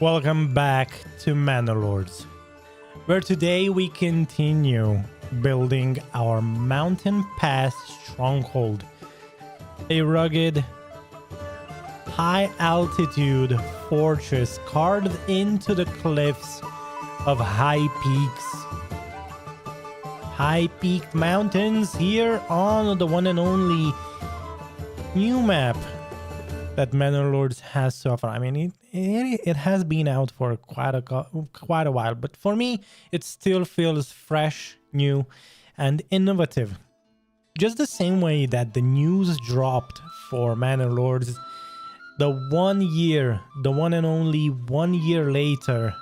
Welcome back to Manor Lords, where today we continue building our mountain pass stronghold, a rugged, high-altitude fortress carved into the cliffs of high-peaked mountains here on the one and only new map that Manor Lords has to offer. I mean, it has been out for quite a while, but for me, it still feels fresh, new, and innovative. Just the same way that the news dropped for Manor Lords, the one and only 1 year later.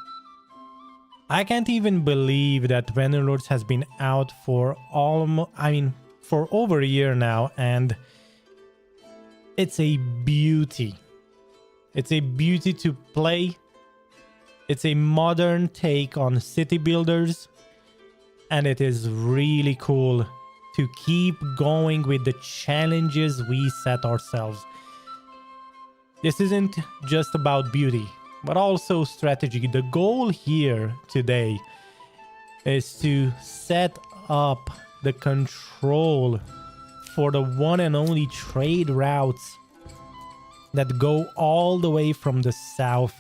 I can't even believe that Manor Lords has been out for for over a year now, and it's a beauty. It's a beauty to play. It's a modern take on city builders, and it is really cool to keep going with the challenges we set ourselves. This isn't just about beauty, but also strategy. The goal here today is to set up the control for the one and only trade routes that go all the way from the south,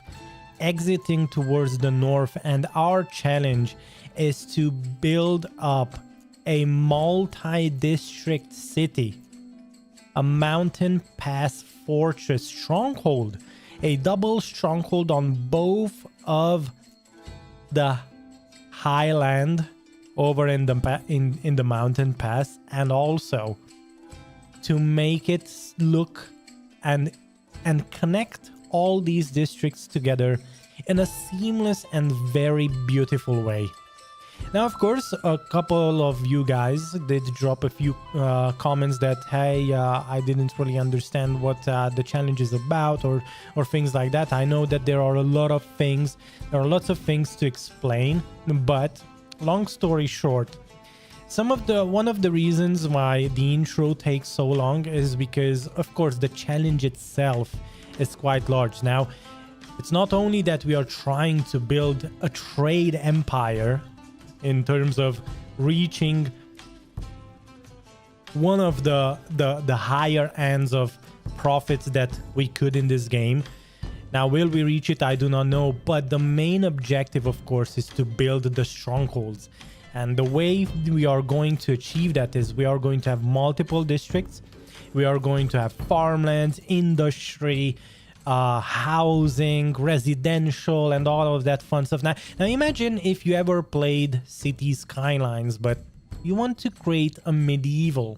exiting towards the north. And our challenge is to build up a multi-district city, a mountain pass fortress stronghold, a double stronghold on both of the highland over in the mountain pass, and also to make it look and connect all these districts together in a seamless and very beautiful way. Now, of course, a couple of you guys did drop a few comments that, hey, I didn't really understand what the challenge is about, or things like that. I know that there are lots of things to explain, but long story short, one of the reasons why the intro takes so long is because, of course, the challenge itself is quite large. Now, it's not only that we are trying to build a trade empire in terms of reaching one of the higher ends of profits that we could in this game. Now, will we reach it? I do not know, but the main objective, of course, is to build the strongholds. And the way we are going to achieve that is we are going to have multiple districts. We are going to have farmlands, industry, housing, residential, and all of that fun stuff. Now imagine if you ever played City Skylines, but you want to create a medieval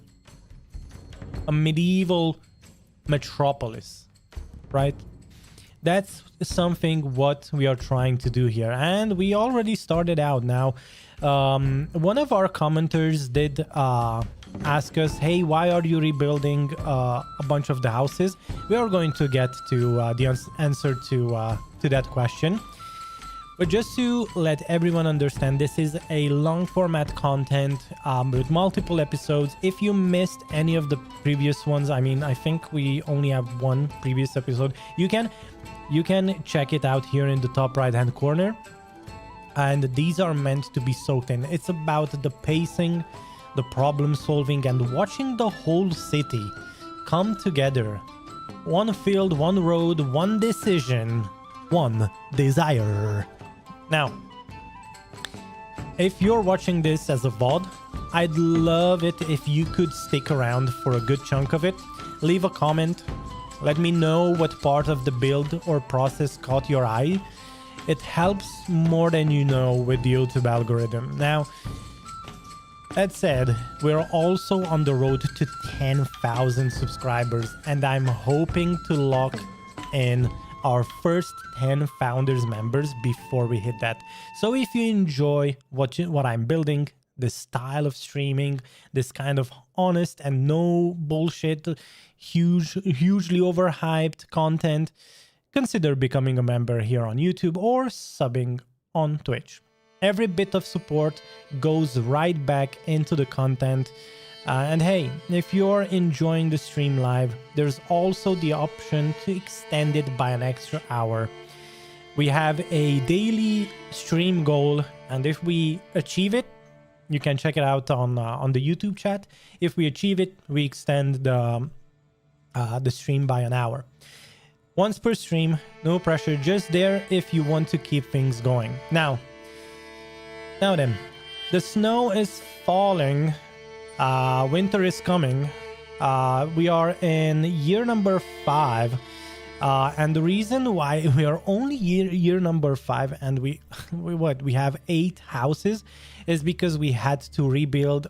metropolis, right? That's something what we are trying to do here, and we already started out. Now, one of our commenters did ask us, hey, why are you rebuilding a bunch of the houses? We are going to get to the answer to that question. But just to let everyone understand, this is a long format content with multiple episodes. If you missed any of the previous ones, I mean, I think we only have one previous episode. You can check it out here in the top right hand corner. And these are meant to be soaked in. It's about the pacing, the problem solving, and watching the whole city come together. One field, one road, one decision, one desire. Now, if you're watching this as a VOD, I'd love it if you could stick around for a good chunk of it. Leave a comment. Let me know what part of the build or process caught your eye. It helps more than you know with the YouTube algorithm. Now, that said, we're also on the road to 10,000 subscribers, and I'm hoping to lock in our first 10 founders members before we hit that. So if you enjoy what I'm building, this style of streaming, this kind of honest and no bullshit, hugely overhyped content, consider becoming a member here on YouTube or subbing on Twitch. Every bit of support goes right back into the content. And hey, if you're enjoying the stream live, there's also the option to extend it by an extra hour. We have a daily stream goal, and if we achieve it, you can check it out on the YouTube chat. If we achieve it, we extend the stream by an hour. Once per stream, no pressure, just there if you want to keep things going. Now then, the snow is falling. Winter is coming. We are in year number 5. And the reason why we are only year number 5 and we have 8 houses is because we had to rebuild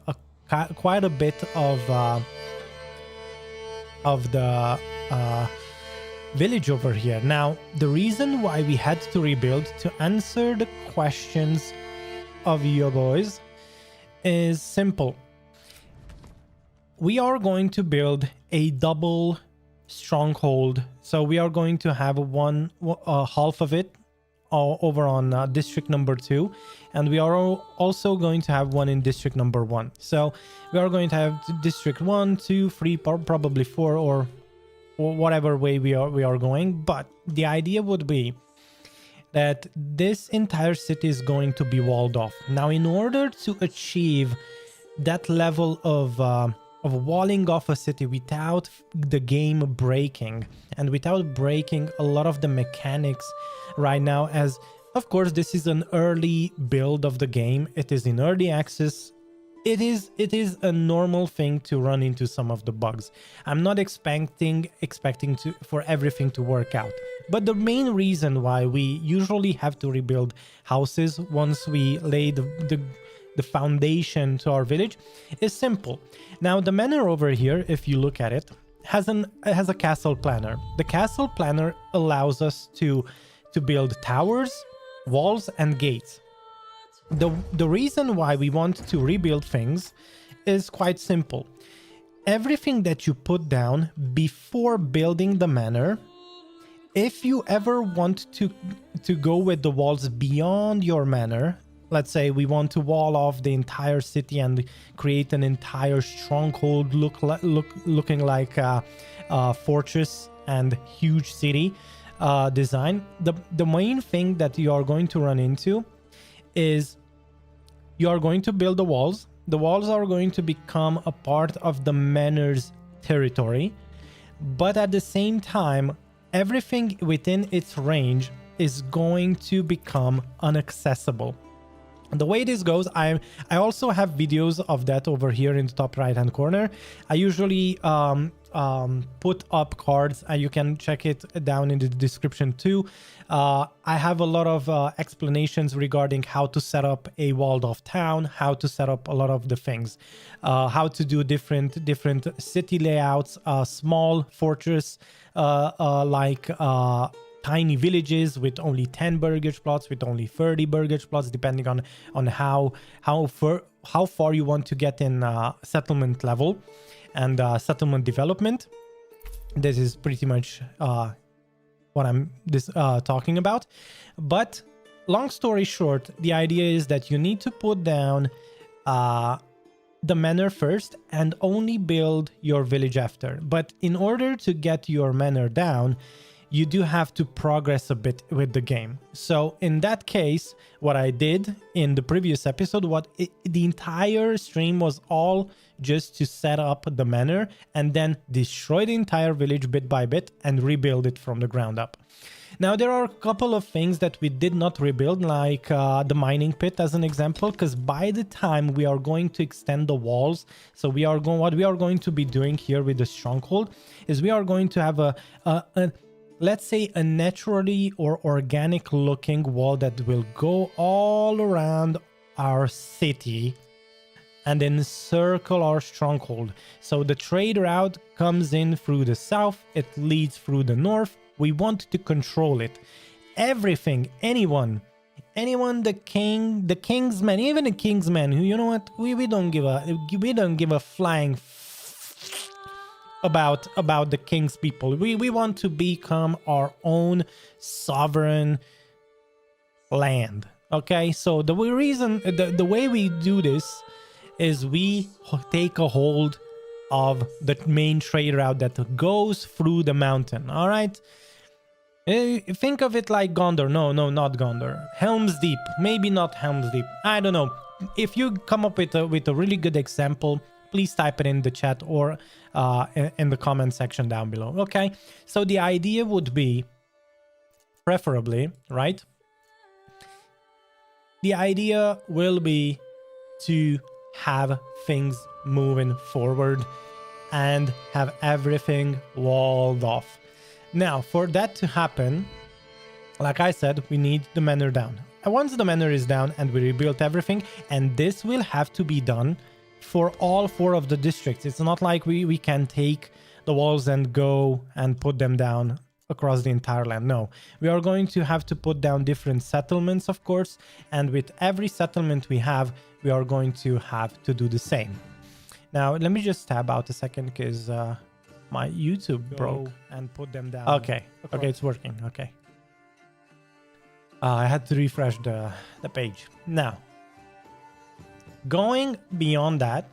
quite a bit of the village over here. Now, the reason why we had to rebuild, to answer the questions of you boys, is simple. We are going to build a double stronghold, so we are going to have half of it over on district number 2, and we are also going to have one in district number 1. So we are going to have district 1, 2, 3, probably 4, or whatever way we are going. But the idea would be that this entire city is going to be walled off. Now, in order to achieve that level of walling off a city without the game breaking and without breaking a lot of the mechanics right now, as of course this is an early build of the game, it is in early access, it is a normal thing to run into some of the bugs. I'm not expecting for everything to work out, but the main reason why we usually have to rebuild houses once we lay the foundation to our village is simple. Now, the manor over here, if you look at it, has a castle planner. The castle planner allows us to build towers, walls, and gates. The reason why we want to rebuild things is quite simple. Everything that you put down before building the manor, if you ever want to go with the walls beyond your manor, let's say we want to wall off the entire city and create an entire stronghold looking like a fortress and huge city design, the main thing that you are going to run into is you are going to build the walls. The walls are going to become a part of the manor's territory, but at the same time, everything within its range is going to become inaccessible. The way this goes, I also have videos of that over here in the top right hand corner. I usually put up cards, and you can check it down in the description too. I have a lot of explanations regarding how to set up a walled off town, how to set up a lot of the things, how to do different city layouts, small fortress like tiny villages with only 10 burgage plots, with only 30 burgage plots, depending on how far you want to get in settlement level and settlement development. This is pretty much what I'm talking about. But long story short, the idea is that you need to put down the manor first and only build your village after. But in order to get your manor down, you do have to progress a bit with the game. So in that case, what I did in the previous episode, the entire stream was all just to set up the manor and then destroy the entire village bit by bit and rebuild it from the ground up. Now, there are a couple of things that we did not rebuild, like the mining pit as an example, because by the time we are going to extend the walls, so what we are going to be doing here with the stronghold is we are going to have let's say a naturally or organic looking wall that will go all around our city and then circle our stronghold. So the trade route comes in through the south, it leads through the north. We want to control it. Everything, anyone, the king, the king's men, even the king's men, who, you know what, we don't give a flying about the king's people. We want to become our own sovereign land. Okay, so the way we do this is we take a hold of the main trade route that goes through the mountain. All right, Think of it like Gondor. No, not Gondor. Helm's Deep. Maybe not Helm's Deep. I don't know. If you come up with a really good example, please type it in the chat or in the comment section down below. Okay. So the idea would be, preferably, right? The idea will be to have things moving forward and have everything walled off. Now, for that to happen, like I said, we need the manor down. And once the manor is down and we rebuilt everything, and this will have to be done for all 4 of the districts. It's not like we can take the walls and go and put them down across the entire land. No, we are going to have to put down different settlements, of course, and with every settlement we have, we are going to have to do the same. Now, let me just tab out a second because my YouTube broke and put them down. Okay, it's working. Okay. I had to refresh the page. Now, going beyond that,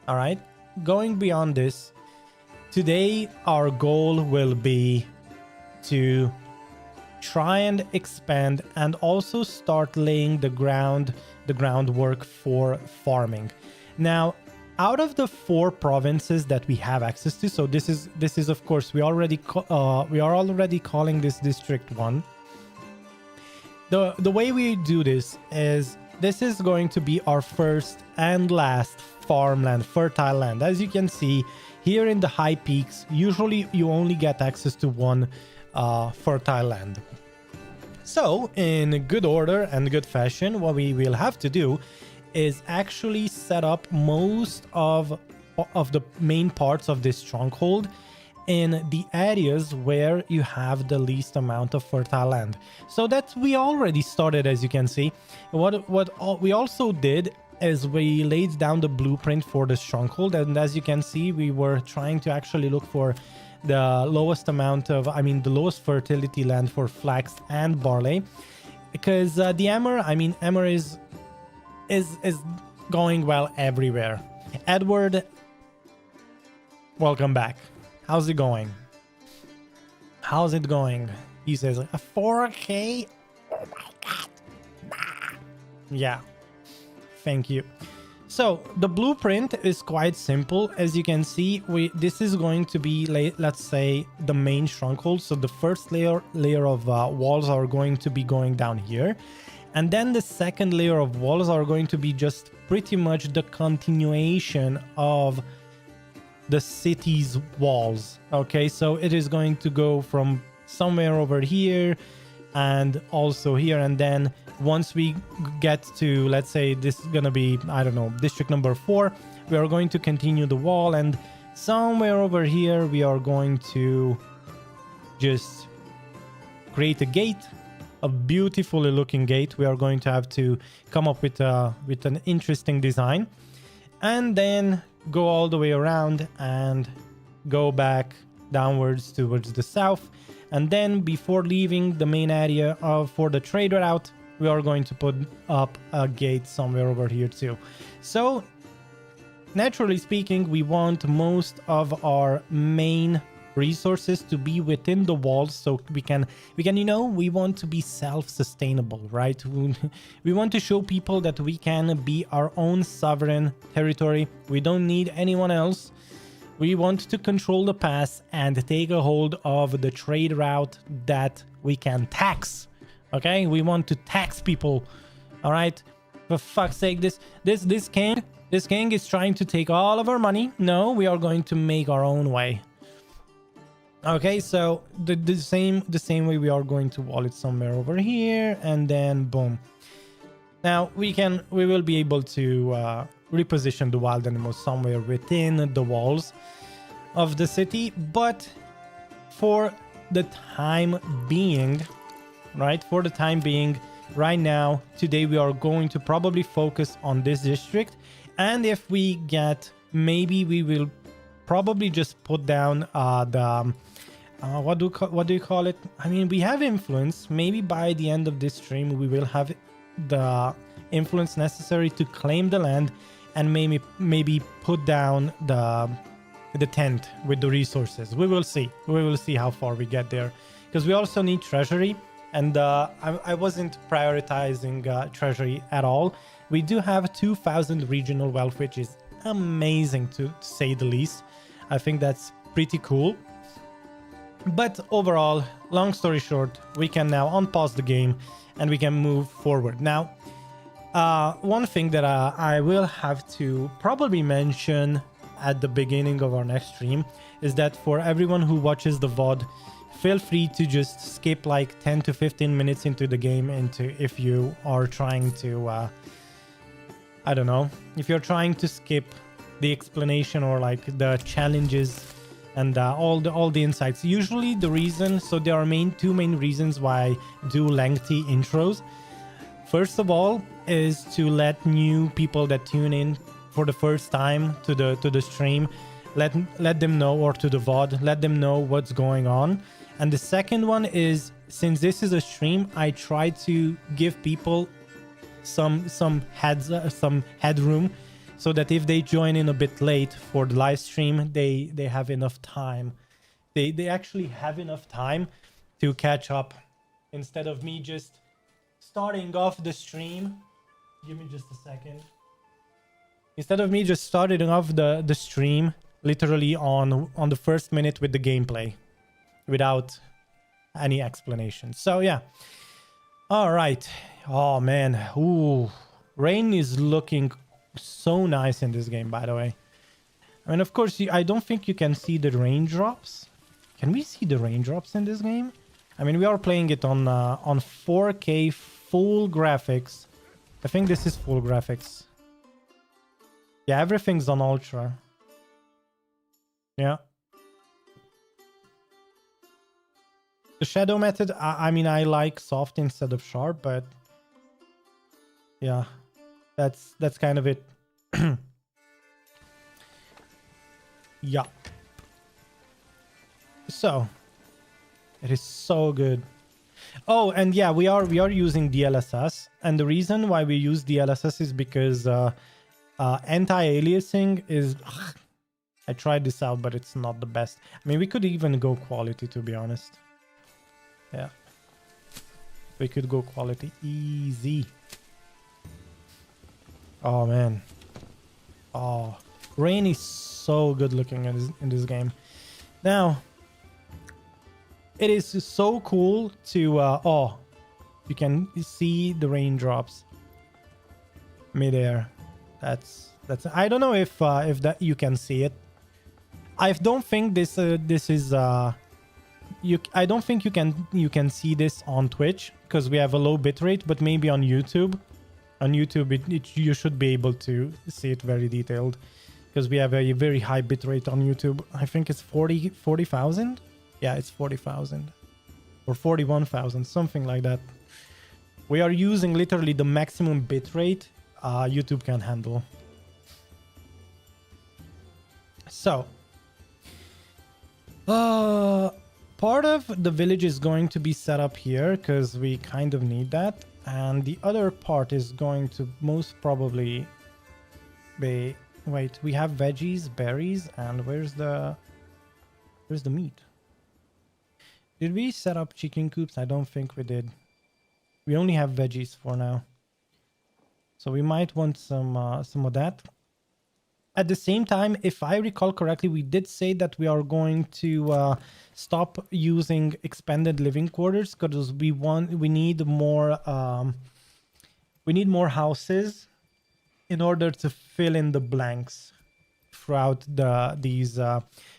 all right, going beyond this, today our goal will be to try and expand and also start laying the groundwork for farming. Now, out of the 4 provinces that we have access to, so this is of course we are already calling this district 1. The way we do this is going to be our first and last farmland, fertile land. As you can see here in the high peaks, usually you only get access to 1 fertile land. So in good order and good fashion, what we will have to do is actually set up most of the main parts of this stronghold in the areas where you have the least amount of fertile land. So that we already started, as you can see. What we also did is we laid down the blueprint for the stronghold, and as you can see, we were trying to actually look for the lowest amount of, the lowest fertility land for flax and barley, because the emmer is going well everywhere. Edward, welcome back. How's it going? How's it going? He says, a 4K? Oh my god. Yeah. Thank you. So the blueprint is quite simple. As you can see, this is going to be, let's say, the main stronghold. So the first layer of walls are going to be going down here. And then the second layer of walls are going to be just pretty much the continuation of the city's walls. Okay, so it is going to go from somewhere over here and also here. And then once we get to, let's say, this is gonna be, I don't know, district number 4, we are going to continue the wall. And somewhere over here, we are going to just create a gate. A beautifully looking gate. We are going to have to come up with an interesting design, and then go all the way around and go back downwards towards the south. And then before leaving the main area for the trade route, we are going to put up a gate somewhere over here too. So naturally speaking, we want most of our main resources to be within the walls, so we can we want to be self-sustainable, right? We want to show people that we can be our own sovereign territory. We don't need anyone else. We want to control the pass and take a hold of the trade route that we can tax. Okay, we want to tax people. All right, for fuck's sake, this king is trying to take all of our money. No, we are going to make our own way. Okay, so the same way we are going to wall it somewhere over here, and then boom. Now we will be able to reposition the wild animals somewhere within the walls of the city, but for the time being, right? For the time being, right now, today we are going to probably focus on this district, and if we get, maybe we will probably just put down what do you call it? I mean, we have influence. Maybe by the end of this stream, we will have the influence necessary to claim the land, and maybe put down the tent with the resources. We will see. We will see how far we get there, because we also need treasury. And I wasn't prioritizing treasury at all. We do have 2,000 regional wealth, which is amazing to say the least. I think that's pretty cool. But overall, long story short, we can now unpause the game and we can move forward. Now, one thing that I will have to probably mention at the beginning of our next stream is that for everyone who watches the VOD, feel free to just skip like 10 to 15 minutes into the game if you are trying to, I don't know, if you're trying to skip the explanation or like the challenges and all the insights. Usually the reason, so there are two main reasons why I do lengthy intros. First of all is to let new people that tune in for the first time to the stream, let them know, or to the VOD, let them know what's going on. And the second one is, since this is a stream, I try to give people some headroom, so that if they join in a bit late for the live stream, they have enough time. They actually have enough time to catch up, instead of me just starting off the stream. Give me just a second. Instead of me just starting off the stream literally on the first minute with the gameplay, without any explanation. So yeah. All right. Oh man. Ooh. Rain is looking so nice in this game, by the way. I mean, of course, I don't think you can see the raindrops. Can we see the raindrops in this game? I mean, we are playing it on 4K full graphics. I think this is full graphics. Yeah, everything's on ultra. Yeah. The shadow method, I mean, I like soft instead of sharp, but yeah, that's kind of it. Yeah. So it is so good. Oh, and yeah, we are using DLSS, and the reason why we use DLSS is because anti-aliasing is... I tried this out, but it's not the best. I mean, we could even go quality, to be honest. Yeah. We could go quality easy. Oh, man. Oh, Rain is so good looking in this game. Now, it is so cool to... oh, you can see the raindrops midair. That's... I don't know if that you can see it. I don't think this is... I don't think you can see this on Twitch because we have a low bitrate, but maybe on YouTube. On YouTube, you should be able to see it very detailed because we have a very high bitrate on YouTube. I think it's 40,000. Yeah, it's 40,000 or 41,000, something like that. We are using literally the maximum bitrate YouTube can handle. So, part of the village is going to be set up here because we kind of need that. And the other part is going to most probably be... Wait, we have veggies, berries, and where's the meat? Did we set up chicken coops? I don't think we did. We only have veggies for now. So we might want some of that. At the same time, if I recall correctly, we did say that we are going to stop using expanded living quarters because we need more houses in order to fill in the blanks throughout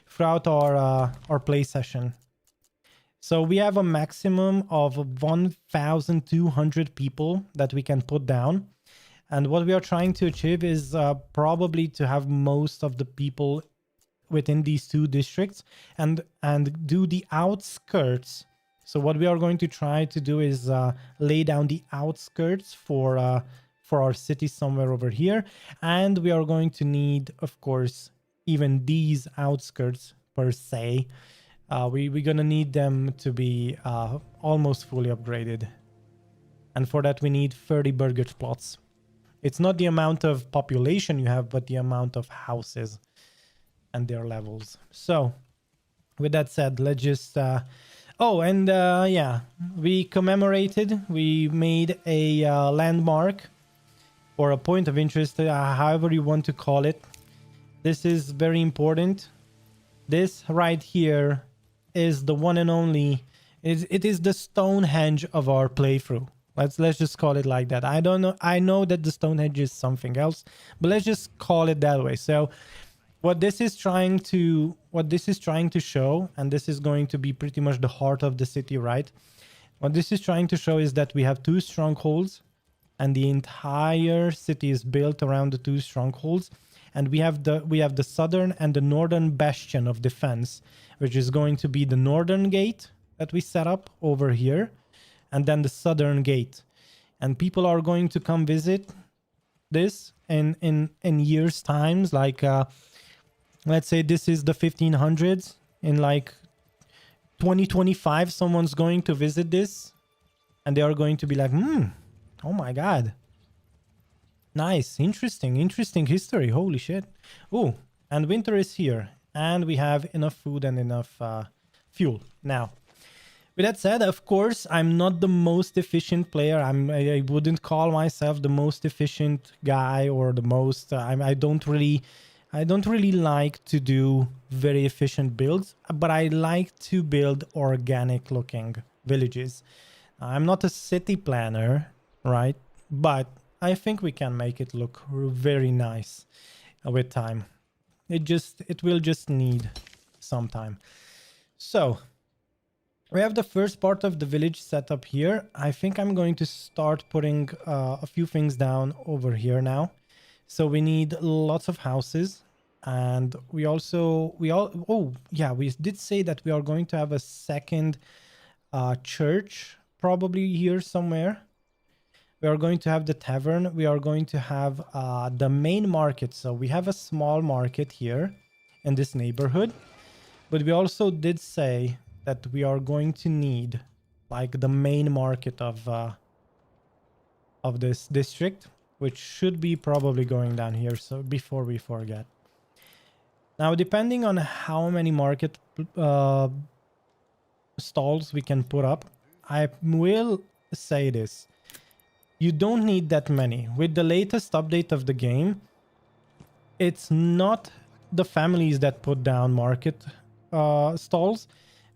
throughout our play session. So we have a maximum of 1,200 people that we can put down. And what we are trying to achieve is probably to have most of the people within these two districts and do the outskirts. So what we are going to try to do is lay down the outskirts for our city somewhere over here. And we are going to need, of course, even these outskirts per se. We're going to need them to be almost fully upgraded. And for that, we need 30 burger plots. It's not the amount of population you have, but the amount of houses and their levels. So with that said, let's just... Oh, and yeah, we made a landmark or a point of interest, however you want to call it. This is very important. This right here is the one and only. It is the Stonehenge of our playthrough. Let's just call it like that. I don't know. I know that the Stonehenge is something else, but let's just call it that way. So what this is trying to show, and this is going to be pretty much the heart of the city, right? What this is trying to show is that we have two strongholds, and the entire city is built around the two strongholds. And we have the southern and the northern bastion of defense, which is going to be the northern gate that we set up over here, and then the southern gate. And people are going to come visit this in years times, like let's say this is the 1500s. In like 2025, someone's going to visit this, and they are going to be like, oh my god. Nice, interesting history. Holy shit. Oh, and winter is here, and we have enough food and enough fuel. Now, with that said, of course, I'm not the most efficient player. I wouldn't call myself the most efficient guy or the most. I don't really like to do very efficient builds, but I like to build organic looking villages. I'm not a city planner, right? But I think we can make it look very nice with time. It will just need some time. So we have the first part of the village set up here. I think I'm going to start putting a few things down over here now. So we need lots of houses, and we did say that we are going to have a second church probably here somewhere. We are going to have the tavern. We are going to have the main market. So we have a small market here in this neighborhood. But we also did say that we are going to need like the main market of this district, which should be probably going down here. So before we forget. Now, depending on how many market stalls we can put up, I will say this. You don't need that many. With the latest update of the game, it's not the families that put down market stalls,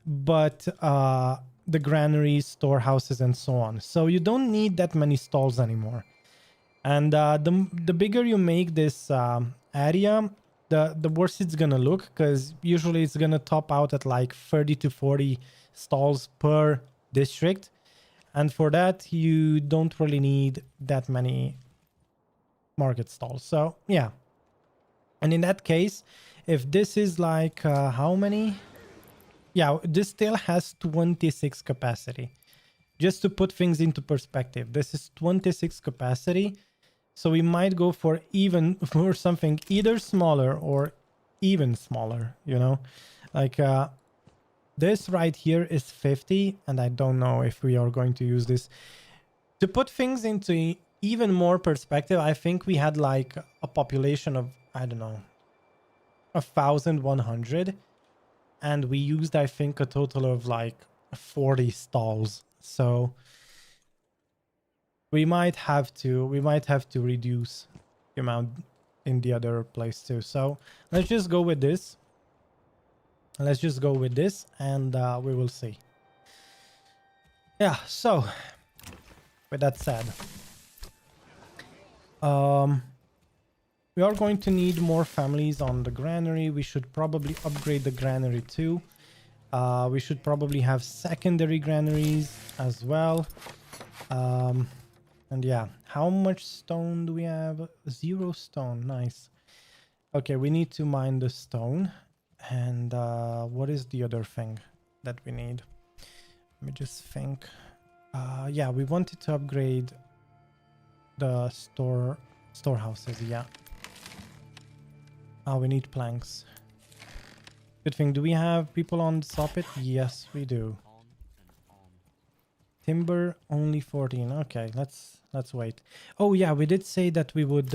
but the granaries, storehouses, and so on. So you don't need that many stalls anymore. And the bigger you make this area, the worse it's gonna look, because usually it's gonna top out at like 30 to 40 stalls per district. And for that, you don't really need that many market stalls. So, yeah. And in that case, if this is like how many? Yeah, this still has 26 capacity. Just to put things into perspective, this is 26 capacity. So we might go for something either smaller or even smaller, you know? Like this right here is 50, and I don't know if we are going to use this. To put things into even more perspective, I think we had like a population of, I don't know, 1,100. And we used, I think, a total of like 40 stalls. So we might have to reduce the amount in the other place too. So let's just go with this. And we will see. Yeah, so with that said, we are going to need more families on the granary. We should probably upgrade the granary too. We should probably have secondary granaries as well. And yeah, how much stone do we have? 0 stone. Nice. Okay, we need to mine the stone. And what is the other thing that we need? Let me just think. Yeah, we wanted to upgrade the storehouses. Yeah. Oh, we need planks. Good thing. Do we have people on the soffit? Yes, we do. Timber only 14. Okay, let's wait. Oh yeah, we did say that we would.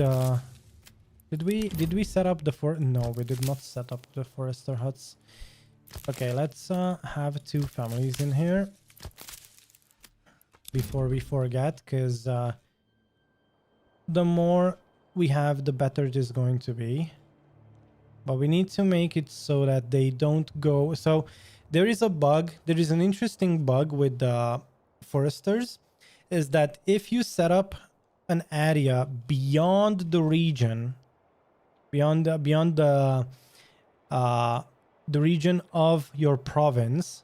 Did we set up the no, we did not set up the forester huts. Okay, let's have 2 families in here before we forget, because the more we have, the better it is going to be. But we need to make it so that they don't go. So there is a bug. There is an interesting bug with the foresters, is that if you set up an area beyond the region, beyond the region of your province,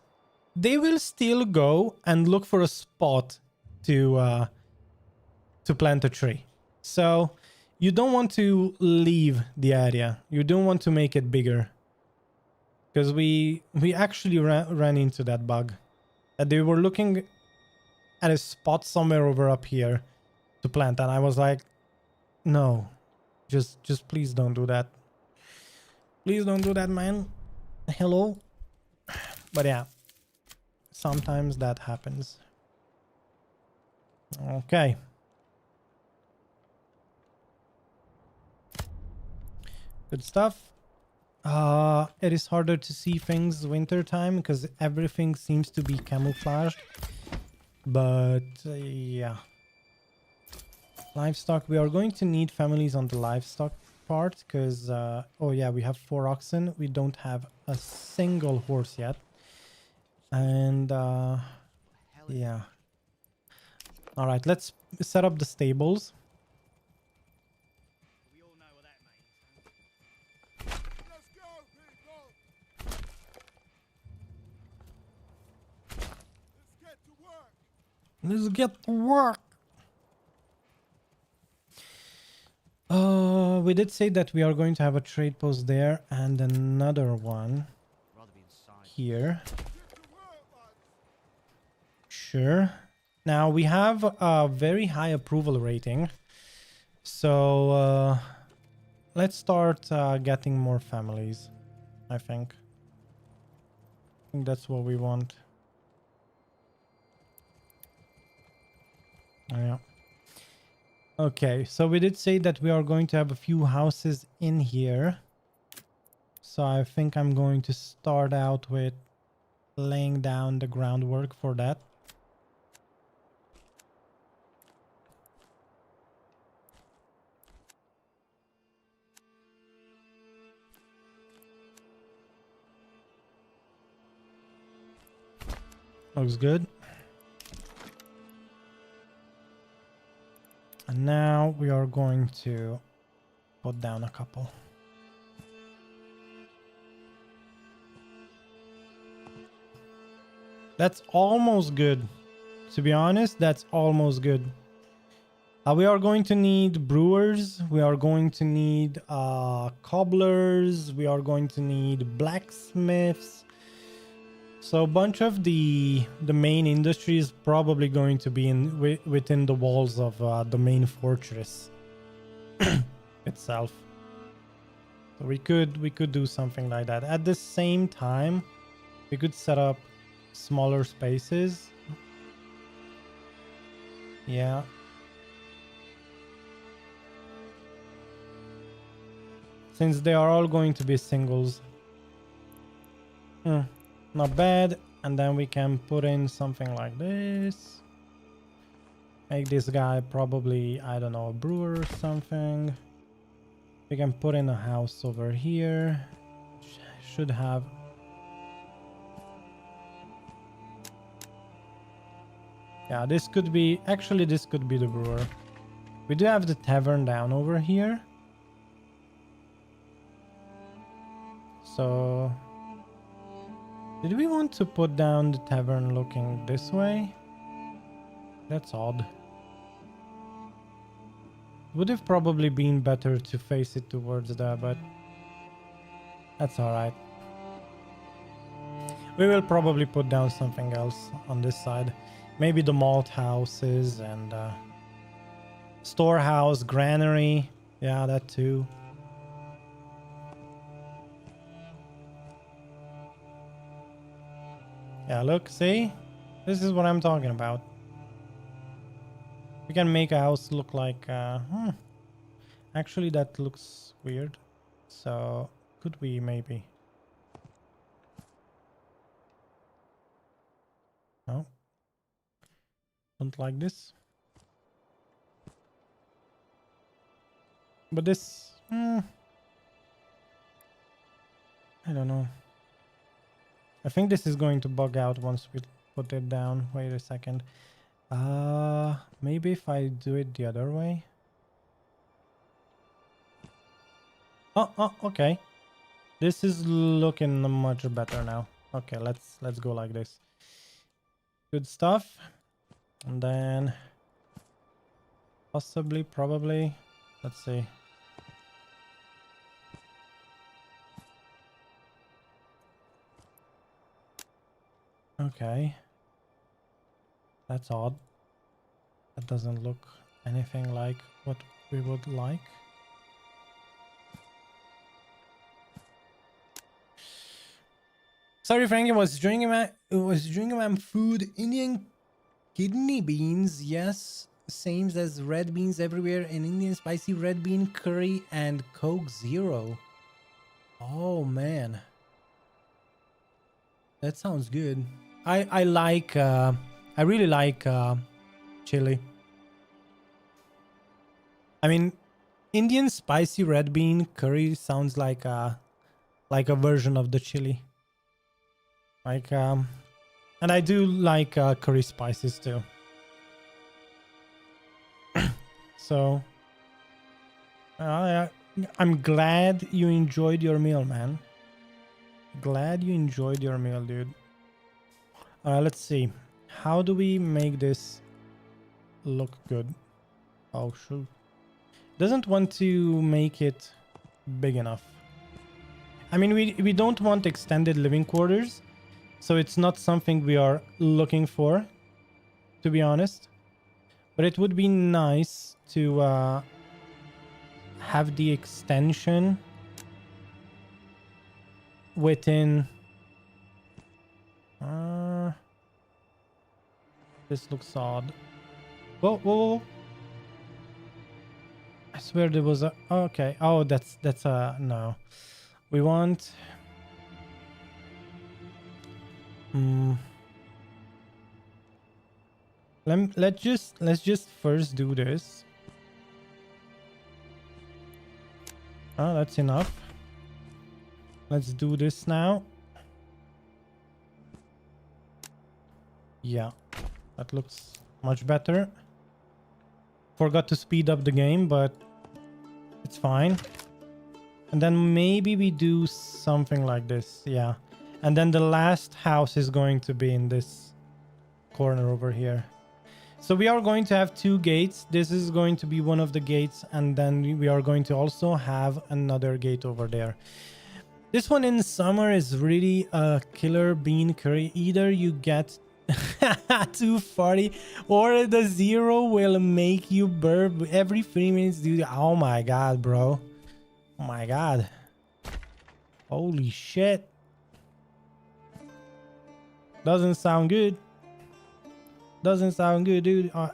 they will still go and look for a spot to plant a tree. So you don't want to leave the area. You don't want to make it bigger, because we actually ran into that bug, that they were looking at a spot somewhere over up here to plant, and I was like, no, just please don't do that. Please don't do that, man. Hello. But yeah, sometimes that happens. Okay. Good stuff. It is harder to see things winter time because everything seems to be camouflaged. But yeah. Livestock. We are going to need families on the livestock part because oh yeah, we have 4 oxen. We don't have a single horse yet. And yeah. All right, let's set up the stables. Let's get to work. We did say that we are going to have a trade post there and another one here. Sure. Now we have a very high approval rating. So let's start getting more families, I think. I think that's what we want. Oh, yeah. Okay, so we did say that we are going to have a few houses in here. So I think I'm going to start out with laying down the groundwork for that. Looks good. And now we are going to put down a couple. That's almost good. To be honest, that's almost good. We are going to need brewers. We are going to need cobblers. We are going to need blacksmiths. So a bunch of the main industry is probably going to be within the walls of the main fortress itself. So we could do something like that. At the same time, we could set up smaller spaces. Yeah. Since they are all going to be singles. Not bad. And then we can put in something like this. Make this guy probably, I don't know, a brewer or something. We can put in a house over here. Should have... Yeah, this could be... Actually, this could be the brewer. We do have the tavern down over here. So... Did we want to put down the tavern looking this way? That's odd. Would have probably been better to face it towards there, but that's alright. We will probably put down something else on this side. Maybe the malt houses and storehouse, granary. Yeah, that too. Yeah, look, see? This is what I'm talking about. We can make a house look like... Actually, that looks weird. So, could we maybe... Don't like this. But this... I don't know. I think this is going to bug out once we put it down. Wait a second. Maybe if I do it the other way. Oh, okay. This is looking much better now. Okay, let's go like this. Good stuff. And then possibly, probably, let's see. Okay. That's odd. That doesn't look anything like what we would like. Sorry, Frankie, was drinking my food. Indian kidney beans, yes. Same as red beans everywhere. In Indian spicy red bean curry and Coke Zero. Oh man. That sounds good. I like I really like chili. I mean, Indian spicy red bean curry sounds like a version of the chili. Like and I do like curry spices too. So I'm glad you enjoyed your meal, man. Glad you enjoyed your meal, dude. Let's see. How do we make this look good? Oh, shoot. Doesn't want to make it big enough. I mean, we don't want extended living quarters, so it's not something we are looking for, to be honest. But it would be nice to have the extension within... this looks odd. Whoa, whoa, whoa. I swear there was a... Okay. Oh, that's a... No. We want... Let's just first do this. Oh, that's enough. Let's do this now. Yeah, that looks much better. Forgot to speed up the game, but it's fine. And then maybe we do something like this. Yeah. And then the last house is going to be in this corner over here. So we are going to have two gates. This is going to be one of the gates, and then we are going to also have another gate over there. This one in summer is really a killer bean curry. Either you get 240 or the zero will make you burp every 3 minutes, dude. Oh my god, bro. Oh my god. Holy shit. Doesn't sound good. Doesn't sound good, dude. Are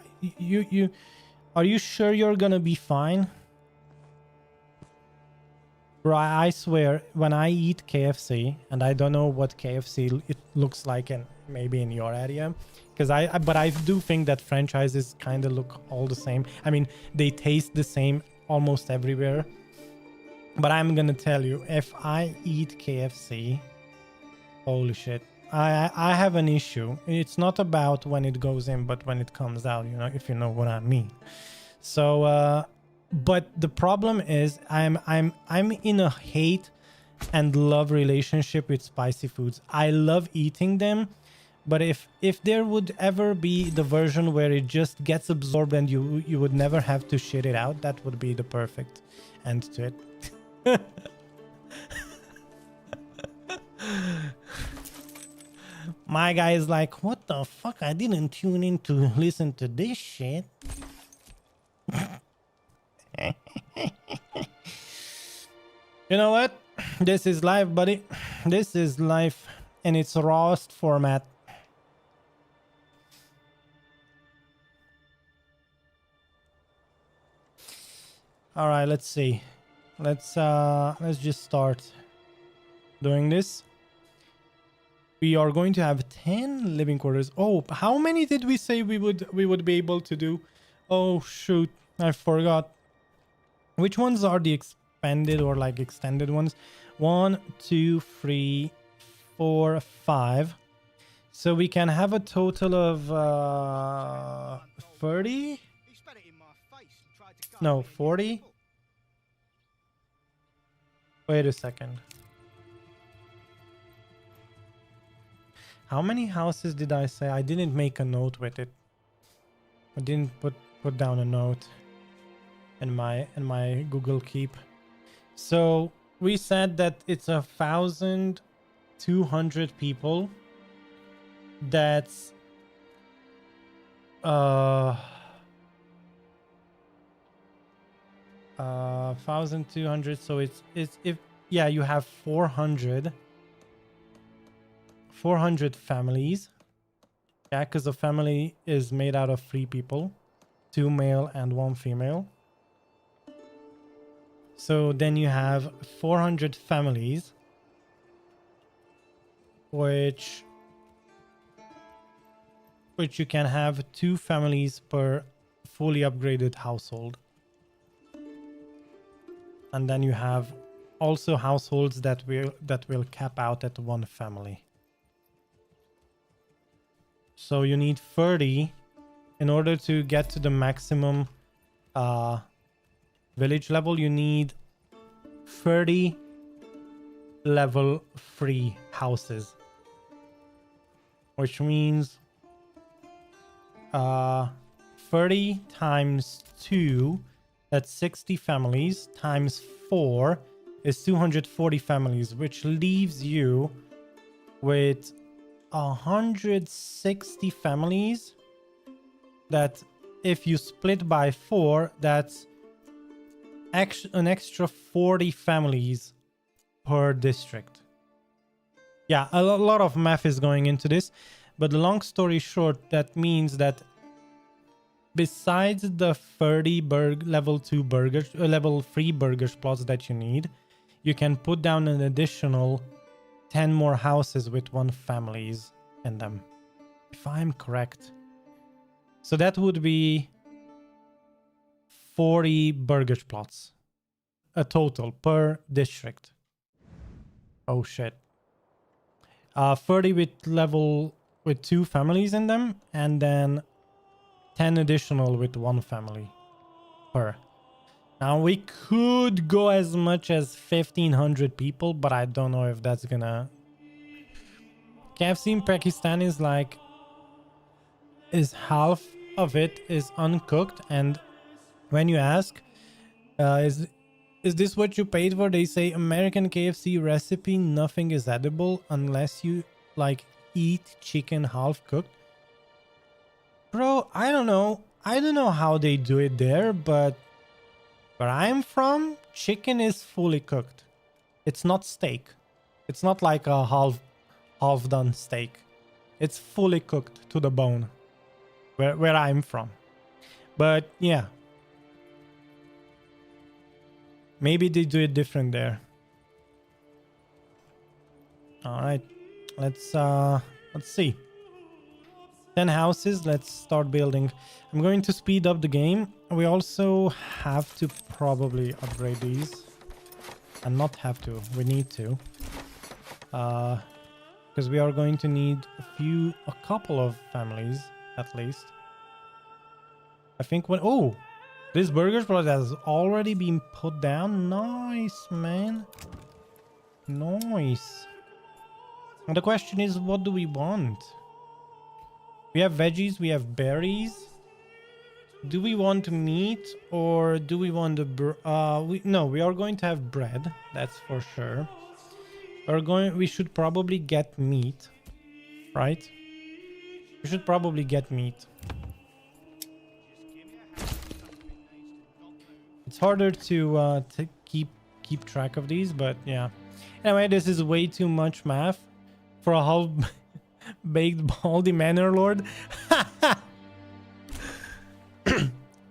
you sure you're gonna be fine? Bro, I swear, when I eat KFC, and I don't know what KFC it looks like in maybe in your area, because but I do think that franchises kind of look all the same. I mean, they taste the same almost everywhere. But I'm gonna tell you, if I eat KFC, holy shit. I have an issue. It's not about when it goes in, but when it comes out, you know, if you know what I mean. So but the problem is I'm in a hate and love relationship with spicy foods. I love eating them, but if there would ever be the version where it just gets absorbed and you would never have to shit it out, that would be the perfect end to it. My guy is like, what the fuck? I didn't tune in to listen to this shit. You know what? This is life, buddy. This is life in its rawest format. All right, let's see. Let's just start doing this. We are going to have 10 living quarters. Oh, how many did we say we would be able to do? Oh shoot, I forgot. Which ones are the expanded or like extended ones? 1, 2, 3, 4, 5. So we can have a total of 30? No, 40? Wait a second. How many houses did I say? I didn't make a note with it. I didn't put down a note in my Google Keep. So we said that it's 1,200 people. That's 1,200. So it's if yeah, you have 400 families. Yeah, because a family is made out of 3 people, 2 male and 1 female. So then you have 400 families, which you can have 2 families per fully upgraded household. And then you have also households that will cap out at 1 family. So you need 30 in order to get to the maximum village level. You need 30 level 3 houses, which means 30 times 2, that's 60 families, times 4 is 240 families, which leaves you with 160 families. That if you split by 4, that's an extra 40 families per district. Yeah, a lot of math is going into this, but the long story short, that means that besides the 30 level 2 burgers, level 3 burgers plots that you need, you can put down an additional 10 more houses with 1 families in them, if I'm correct. So that would be 40 burgers plots, a total per district. Oh shit. 30 with 2 families in them, and then 10 additional with 1 family per. Now we could go as much as 1,500 people, but I don't know if that's gonna... KFC in Pakistan is like... is half of it is uncooked, and when you ask, is this what you paid for? They say American KFC recipe, nothing is edible unless you like eat chicken half cooked. Bro, I don't know how they do it there, but where I'm from, chicken is fully cooked. It's not steak. It's not like a half done steak. It's fully cooked to the bone where I'm from. But yeah, maybe they do it different there. All right, let's see. 10 houses. Let's start building. I'm going to speed up the game. We also have to probably upgrade these, and not have to, we need to, because we are going to need a couple of families at least. I think this burger plot has already been put down. Nice, man. Nice. And the question is, what do we want? We have veggies, we have berries. Do we want meat, or do we want no, we are going to have bread, that's for sure. We should probably get meat, right? We should probably get meat. It's harder to keep track of these, but yeah. Anyway, this is way too much math for a half baked baldy Manor Lord.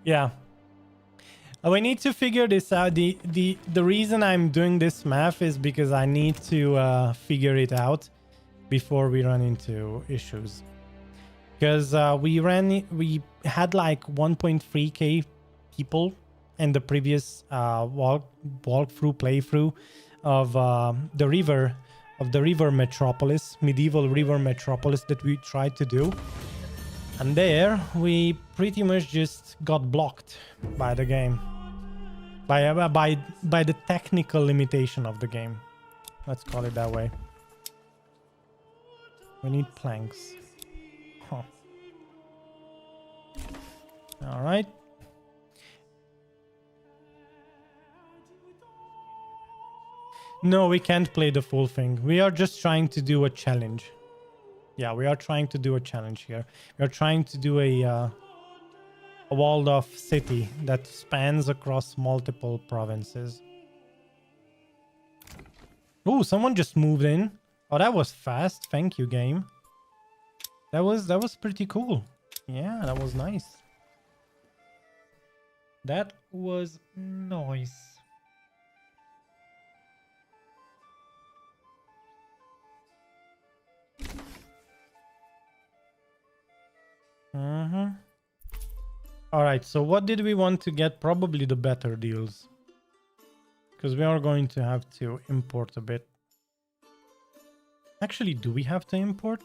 Yeah. We need to figure this out. The reason I'm doing this math is because I need to figure it out. before we run into issues. Because we had like 1.3k people in the previous walkthrough playthrough of the river metropolis, medieval river metropolis that we tried to do. And there we pretty much just got blocked by the game, by the technical limitation of the game. Let's call it that way. We need planks. Huh. All right. No, we can't play the full thing. We are just trying to do a challenge. Yeah, we are trying to do a challenge here. We are trying to do a walled-off city that spans across multiple provinces. Oh, someone just moved in. Oh, that was fast. Thank you, game. That was pretty cool. Yeah, that was nice. That was nice. All right, so what did we want to get? Probably the better deals, because we are going to have to import a bit. Actually, do we have to import?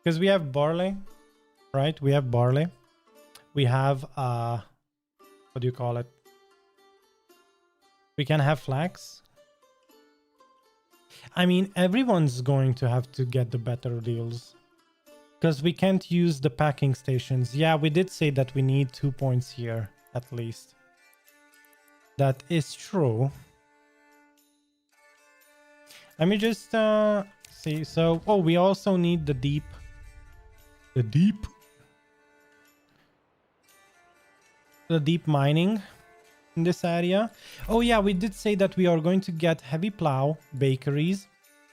Because we have barley, right? We have barley. We have what do you call it? We can have flax. I mean, everyone's going to have to get the better deals, because we can't use the packing stations. Yeah, we did say that we need 2 points here, at least. That is true. Let me just see. So, oh, we also need the deep. The deep mining in this area. Oh yeah, we did say that we are going to get heavy plow, bakeries,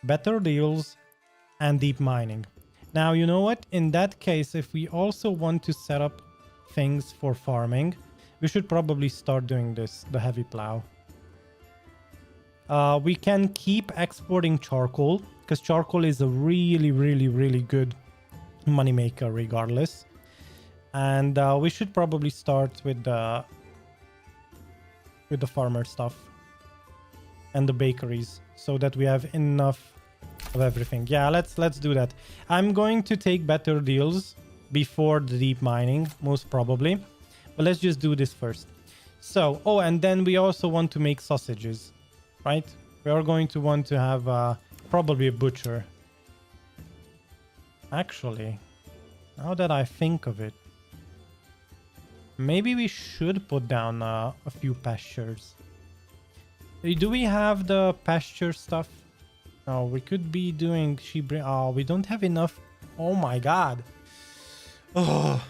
better deals, and deep mining. Now, you know what? In that case, if we also want to set up things for farming, we should probably start doing this, the heavy plow. We can keep exporting charcoal, because charcoal is a really good moneymaker regardless. And we should probably start with the farmer stuff and the bakeries, so that we have enough of everything. Yeah, let's do that. I'm going to take better deals before the deep mining, most probably, but let's just do this first. So, oh, and then we also want to make sausages, right? We are going to want to have probably a butcher. Actually, now that I think of it, maybe we should put down a few pastures. Do we have the pasture stuff? No, we could be doing sheep. Oh, we don't have enough. Oh my god. Oh.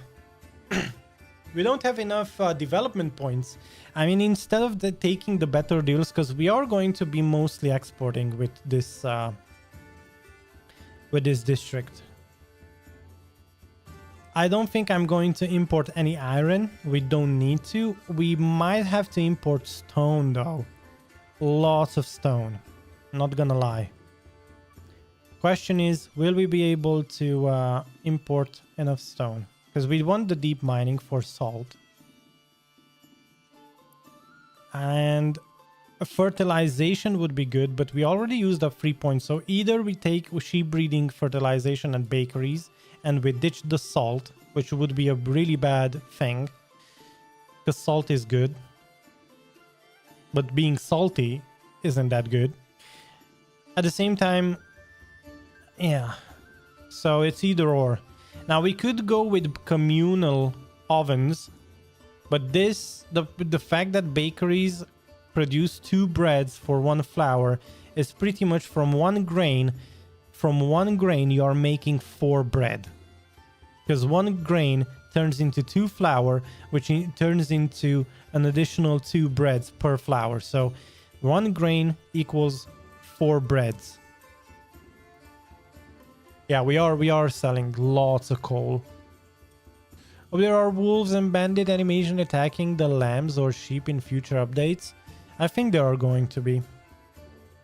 We don't have enough development points. I mean, instead of taking the better deals, because we are going to be mostly exporting with this district. I don't think I'm going to import any iron. We don't need to. We might have to import stone though. Lots of stone. Not gonna lie. Question is, will we be able to import enough stone? Because we want the deep mining for salt. And a fertilization would be good, but we already used up 3 points. So either we take sheep breeding, fertilization, and bakeries, and we ditch the salt, which would be a really bad thing, because salt is good, but being salty isn't that good. At the same time, yeah, so it's either or. Now we could go with communal ovens, but the fact that bakeries produce 2 breads for 1 flour is pretty much from one grain. From one grain you are making 4 bread, because 1 grain turns into 2 flour, which turns into an additional 2 breads per flour. So 1 grain equals 4 breads. Yeah, we are selling lots of coal. Oh, there are wolves and bandit animation attacking the lambs or sheep in future updates. I think there are going to be.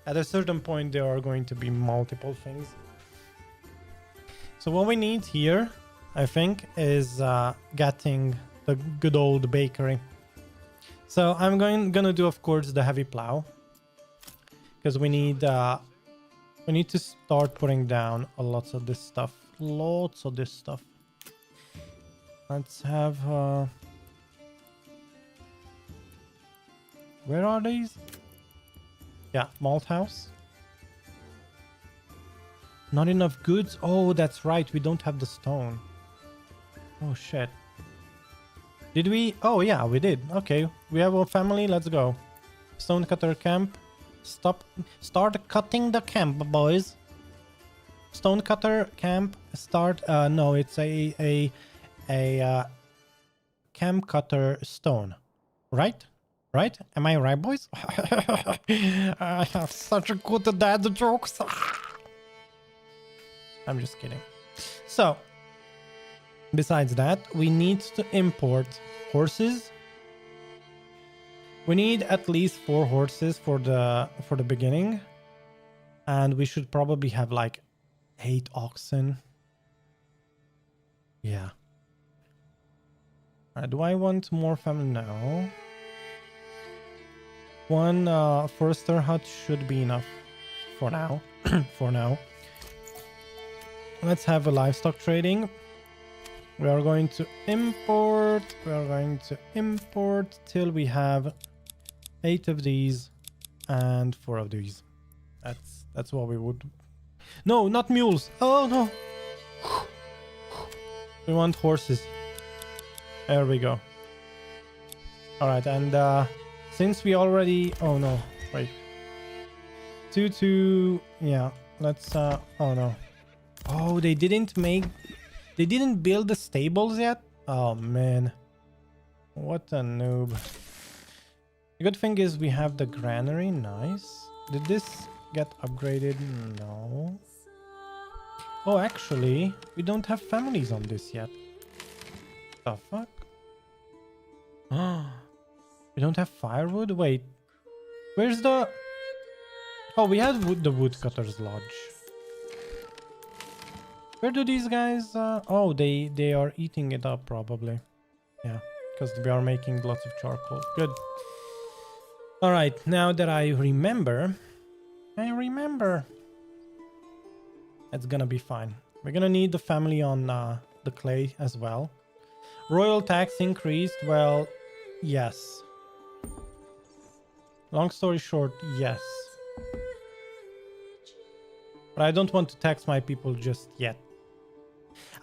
At a certain point, there are going to be multiple things. So what we need here, I think, is getting the good old bakery. So I'm gonna do, of course, the heavy plow, because we need to start putting down lots of this stuff. Lots of this stuff. Let's have where are these? Yeah, malt house. Not enough goods. Oh, that's right. We don't have the stone. Oh shit. Did we? Oh yeah, we did. Okay, we have a family. Let's go. Stonecutter camp. Start cutting the camp, boys. Stonecutter camp. Start. No, it's a camp cutter stone. Right? Right? Am I right, boys? I have such a good dad jokes. I'm just kidding. So, besides that, we need to import horses. We need at least 4 horses for the beginning, and we should probably have like 8 oxen. Yeah. Do I want more family? No. 1 forester hut should be enough for now. For now. Let's have a livestock trading. We are going to import. We are going to import till we have 8 of these and 4 of these. That's what we would. No, not mules. Oh no. We want horses. There we go. All right, and since we already. Oh no, wait. 2. Yeah, let's. Oh no. Oh, they didn't build the stables yet? Oh man. What a noob. The good thing is we have the granary. Nice. Did this get upgraded? No. Oh, actually, we don't have families on this yet. The fuck? We don't have firewood? Wait. Where's the... Oh, we had the woodcutter's lodge. Where do these guys... Oh, they are eating it up probably. Yeah, because we are making lots of charcoal. Good. Alright, now that I remember... It's gonna be fine. We're gonna need the family on the clay as well. Royal tax increased. Well, yes. Long story short, yes. But I don't want to tax my people just yet.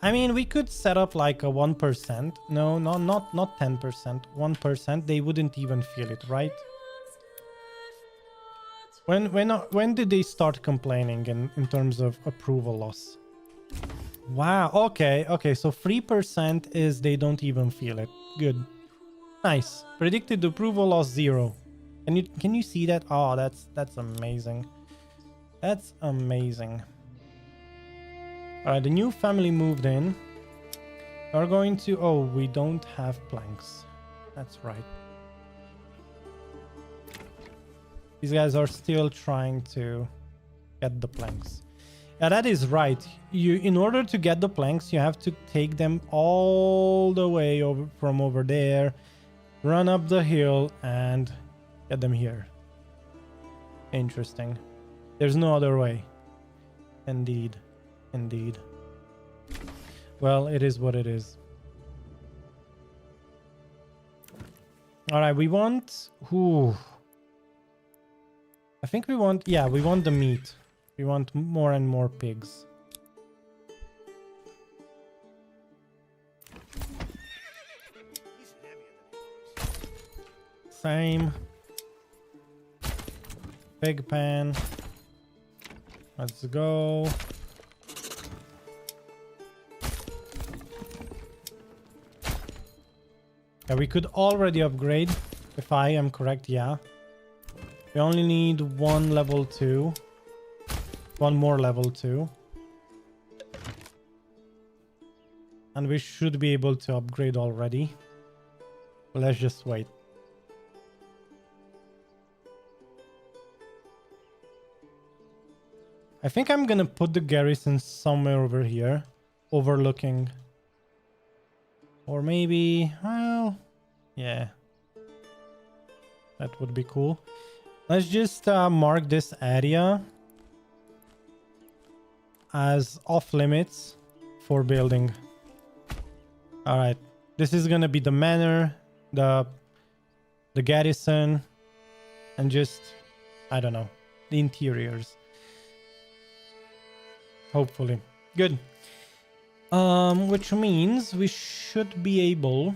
I mean, we could set up like a 1%. No, not 10%. 1%. They wouldn't even feel it, right? When did they start complaining in terms of approval loss? Wow. Okay. So 3% is they don't even feel it. Good. Nice. Predicted approval loss 0. Can you see that? Oh, that's amazing. That's amazing. All right, the new family moved in. We're going to... Oh, we don't have planks. That's right. These guys are still trying to get the planks. Yeah, that is right. In order to get the planks, you have to take them all the way over from over there, run up the hill, and get them here. Interesting. There's no other way. Indeed. Indeed. Well, it is what it is. All right, we want... Ooh. I think we want... Yeah, we want the meat. We want more and more pigs. Same. Pig pan. Let's go. Yeah, we could already upgrade, if I am correct, yeah. We only need 1 level 2. 1 more level 2. And we should be able to upgrade already. Let's just wait. I think I'm gonna put the garrison somewhere over here. overlooking. Or maybe, well, yeah. That would be cool. Let's just mark this area as off limits for building. All right, this is gonna be the manor, the garrison, and just, I don't know, the interiors. Hopefully. Good. Which means we should be able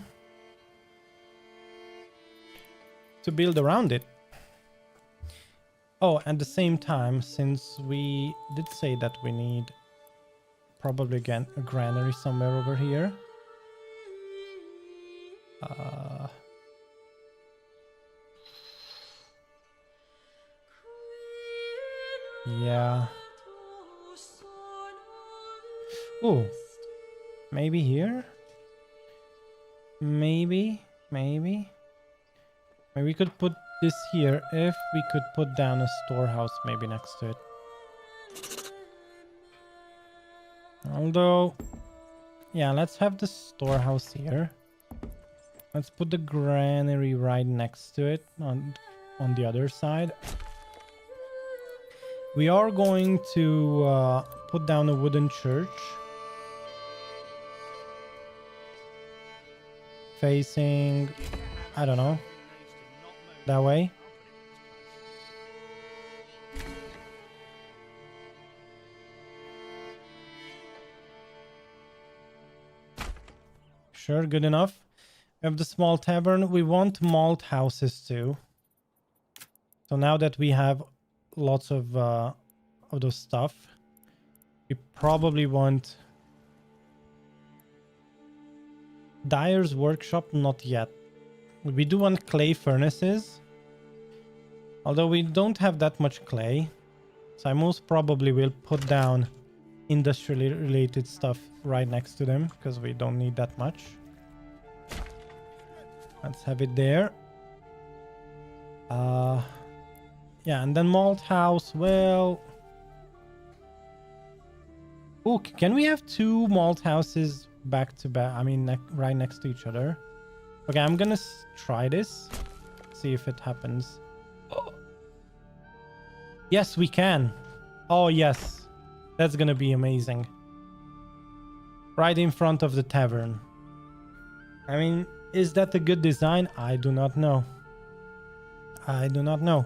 to build around it. Oh, at the same time, since we did say that we need probably again a granary somewhere over here. Yeah. Oh, maybe here? Maybe we could put this here if we could put down a storehouse maybe next to it. Although, yeah, let's have the storehouse here. Let's put the granary right next to it on the other side. We are going to put down a wooden church facing, I don't know, that way. Sure, good enough. We have the small tavern. We want malt houses too. So now that we have lots of those stuff, we probably want dyer's workshop. Not yet. We do want clay furnaces, although we don't have that much clay, so I most probably will put down industrially related stuff right next to them because we don't need that much. Let's have it there. Yeah, and then malt house. Well, oh, can we have two malt houses back to back? I mean, right next to each other. Okay, I'm gonna try this. See if it happens. Oh. Yes, we can. Oh, yes. That's gonna be amazing. Right in front of the tavern. I mean, is that a good design? I do not know. I do not know.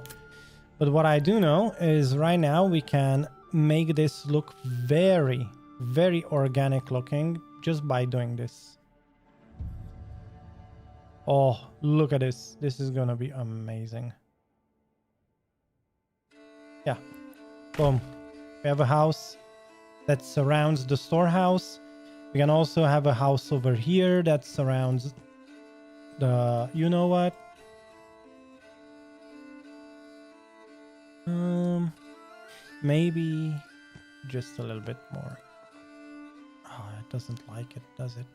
But what I do know is right now we can make this look very, very organic looking just by doing this. Oh, look at this. This is gonna be amazing. Yeah. Boom. We have a house that surrounds the storehouse. We can also have a house over here that surrounds the... You know what? Maybe just a little bit more. Oh, it doesn't like it, does it?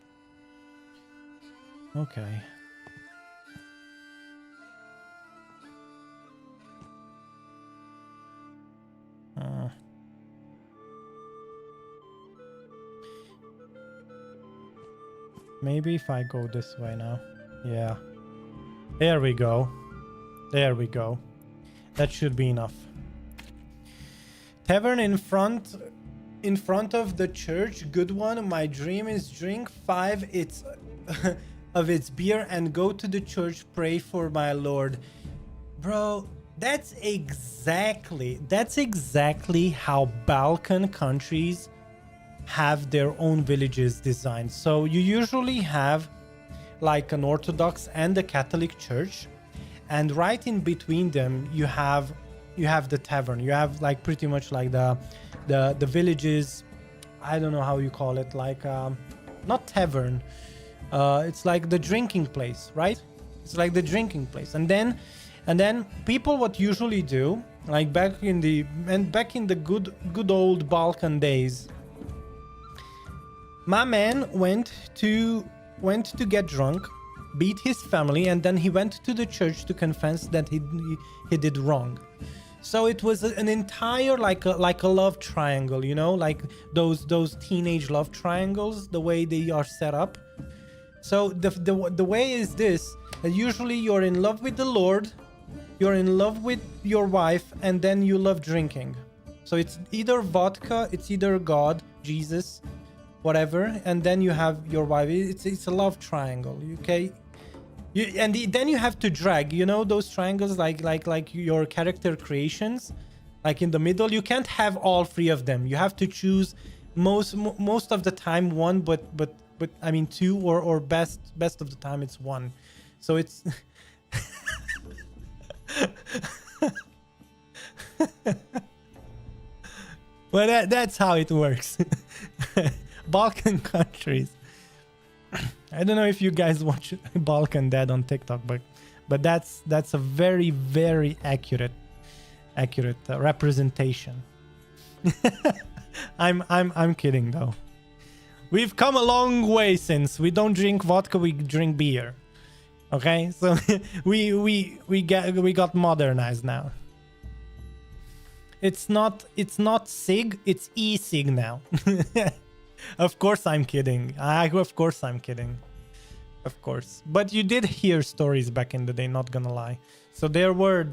Okay. Maybe if I go this way now. Yeah. There we go. There we go. That should be enough. Tavern in front of the church. Good one. My dream is drink 5 of its beer and go to the church, pray for my lord. Bro, that's exactly how Balkan countries have their own villages designed. So you usually have like an Orthodox and a Catholic church, and right in between them you have the tavern. You have like pretty much like the villages. I don't know how you call it, like not tavern. It's like the drinking place, right? It's like the drinking place. And then people what usually do, like back in the good old Balkan days, my man went to get drunk, beat his family, and then he went to the church to confess that he did wrong. So it was an entire like a love triangle, you know, like those teenage love triangles, the way they are set up. So the way is this: that usually you're in love with the Lord, you're in love with your wife, and then you love drinking. So it's either vodka, it's either God, Jesus, whatever, and then you have your wife. It's a love triangle, okay? Then you have to drag, you know, those triangles, like your character creations, like in the middle. You can't have all three of them. You have to choose most of the time one, but I mean two, or best of the time it's one. So it's well, that's how it works. Balkan countries. I don't know if you guys watch Balkan Dad on TikTok, but that's a very, very accurate representation. I'm kidding though. We've come a long way since we don't drink vodka, we drink beer. Okay, so we got modernized now. It's not SIG, it's e-SIG now. Of course I'm kidding. Of course I'm kidding. Of course. But you did hear stories back in the day, not gonna lie. So there were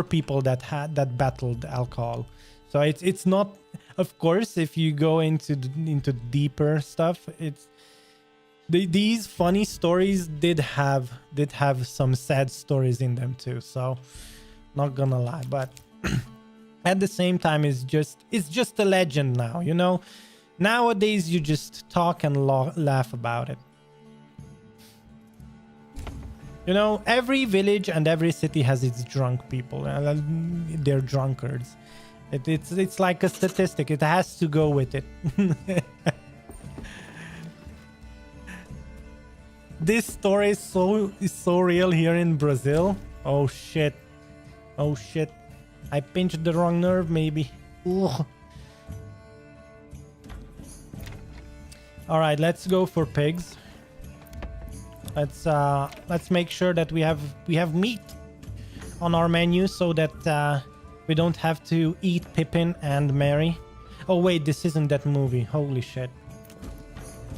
people that battled alcohol. So it's not, of course, if you go into deeper stuff, it's these funny stories did have some sad stories in them too. So not gonna lie, but at the same time it's just a legend now, you know. Nowadays you just talk and laugh about it. You know, every village and every city has its drunk people. They're drunkards. It's like a statistic. It has to go with it. This story is so real here in Brazil. Oh shit. Oh shit. I pinched the wrong nerve maybe. Ugh. All right, let's go for pigs. Let's make sure that we have meat on our menu so that we don't have to eat Pippin and Mary. Oh wait, this isn't that movie. Holy shit.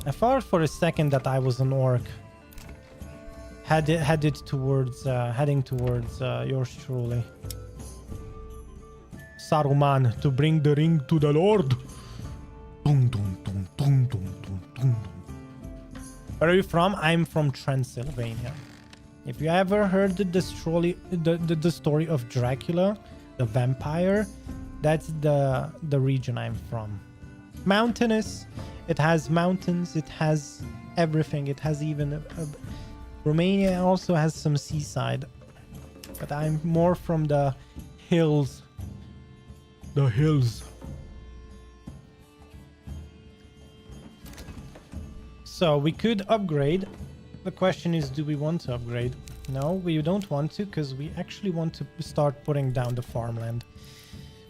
I thought for a second that I was an orc. Heading towards yours truly. Saruman, to bring the ring to the Lord. Dun, dun, dun, dun, dun, dun, dun. Where are you from? I'm from Transylvania. If you ever heard the story of Dracula, the vampire, that's the region I'm from. Mountainous. It has mountains. It has everything. It has even Romania also has some seaside, but I'm more from the hills. The hills. So we could upgrade. The question is, do we want to upgrade? No, we don't want to, because we actually want to start putting down the farmland.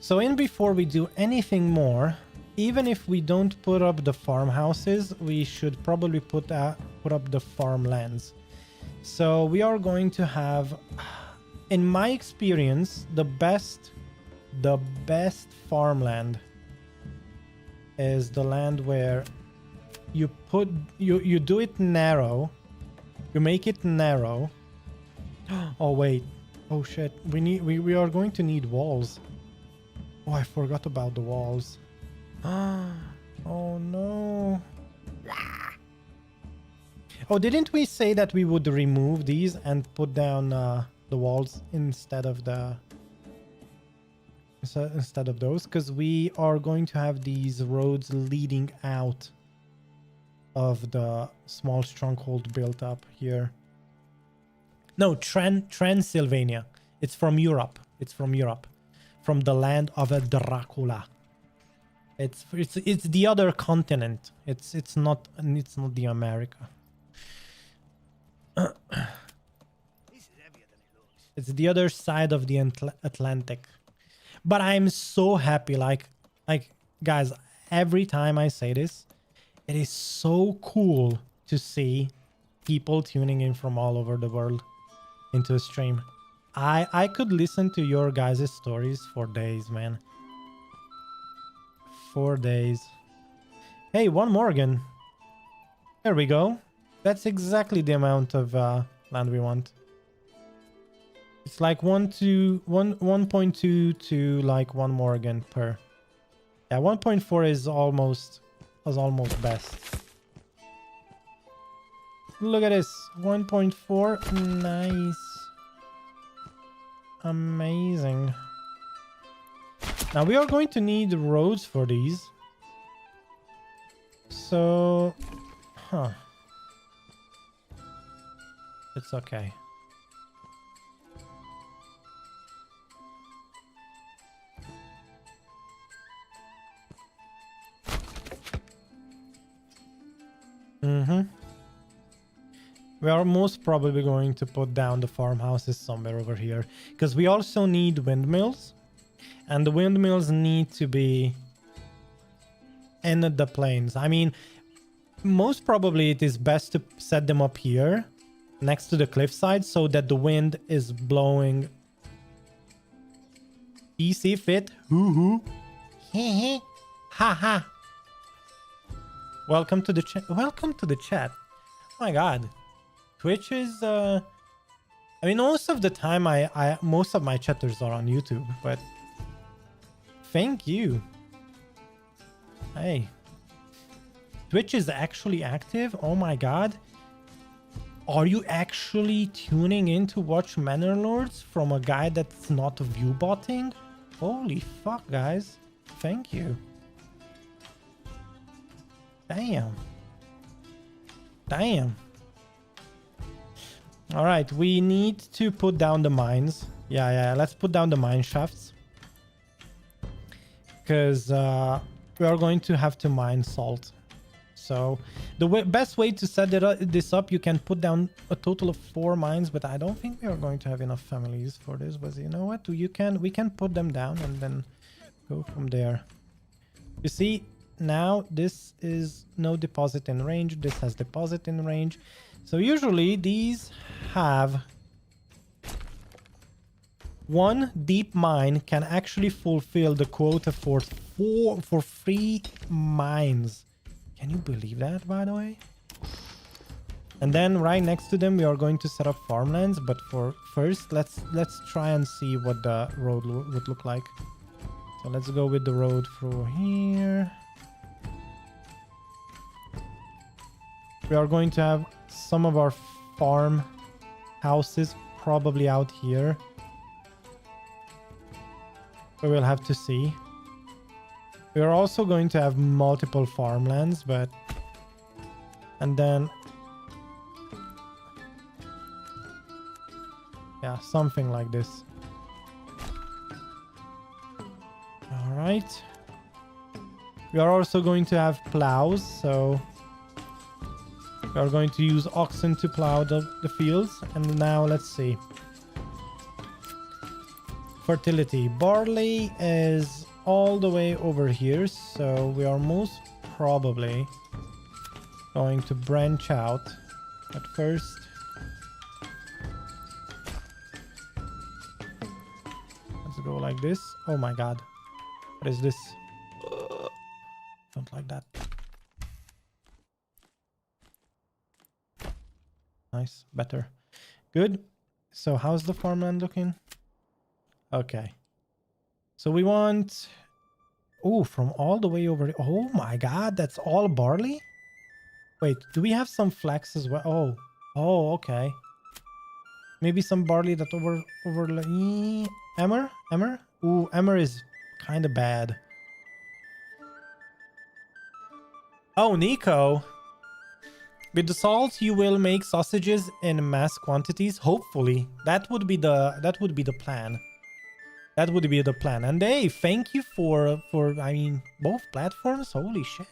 So before we do anything more, even if we don't put up the farmhouses, we should probably put up the farmlands. So we are going to have, in my experience, the best farmland is the land where you do it narrow. You make it narrow. Oh wait. Oh shit. We are going to need walls. Oh, I forgot about the walls. Oh no. Oh, didn't we say that we would remove these and put down the walls instead of those? Because we are going to have these roads leading out of the small stronghold built up here. No, Transylvania. It's from Europe. It's from Europe, from the land of a Dracula. It's the other continent. It's not the America. It's the other side of the Atlantic. But I'm so happy. Like guys, every time I say this, it is so cool to see people tuning in from all over the world into a stream. I could listen to your guys' stories for days, man. For days. Hey, one Morgan. There we go. That's exactly the amount of land we want. It's like 1.2 to like 1 Morgan per. Yeah, 1.4 is almost best. Look at this. 1.4. Nice. Amazing. Now we are going to need roads for these. So, it's okay. We are most probably going to put down the farmhouses somewhere over here, because we also need windmills, and the windmills need to be in the plains. I mean, most probably it is best to set them up here next to the cliffside so that the wind is blowing. PC fit. Hoo hoo. Haha. Welcome to the chat. Welcome to the chat. Oh my god. Twitch is I mean, most of the time most of my chatters are on YouTube, but thank you. Hey. Twitch is actually active? Oh my god. Are you actually tuning in to watch Manor Lords from a guy that's not view-botting? Holy fuck, guys. Thank you. Damn. Damn. Alright, we need to put down the mines. Yeah, let's put down the mine shafts. Because we are going to have to mine salt. So the best way to set this up, you can put down a total of 4 mines, but I don't think we are going to have enough families for this. But you know what? We can put them down and then go from there. You see, now this is no deposit in range. This has deposit in range. So usually these have 1 deep mine can actually fulfill the quota for 3 mines. Can you believe that, by the way? And then right next to them we are going to set up farmlands, but for first let's try and see what the road would look like. So let's go with the road through here. We are going to have some of our farm houses probably out here. So we'll have to see. We are also going to have multiple farmlands, but... And then... Yeah, something like this. Alright. We are also going to have plows, so... We are going to use oxen to plow the fields. And now let's see. Fertility. Barley is all the way over here, so we are most probably going to branch out. But first, let's go like this. Oh my god. What is this? Don't like that. Nice, better. Good. So how's the farmland looking? Okay. So we want... Oh, from all the way over... Oh my god, that's all barley? Wait, do we have some flax as well? Oh, okay. Maybe some barley that over... Emmer? Emmer? Ooh, emmer is kind of bad. Oh, Nico. With the salt, you will make sausages in mass quantities. Hopefully, that would be the plan. That would be the plan. And hey, thank you for I mean, both platforms. Holy shit!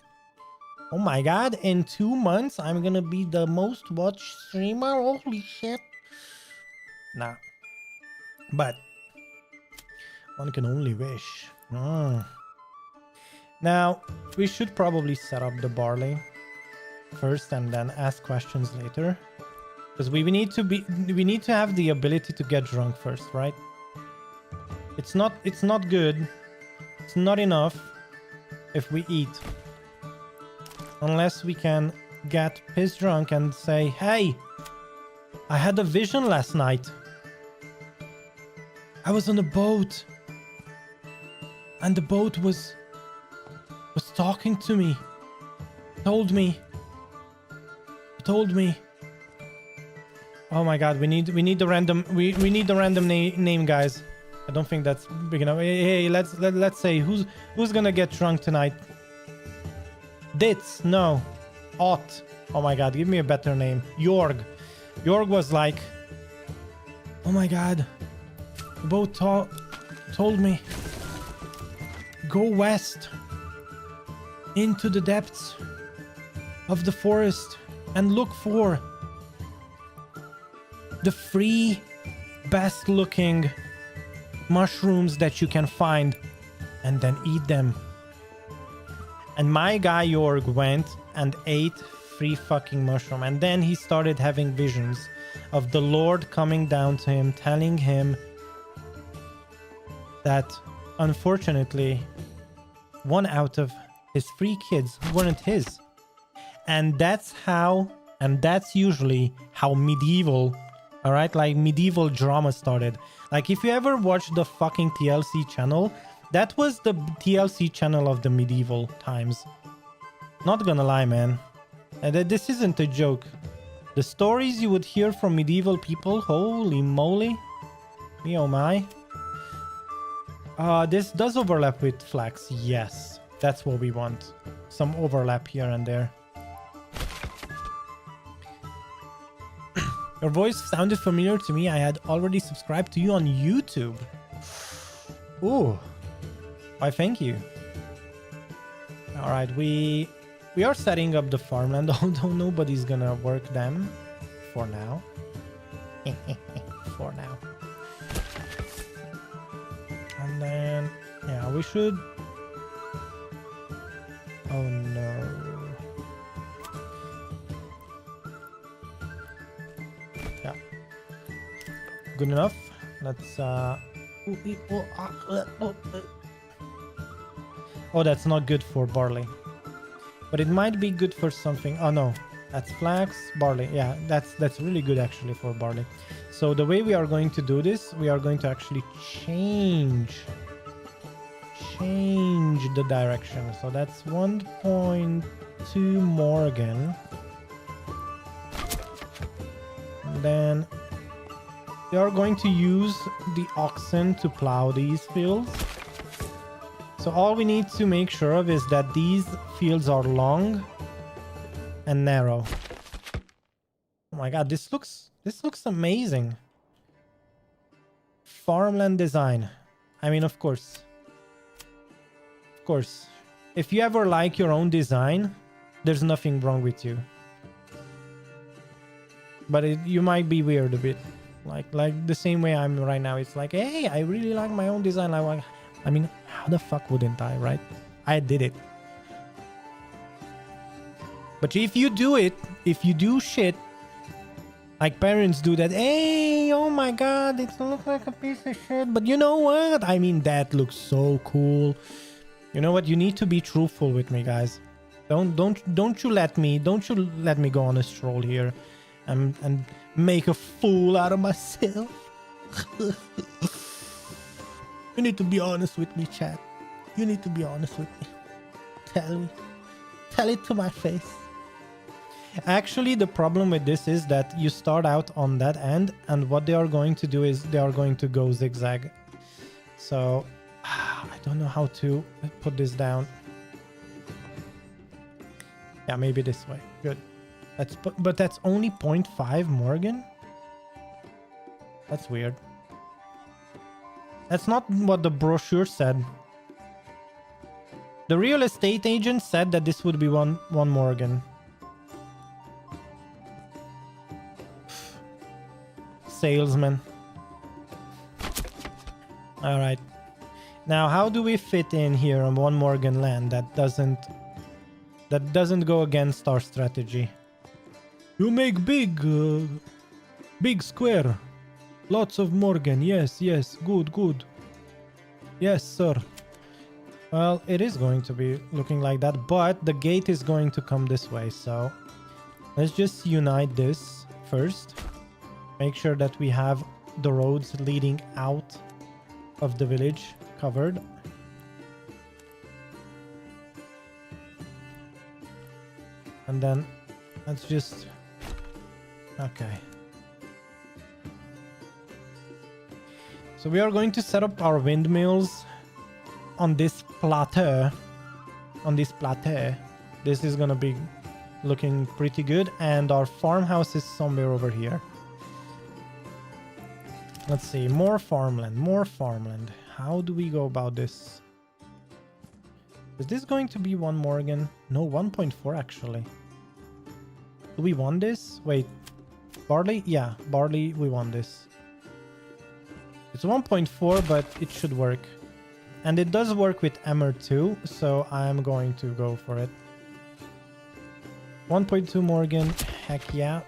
Oh my god! In 2 months, I'm gonna be the most watched streamer. Holy shit! Nah, but one can only wish. Now we should probably set up the barley first and then ask questions later. Because we need to have the ability to get drunk first, right? It's not good. It's not enough if we eat. Unless we can get piss drunk and say, hey, I had a vision last night. I was on a boat. And the boat was talking to me. Told me. Oh my god, we need the random we need the random name, guys. I don't think that's big enough. Hey, let's say who's gonna get drunk tonight? Ditz, no. Ott. Oh my god, give me a better name. Jorg. Jorg was like, oh my god, the boat told me, go west into the depths of the forest and look for the free best looking mushrooms that you can find and then eat them. And my guy Jorg went and ate free fucking mushroom, and then he started having visions of the Lord coming down to him, telling him that unfortunately one out of his 3 kids weren't his. And that's usually how medieval, all right, like medieval drama started. Like if you ever watched the fucking TLC channel, that was the TLC channel of the medieval times. Not gonna lie, man. This isn't a joke. The stories you would hear from medieval people, holy moly. Me oh my. This does overlap with flax. Yes, that's what we want. Some overlap here and there. Your voice sounded familiar to me. I had already subscribed to you on YouTube. Ooh. Why, thank you. All right, we are setting up the farmland, although nobody's gonna work them for now. For now. And then, yeah, we should... Oh no. Yeah. Good enough. Let's Oh, that's not good for barley. But it might be good for something. Oh no, that's flax, barley. Yeah, that's really good actually for barley. So the way we are going to do this, we are going to actually change the direction. So that's 1.2 Morgan. And then we are going to use the oxen to plow these fields. So all we need to make sure of is that these fields are long and narrow. Oh my god, this looks amazing. Farmland design. I mean, of course. Of course. If you ever like your own design, there's nothing wrong with you. But you might be weird a bit. Like the same way I'm right now. It's like, hey, I really like my own design. I mean, how the fuck wouldn't I, right? I did it. But if you do it, if you do shit, like parents do that, hey, oh my god, it looks like a piece of shit. But you know what? I mean, that looks so cool. You know what? You need to be truthful with me, guys. Don't you let me go on a stroll here and make a fool out of myself. You need to be honest with me, chat. You need to be honest with me. Tell me. Tell it to my face. Actually, the problem with this is that you start out on that end, and what they are going to do is they are going to go zigzag. So, I don't know how to put this down. Yeah, maybe this way. Good. But that's only 0.5 Morgan? That's weird. That's not what the brochure said. The real estate agent said that this would be one Morgan. Salesman. All right. Now, how do we fit in here on 1 Morgan land that doesn't go against our strategy? You make big. Big square. Lots of Morgan. Yes, yes. Good, good. Yes, sir. Well, it is going to be looking like that, but the gate is going to come this way, so let's just unite this first. Make sure that we have the roads leading out of the village covered. And then let's just... Okay. So we are going to set up our windmills on this plateau. This is gonna be looking pretty good, and our farmhouse is somewhere over here. Let's see, more farmland. How do we go about this? Is this going to be 1 Morgan? No, 1.4 actually. Do we want this? Wait, barley? Yeah, barley, we want this. It's 1.4, but it should work. And it does work with emmer too, so I'm going to go for it. 1.2 Morgan, heck yeah.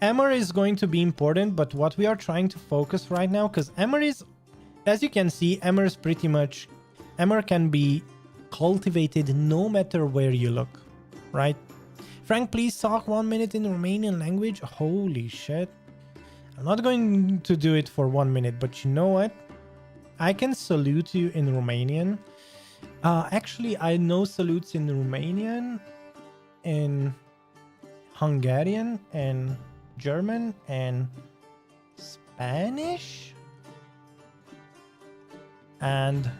Emmer is going to be important, but what we are trying to focus right now, because emmer is, as you can see, emmer is pretty much, emmer can be cultivated no matter where you look, right? Frank, please talk 1 minute in Romanian language. Holy shit. I'm not going to do it for 1 minute, but you know what? I can salute you in Romanian. Actually, I know salutes in Romanian, in Hungarian, and German, and Spanish. And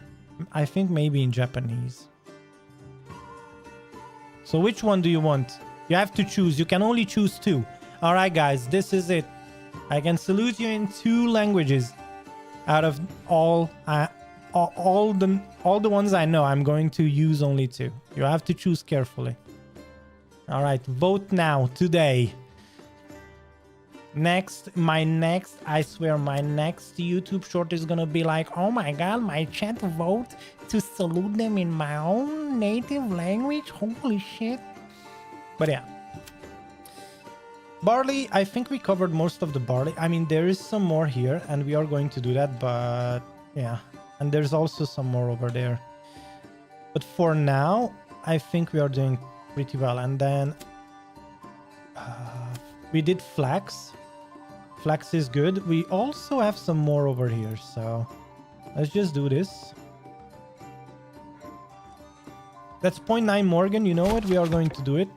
I think maybe in Japanese. So which one do you want? You have to choose. You can only choose 2. All right, guys, this is it. I can salute you in 2 languages out of all the ones I know. I'm going to use only 2. You have to choose carefully. All right, vote now, today. I swear my next YouTube short is gonna be like, oh my god, my chat vote to salute them in my own native language. Holy shit. But yeah. Barley, I think we covered most of the barley. I mean, there is some more here, and we are going to do that, but yeah. And there's also some more over there. But for now, I think we are doing pretty well. And then we did flax. Flax is good. We also have some more over here, so let's just do this. That's 0.9 Morgan. You know what? We are going to do it.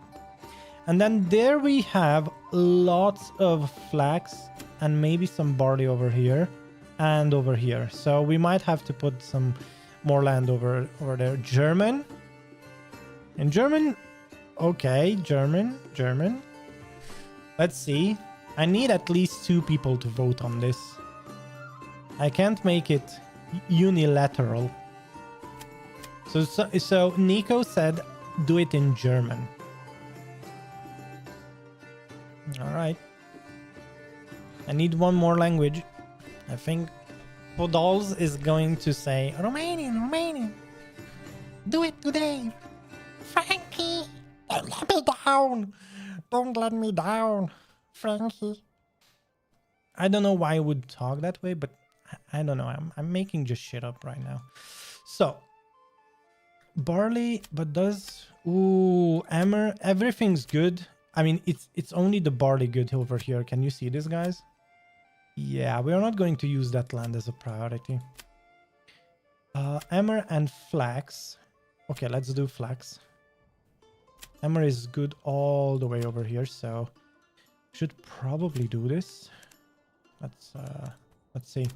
And then there we have lots of flax and maybe some barley over here and over here. So we might have to put some more land over there. German. And German. Okay, German. Let's see. I need at least 2 people to vote on this. I can't make it unilateral. So Nico said do it in German. All right. I need 1 more language. I think Podolz is going to say Romanian. Do it today. Frankie, don't let me down. Don't let me down, Frankie. I don't know why I would talk that way, but I don't know. I'm making just shit up right now. So barley, but does emmer, everything's good. I mean, it's only the barley good over here. Can you see this, guys? Yeah, we are not going to use that land as a priority. Emmer and flax. Okay, let's do flax. Emmer is good all the way over here, so should probably do this. Let's see.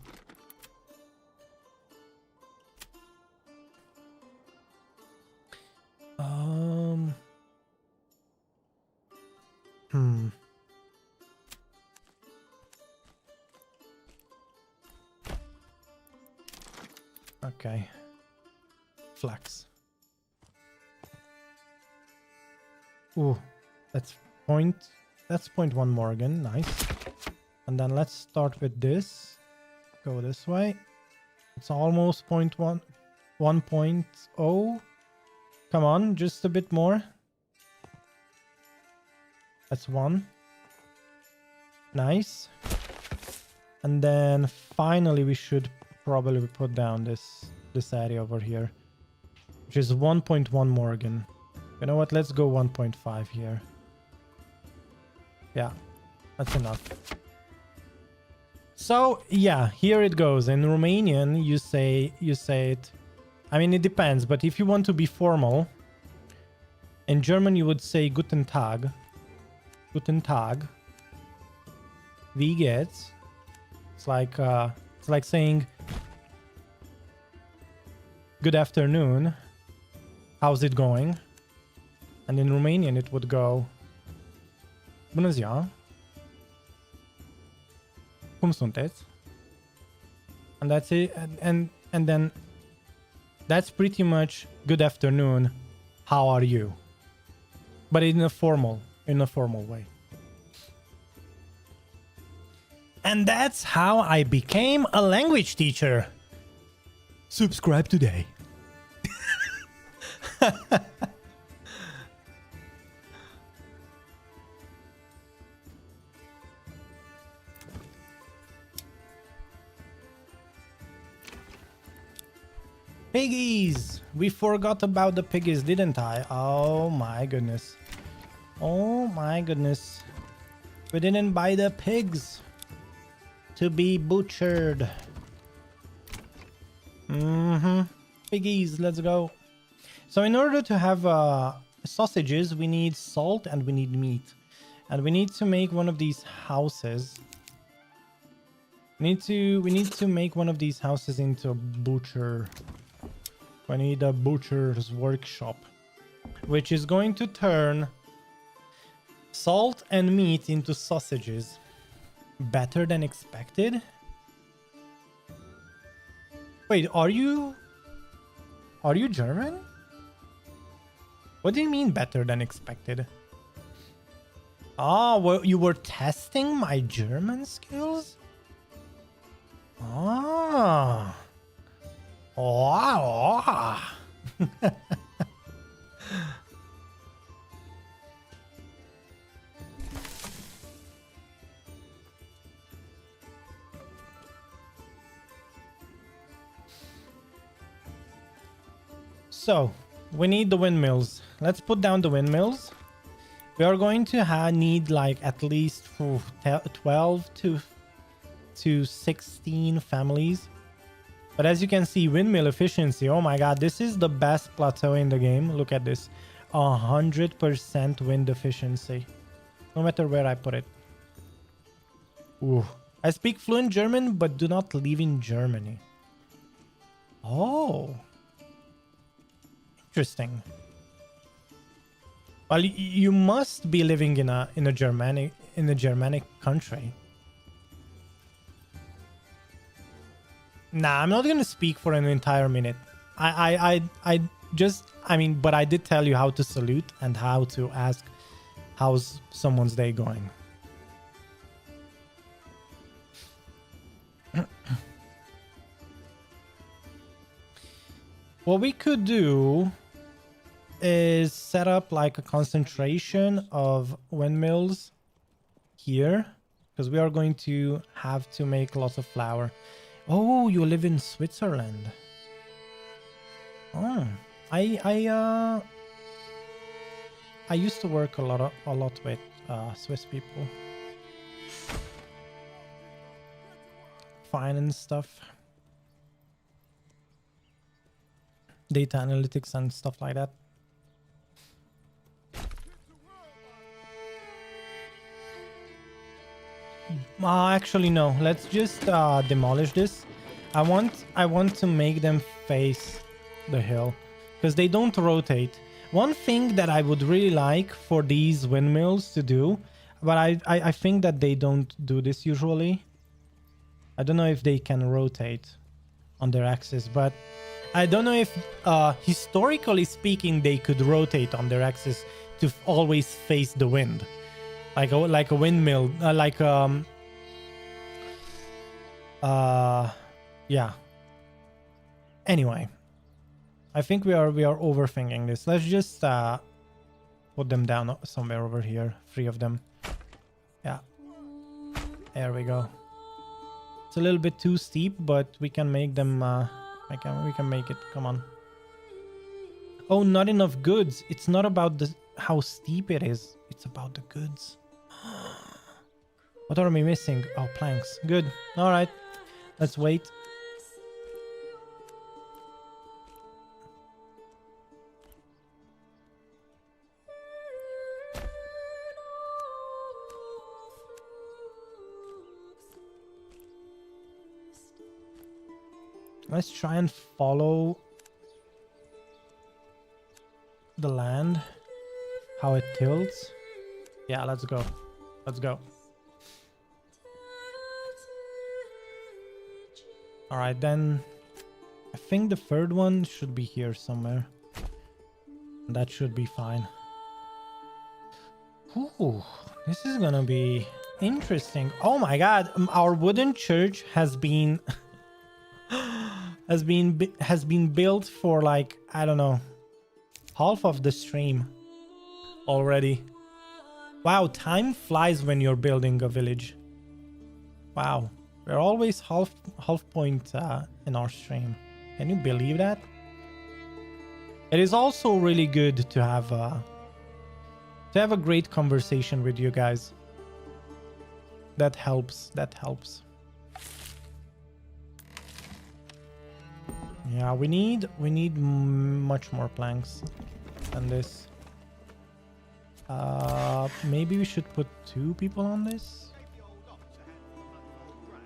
Okay. Flax. Ooh, that's 0.1 Morgan. Nice. And then let's start with this. Go this way. It's almost 0.1, 1.0. Come on, just a bit more. That's 1. Nice. And then finally we should probably put down this area over here, which is 1.1 Morgan. You know what? Let's go 1.5 here. Yeah, that's enough. So yeah, here it goes. In Romanian, you say it. I mean, it depends, but if you want to be formal, in German you would say Guten Tag. Guten Tag. Wie geht's? It's like saying good afternoon. How's it going? And in Romanian it would go Bună ziua. Cum sunteți? And that's it. And then that's pretty much good afternoon. How are you? But in a formal way. And that's how I became a language teacher. Subscribe today. Piggies! We forgot about the piggies, didn't I? Oh my goodness. Oh my goodness. We didn't buy the pigs to be butchered. Piggies, let's go. So in order to have sausages, we need salt and we need meat. And we need to make one of these houses. We need to make one of these houses into a butcher. I need a butcher's workshop, which is going to turn salt and meat into sausages. Better than expected? Wait, are you German? What do you mean better than expected? Ah, well, you were testing my German skills? Ah. Oh. So, we need the windmills. Let's put down the windmills. We are going to need like at least 12 to 16 families. But as you can see, windmill efficiency, oh my god, this is the best plateau in the game. Look at this, 100% wind efficiency, no matter where I put it. Ooh. I speak fluent German, but do not live in Germany. Oh, interesting. Well, you must be living in a Germanic country. Nah, I'm not gonna speak for an entire minute. I mean, but I did tell you how to salute and how to ask how's someone's day going. What we could do is set up like a concentration of windmills here, because we are going to have to make lots of flour. Oh, you live in Switzerland. Oh, I used to work a lot with Swiss people. Finance stuff, data analytics and stuff like that. Actually no, let's just demolish this. I want to make them face the hill because they don't rotate. One thing that I would really like for these windmills to do, but I think that they don't do this usually. I don't know if they can rotate on their axis, but I don't know if historically speaking they could rotate on their axis to always face the wind, like a windmill, yeah. Anyway, I think we are overthinking this. Let's just put them down somewhere over here, 3 of them. Yeah. There we go. It's a little bit too steep, but we can make them. We can make it. Come on. Oh, not enough goods. It's not about how steep it is. It's about the goods. What are we missing? Oh, planks. Good. All right. Let's wait. Let's try and follow the land, how it tilts. Yeah, let's go. Let's go. All right, then I think the third one should be here somewhere. That should be fine. Ooh, this is gonna be interesting. Oh my god, our wooden church has been has been built for like, I don't know, half of the stream already. Wow, time flies when you're building a village. Wow, we're always half point in our stream. Can you believe that? It is also really good to have a great conversation with you guys. That helps. That helps. Yeah, we need much more planks than this. Maybe we should put 2 people on this.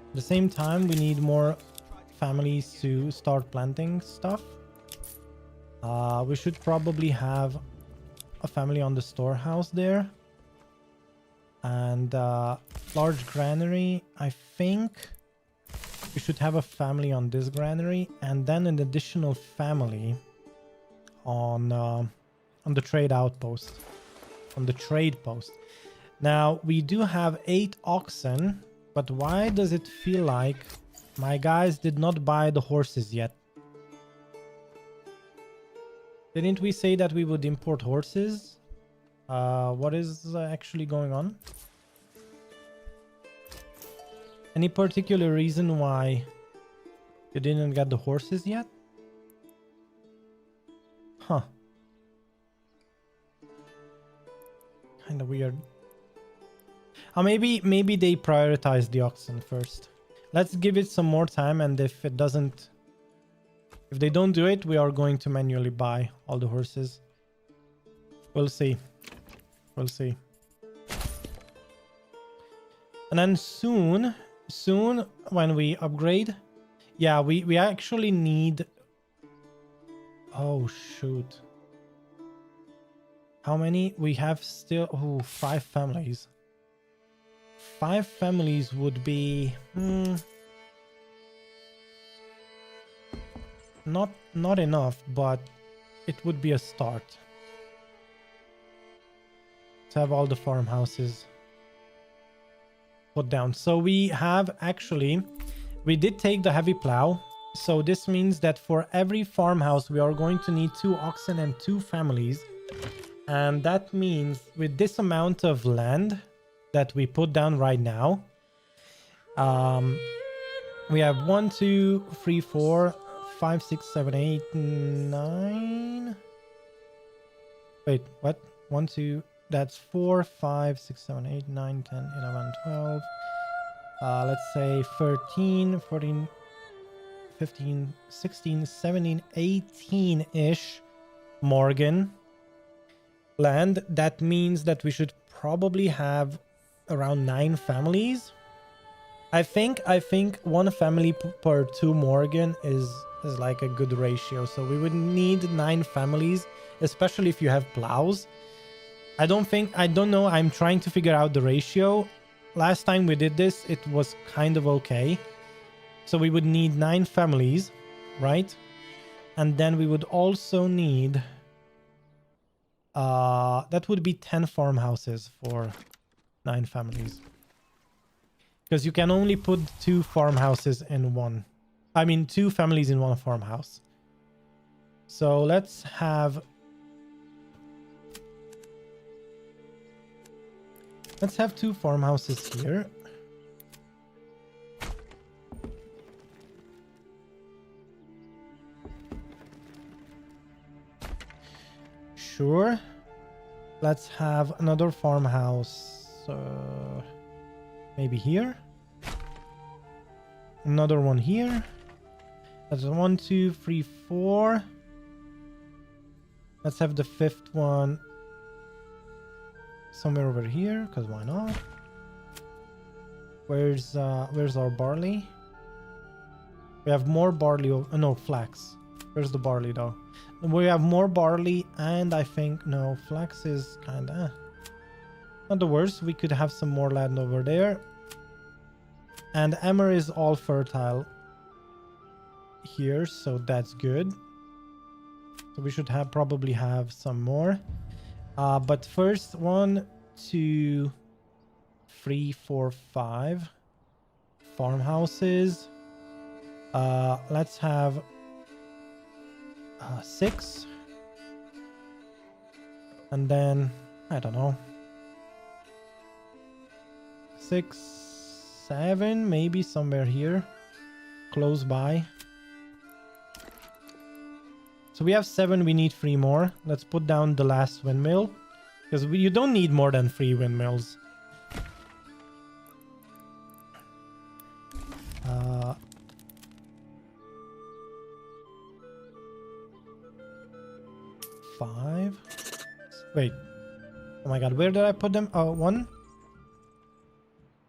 At the same time, we need more families to start planting stuff. We should probably have a family on the storehouse there. And large granary. I think we should have a family on this granary, and then an additional family on the trade outpost, on the trade post. Now we do have 8 oxen, but why does it feel like my guys did not buy the horses yet? Didn't we say that we would import horses? What is actually going on? Any particular reason why you didn't get the horses yet? Huh. Kind of weird. Maybe they prioritized the oxen first. Let's give it some more time, and if they don't do it, we are going to manually buy all the horses. We'll see. We'll see. And then soon when we upgrade, yeah, we actually need, oh shoot, how many we have still? Oh, 5 families. 5 families would be not enough, but it would be a start to have all the farmhouses put down. So we did take the heavy plow. So this means that for every farmhouse we are going to need 2 oxen and 2 families. And that means with this amount of land that we put down right now, we have 1, 2, 3, 4, 5, 6, 7, 8, 9. Wait, what? 1, 2. That's 4, 5, 6, 7, 8, 9, 10, 11, 12. Let's say 13, 14, 15, 16, 17, 18-ish Morgan land. That means that we should probably have around 9 families. I think 1 family per 2 Morgan is like a good ratio. So we would need 9 families, especially if you have plows. I don't know. I'm trying to figure out the ratio. Last time we did this, it was kind of okay. So we would need 9 families, right? And then we would also need, that would be 10 farmhouses for 9 families. Because you can only put 2 farmhouses in one. I mean, 2 families in 1 farmhouse. So let's have 2 farmhouses here. Sure. Let's have another farmhouse. Maybe here. Another one here. That's 1, 2, 3, 4. Let's have the 5th one somewhere over here, because why not? Where's our barley? We have more barley. No, flax. Where's the barley though? We have more barley, and I think no, flax is kind of not the worst. We could have some more land over there, and emmer is all fertile here, so that's good. So we should probably have some more. But first, 1, 2, 3, 4, 5 farmhouses. Let's have 6, and then I don't know, 6, 7, maybe somewhere here close by. So we have 7, we need 3 more. Let's put down the last windmill, because you don't need more than 3 windmills. 5. Wait. Oh my god, where did I put them? 1.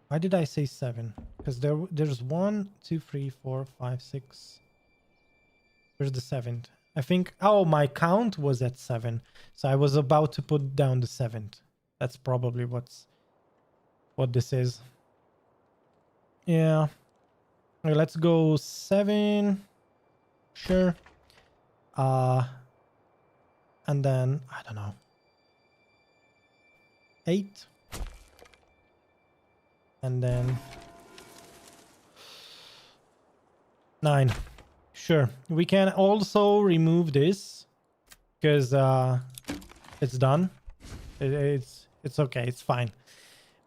Why did I say 7? Because there's 1, 2, 3, 4, 5, 6. Where's the 7th? I think, oh, my count was at 7. So I was about to put down the 7th. That's probably what this is. Yeah. Okay, let's go 7. Sure. And then, I don't know, 8. And then 9. Sure. We can also remove this because it's done. It's okay. It's fine.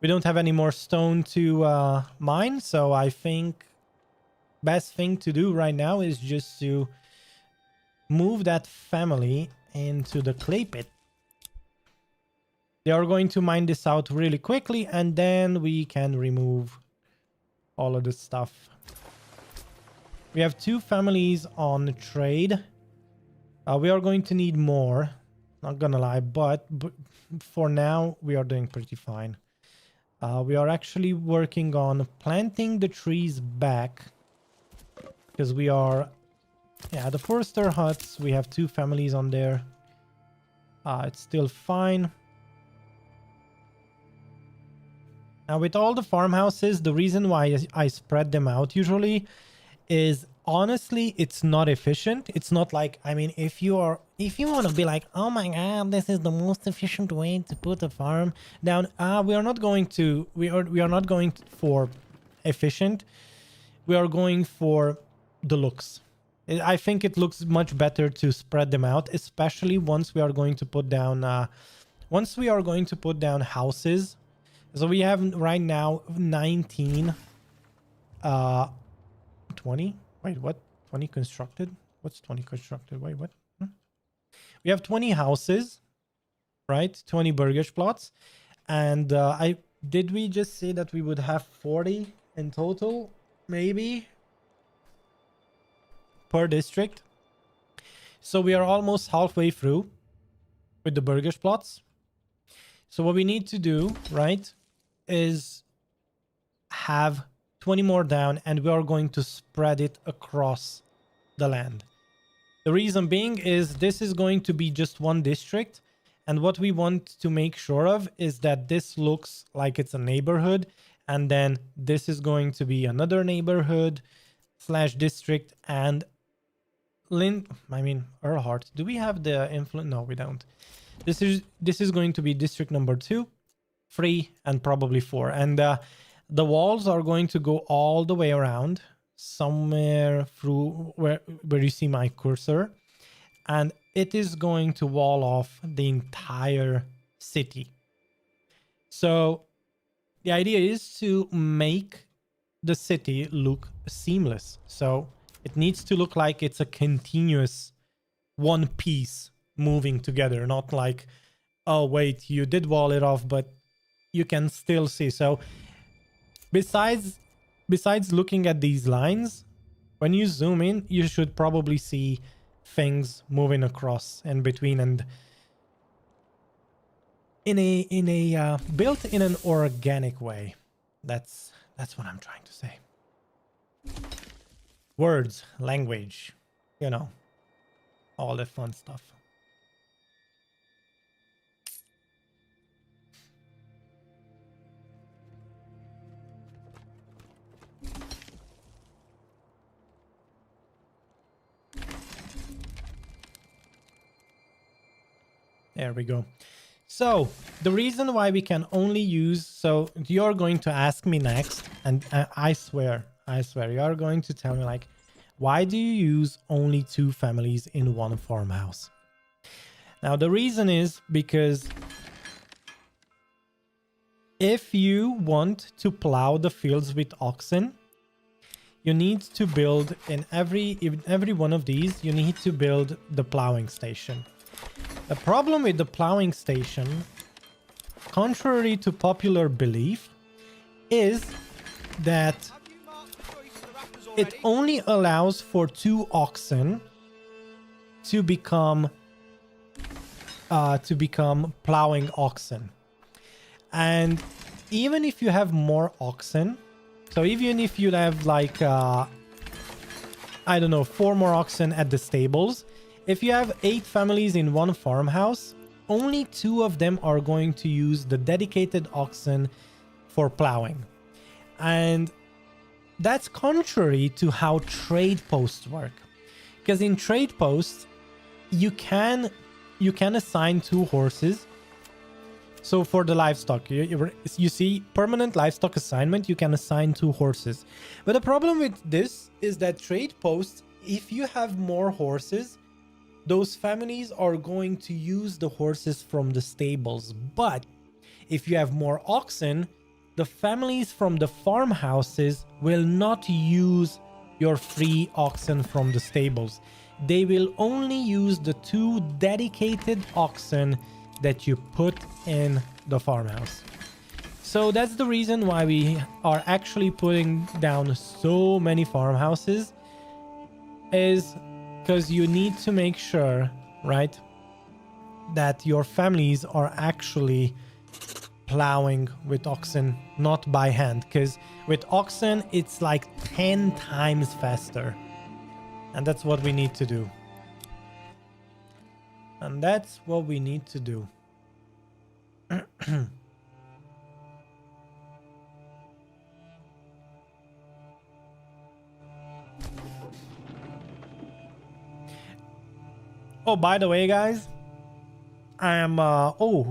We don't have any more stone to mine, so I think best thing to do right now is just to move that family into the clay pit. They are going to mine this out really quickly, and then we can remove all of this stuff. We have 2 families on trade. We are going to need more, not gonna lie, but for now we are doing pretty fine. We are actually working on planting the trees back, because we are, yeah, the forester huts, we have 2 families on there. It's still fine. Now with all the farmhouses, the reason why I spread them out usually is honestly it's not efficient. It's not like, I mean, if you want to be like, oh my god, this is the most efficient way to put a farm down, we are not going for efficient. We are going for the looks. I think it looks much better to spread them out, especially once we are going to put down houses. So we have right now 19 20. Wait, what? 20 constructed? What's 20 constructed? Wait, what? We have 20 houses, right? 20 burgage plots. And did we just say that we would have 40 in total? Maybe per district. So we are almost halfway through with the burgage plots. So what we need to do, right, is have 20 more down, and we are going to spread it across the land. The reason being is this is going to be just one district, and what we want to make sure of is that this looks like it's a neighborhood, and then this is going to be another neighborhood / district. And Earlhart, do we have the influence? No, we don't. This is going to be district number 2, 3, and probably 4. And the walls are going to go all the way around, somewhere through where you see my cursor, and it is going to wall off the entire city. So the idea is to make the city look seamless. So it needs to look like it's a continuous one piece moving together, not like, oh wait, you did wall it off, but you can still see. So besides looking at these lines, when you zoom in, you should probably see things moving across and between, and in a built in an organic way. That's what I'm trying to say. Words, language, you know, all that fun stuff. There we go. So the reason why we can only use, so you're going to ask me next, and I swear, you're going to tell me like, why do you use only 2 families in one farmhouse? Now the reason is because if you want to plow the fields with oxen, you need to build in every one of these, you need to build the plowing station. The problem with the plowing station, contrary to popular belief, is that it only allows for 2 oxen to become plowing oxen. And even if you have more oxen, so even if you have like I don't know, 4 more oxen at the stables, if you have 8 families in one farmhouse, only 2 of them are going to use the dedicated oxen for plowing. And that's contrary to how trade posts work. Because in trade posts, you can assign 2 horses. So for the livestock, you see permanent livestock assignment, you can assign 2 horses. But the problem with this is that trade posts, if you have more horses, those families are going to use the horses from the stables. But if you have more oxen, the families from the farmhouses will not use your free oxen from the stables. They will only use the 2 dedicated oxen that you put in the farmhouse. So that's the reason why we are actually putting down so many farmhouses, is because you need to make sure, right, that your families are actually plowing with oxen, not by hand. Because with oxen, it's like 10 times faster. And that's what we need to do. And that's what we need to do. Oh, by the way, guys, I am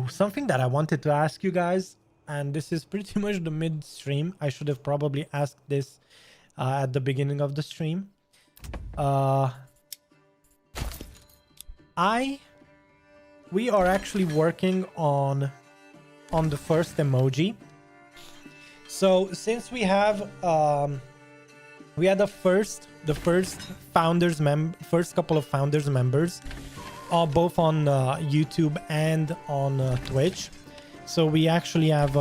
something that I wanted to ask you guys, and this is pretty much the mid-stream. I should have probably asked this at the beginning of the stream. We are actually working on the first emoji. So since we have we had the first couple of founders members, both on YouTube and on Twitch. So we actually have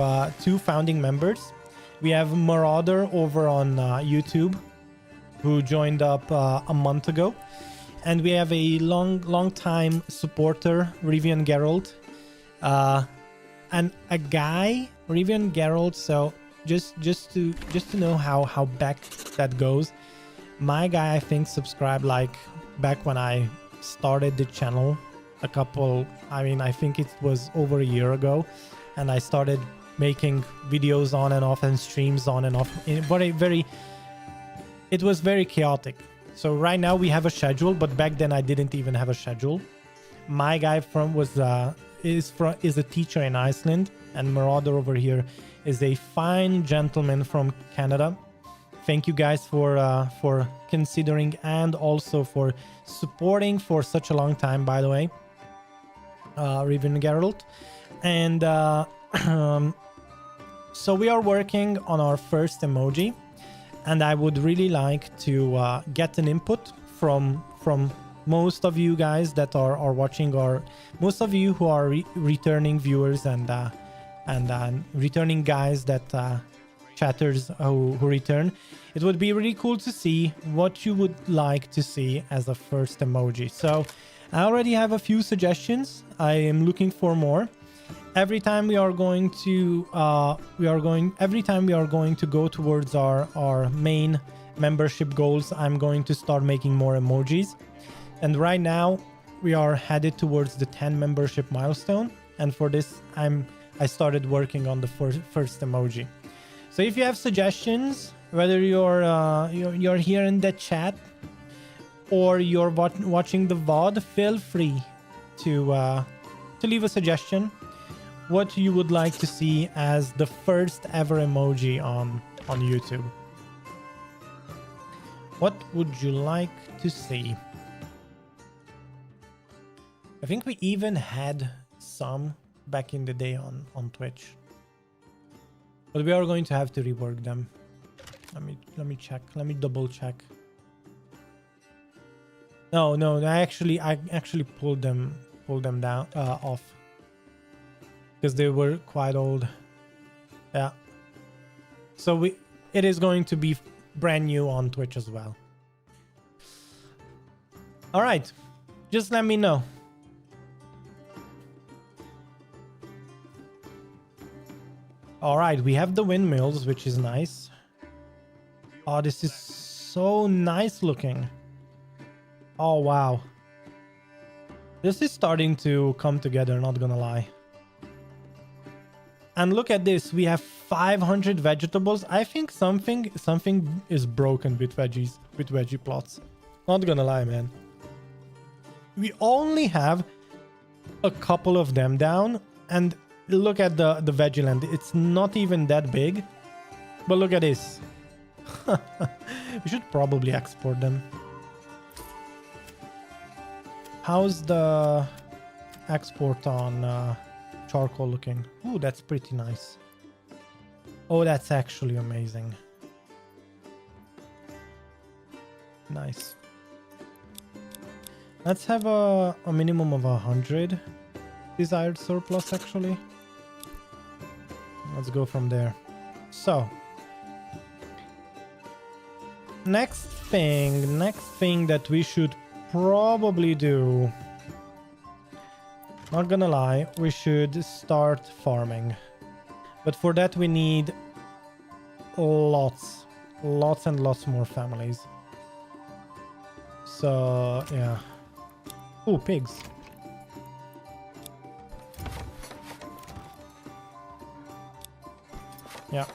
2 founding members. We have Marauder over on YouTube, who joined up a month ago, and we have a long time supporter, Rivian Geralt, and a guy, Rivian Geralt. So just to know how back that goes, my guy, I think, subscribed like back when I started the channel I think it was over a year ago, and I started making videos on and off and streams on and off. It was very chaotic. So right now we have a schedule, but back then I didn't even have a schedule. My guy is a teacher in Iceland, and Marauder over here is a fine gentleman from Canada. Thank you guys for considering and also for supporting for such a long time, by the way, Riven Geralt. And so we are working on our first emoji, and I would really like to get an input from most of you guys that are watching, or most of you who are returning viewers and returning guys that chatters who return, it would be really cool to see what you would like to see as a first emoji. So I already have a few suggestions. I am looking for more. Every time we are going to go towards our main membership goals, I'm going to start making more emojis. And right now we are headed towards the 10 membership milestone, and for this I started working on the first emoji. So if you have suggestions, whether you're here in the chat or you're watching the VOD, feel free to leave a suggestion what you would like to see as the first ever emoji on YouTube. What would you like to see? I think we even had some back in the day on Twitch, but we are going to have to rework them. Let me check. Let me double check. No, I actually pulled them down off because they were quite old. Yeah. So it is going to be brand new on Twitch as well. All right, just let me know. All right, we have the windmills, which is nice. Oh, this is so nice looking. Oh, wow. This is starting to come together, not gonna lie. And look at this. We have 500 vegetables. I think something is broken with veggies, with veggie plots. Not gonna lie, man. We only have a couple of them down, and look at the veggie land. It's not even that big, but look at this. We should probably export them. How's the export on charcoal looking? Ooh, that's pretty nice. Oh, that's actually amazing. Nice. Let's have a minimum of 100 desired surplus, actually. Let's go from there. So next thing that we should probably do, not gonna lie, we should start farming, but for that we need lots and lots more families. So yeah. Oh, pigs. Yeah,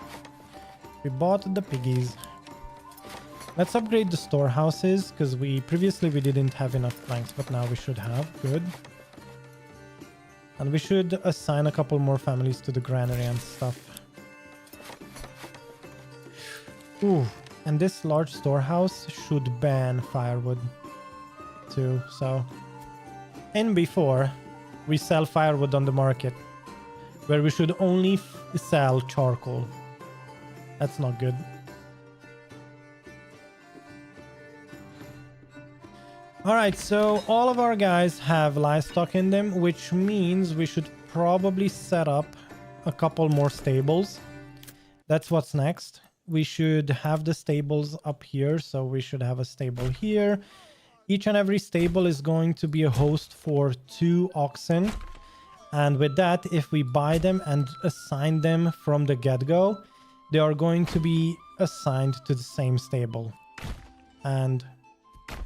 we bought the piggies. Let's upgrade the storehouses, because we didn't have enough planks, but now we should have. Good. And we should assign a couple more families to the granary and stuff. Ooh, and this large storehouse should ban firewood too. So, and before we sell firewood on the market, where we should only sell charcoal. That's not good. Alright, so all of our guys have livestock in them, which means we should probably set up a couple more stables. That's what's next. We should have the stables up here, so we should have a stable here. Each and every stable is going to be a host for 2 oxen. And with that, if we buy them and assign them from the get-go, they are going to be assigned to the same stable and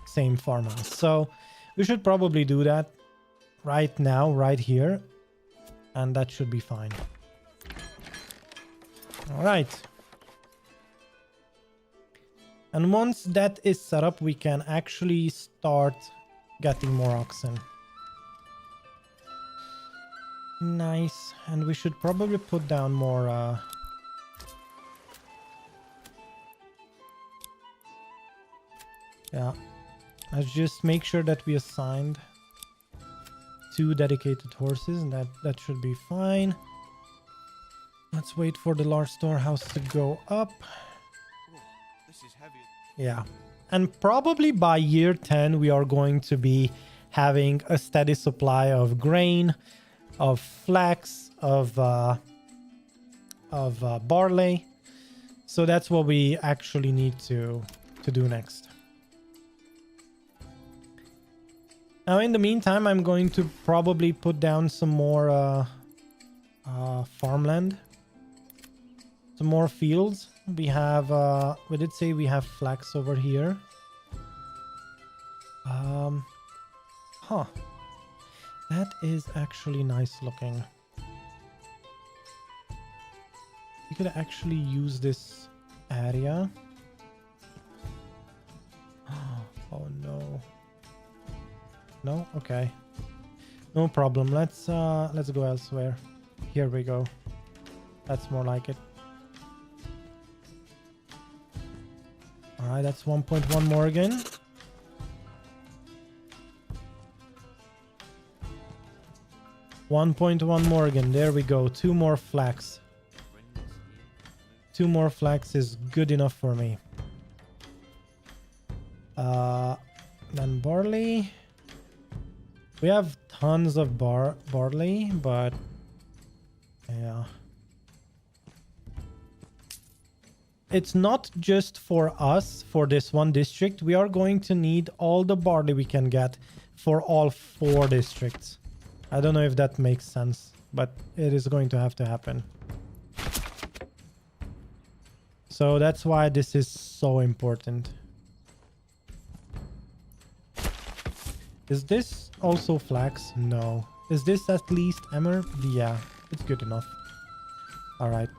same farmhouse. So we should probably do that right now, right here, and that should be fine. All right. And once that is set up, we can actually start getting more oxen. Nice. And we should probably put down more yeah, let's just make sure that we assigned 2 dedicated horses, and that should be fine. Let's wait for the large storehouse to go up. Oh, this is heavy. Yeah, And probably by year 10, we are going to be having a steady supply of grain, of flax, of barley. So that's what we actually need to do next. Now, in the meantime, I'm going to probably put down some more farmland, some more fields. We have, we did say we have flax over here. Huh. That is actually nice looking. You could actually use this area. Oh no. No? Okay. No problem. Let's go elsewhere. Here we go. That's more like it. Alright, that's 1.1 Morgan. $1.1 Morgan. There we go. 2 more flax. 2 more flax is good enough for me. Then barley. We have tons of barley, but yeah. It's not just for us, for this one district. We are going to need all the barley we can get for all 4 districts. I don't know if that makes sense, but it is going to have to happen. So that's why this is so important. Is this also flax? No. Is this at least emmer? Yeah, it's good enough. All right.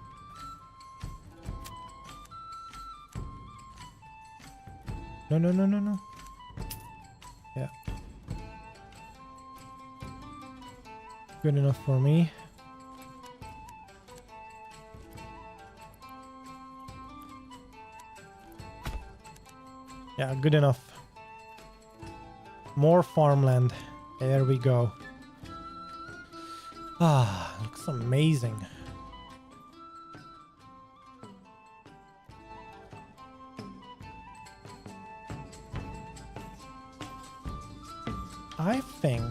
No. Yeah. Good enough for me. Yeah, good enough. More farmland. There we go. Ah, looks amazing. I think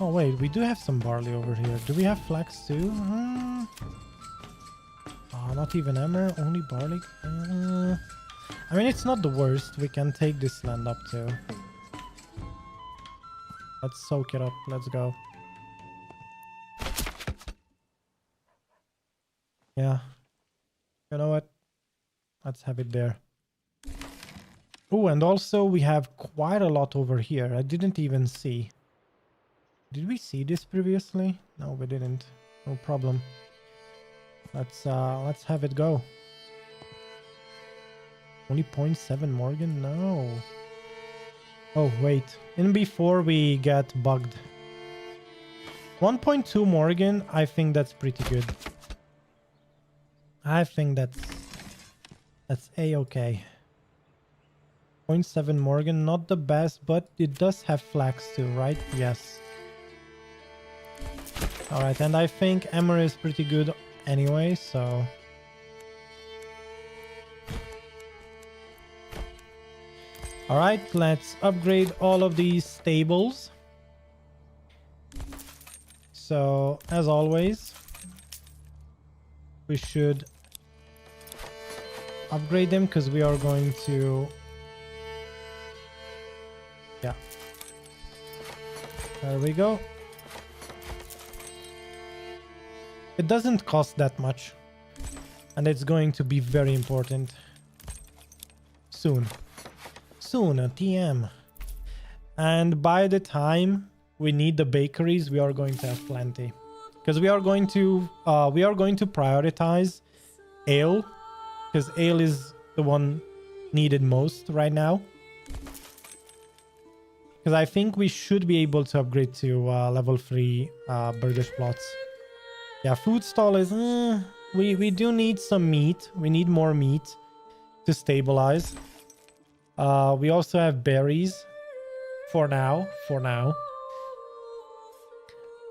oh wait, we do have some barley over here. Do we have flax too? Oh, not even emmer, only barley. I mean, it's not the worst. We can take this land up too. Let's soak it up. Let's go. Yeah. You know what? Let's have it there. Oh, and also we have quite a lot over here. I didn't even see. Did we see this previously? No, we didn't. No problem. Let's have it go. Only 0.7 Morgan? No. Oh, wait. And before we get bugged. 1.2 Morgan, I think that's pretty good. I think that's a-okay. 0.7 Morgan, not the best, but it does have flax too, right? Yes. Alright, and I think emmer is pretty good anyway, so... Alright, let's upgrade all of these stables. So, as always, we should upgrade them because we are going to... Yeah. There we go. It doesn't cost that much. And it's going to be very important. Soon. Soon, a TM. And by the time we need the bakeries, we are going to have plenty. Because we are going to prioritize ale. Because ale is the one needed most right now. Because I think we should be able to upgrade to level 3 burgers plots. Yeah, food stall is... we do need some meat. We need more meat to stabilize. We also have berries. For now.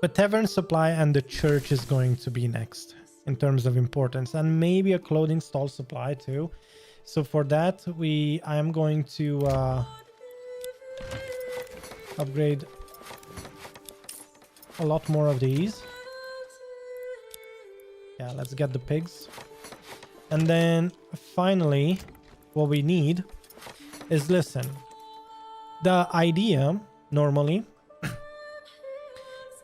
But tavern supply and the church is going to be next in terms of importance, and maybe a clothing stall supply too. So for that, I am going to upgrade a lot more of these. Yeah, let's get the pigs. And then finally, what we need is, listen, the idea normally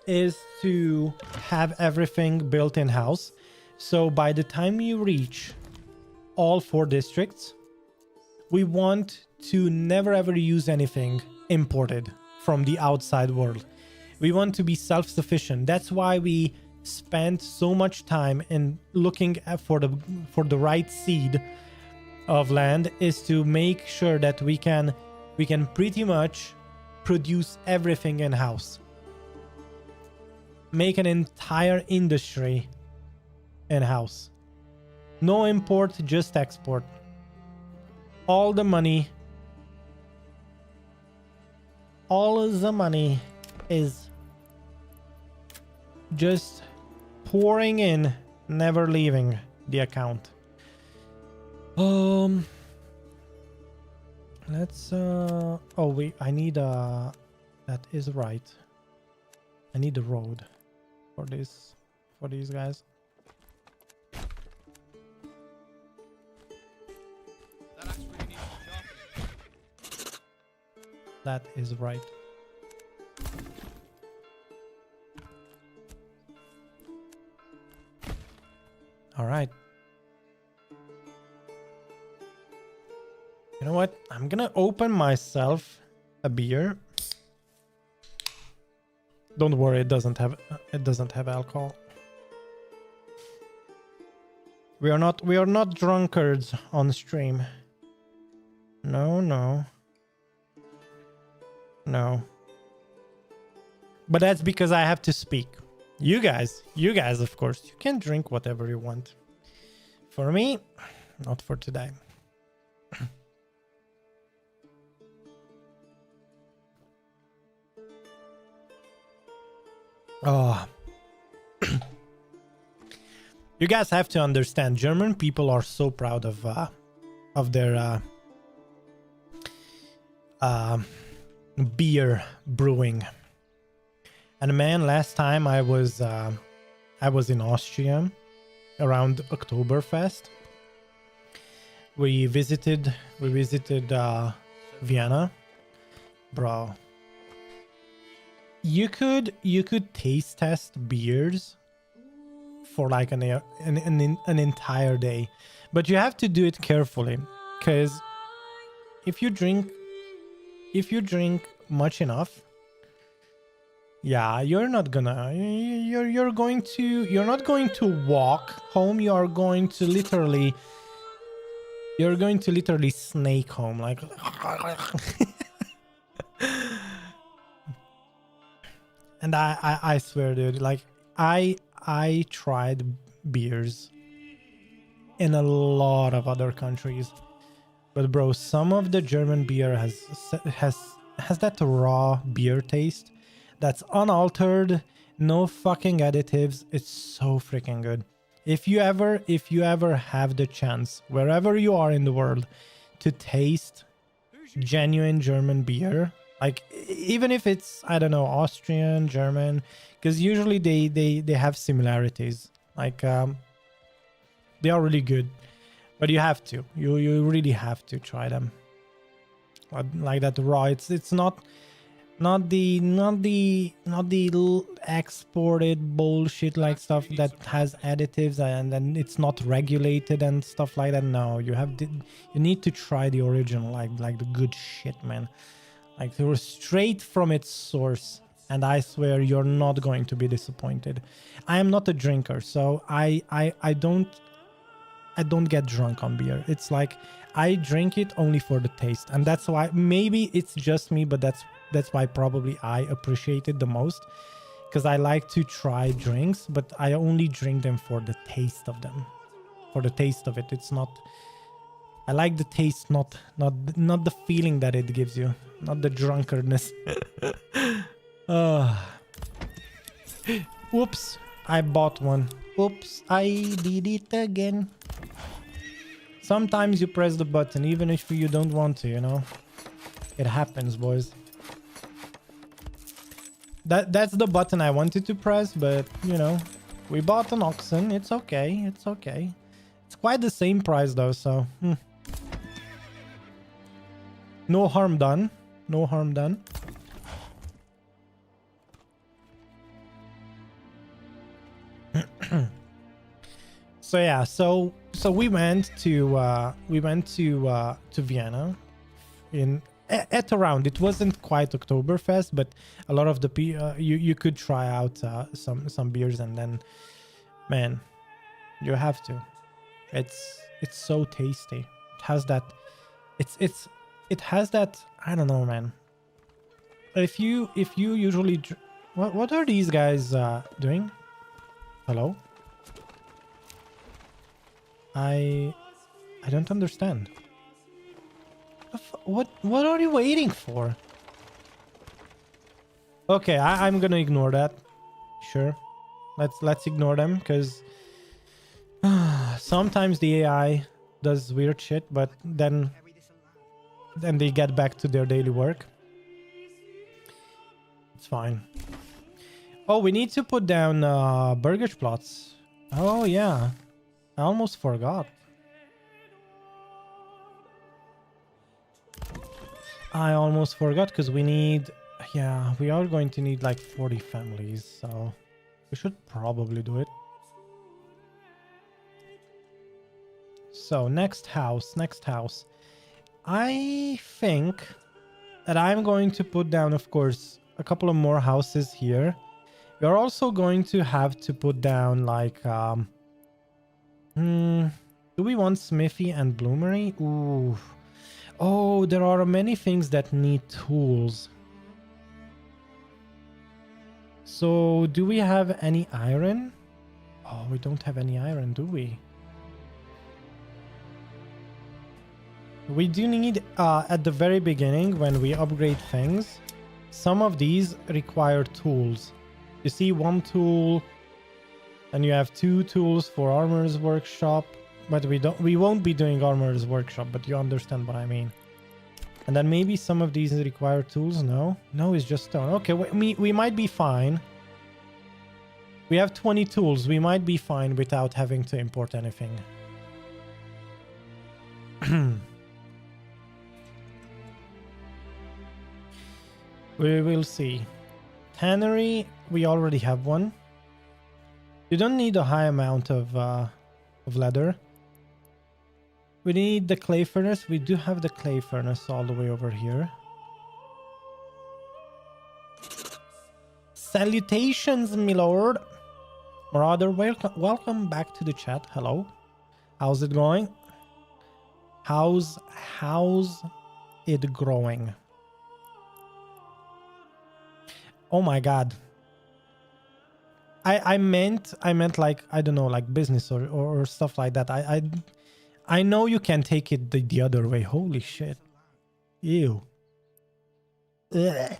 is to have everything built in-house. So by the time you reach all 4 districts, we want to never ever use anything imported from the outside world. We want to be self-sufficient. That's why we spent so much time in looking for the right seed of land, is to make sure that we can pretty much produce everything in-house. Make an entire industry in-house. No import, just export. All the money is just pouring in, never leaving the account. Let's oh wait, I need that is right. I need a road for these guys. That is right. All right. You know what? I'm gonna open myself a beer. Don't worry, it doesn't have alcohol. We are not drunkards on stream. No. But that's because I have to speak. You guys, of course, you can drink whatever you want. For me, not for today. Oh. You guys have to understand, German people are so proud of their beer brewing. And man, last time I was in Austria around Oktoberfest. We visited Vienna. Bro, you could taste test beers for like an entire day, but you have to do it carefully, because if you drink much enough, yeah, you're not going to walk home. You're going to literally snake home, like. And I swear, dude, like I tried beers in a lot of other countries, but bro, some of the German beer has that raw beer taste that's unaltered, no fucking additives. It's so freaking good. If you ever have the chance, wherever you are in the world, to taste genuine German beer, like even if it's, I don't know, Austrian, German, because usually they have similarities, like they are really good, but you really have to try them. Like that raw, it's not the exported bullshit like stuff that has additives and then it's not regulated and stuff like that. No, you need to try the original, like the good shit, man. Like they were straight from its source, and I swear you're not going to be disappointed. I am not a drinker, so I don't get drunk on beer. It's like I drink it only for the taste, and that's why, maybe it's just me, but that's why probably I appreciate it the most, because I like to try drinks, but I only drink them for the taste of them. For the taste of it. It's not, I like the taste, not the feeling that it gives you, not the drunkardness. Whoops, I bought one. Oops, I did it again. Sometimes you press the button even if you don't want to, you know. It happens, boys. That's the button I wanted to press, but you know, we bought an oxen. It's okay. It's okay. It's quite the same price though, so no harm done. No harm done. So yeah, so we went to Vienna at around, it wasn't quite Oktoberfest, but a lot of the you could try out some beers, and then man, you have to. It's so tasty. It has that. It has that. I don't know, man. If you usually what are these guys doing? Hello? I don't understand. What are you waiting for? Okay, I'm gonna ignore that. Sure. Let's ignore them, because sometimes the AI does weird shit, but then they get back to their daily work. It's fine. Oh, we need to put down burgage plots. Oh yeah. I almost forgot. I almost forgot, because we need... Yeah, we are going to need like 40 families, so we should probably do it. So, next house. I think that I'm going to put down, of course, a couple of more houses here. We're also going to have to put down like... do we want smithy and bloomery? Ooh. Oh, there are many things that need tools. So, do we have any iron? Oh, we don't have any iron, do we? We do need, at the very beginning, when we upgrade things, some of these require tools. You see one tool, and you have 2 tools for Armorer's Workshop, but we won't be doing Armorer's Workshop, but you understand what I mean. And then maybe some of these require tools. No, it's just stone. Okay, we might be fine. We have 20 tools. We might be fine without having to import anything. We will see. Tannery, we already have one. You don't need a high amount of leather. We need the clay furnace. We do have the clay furnace all the way over here. Salutations, my lord. Marauder, welcome back to the chat. Hello. How's it going? How's it growing? Oh my god. I meant like, I don't know, like business or stuff like that. I know you can take it the other way. Holy shit. Ew. Ugh.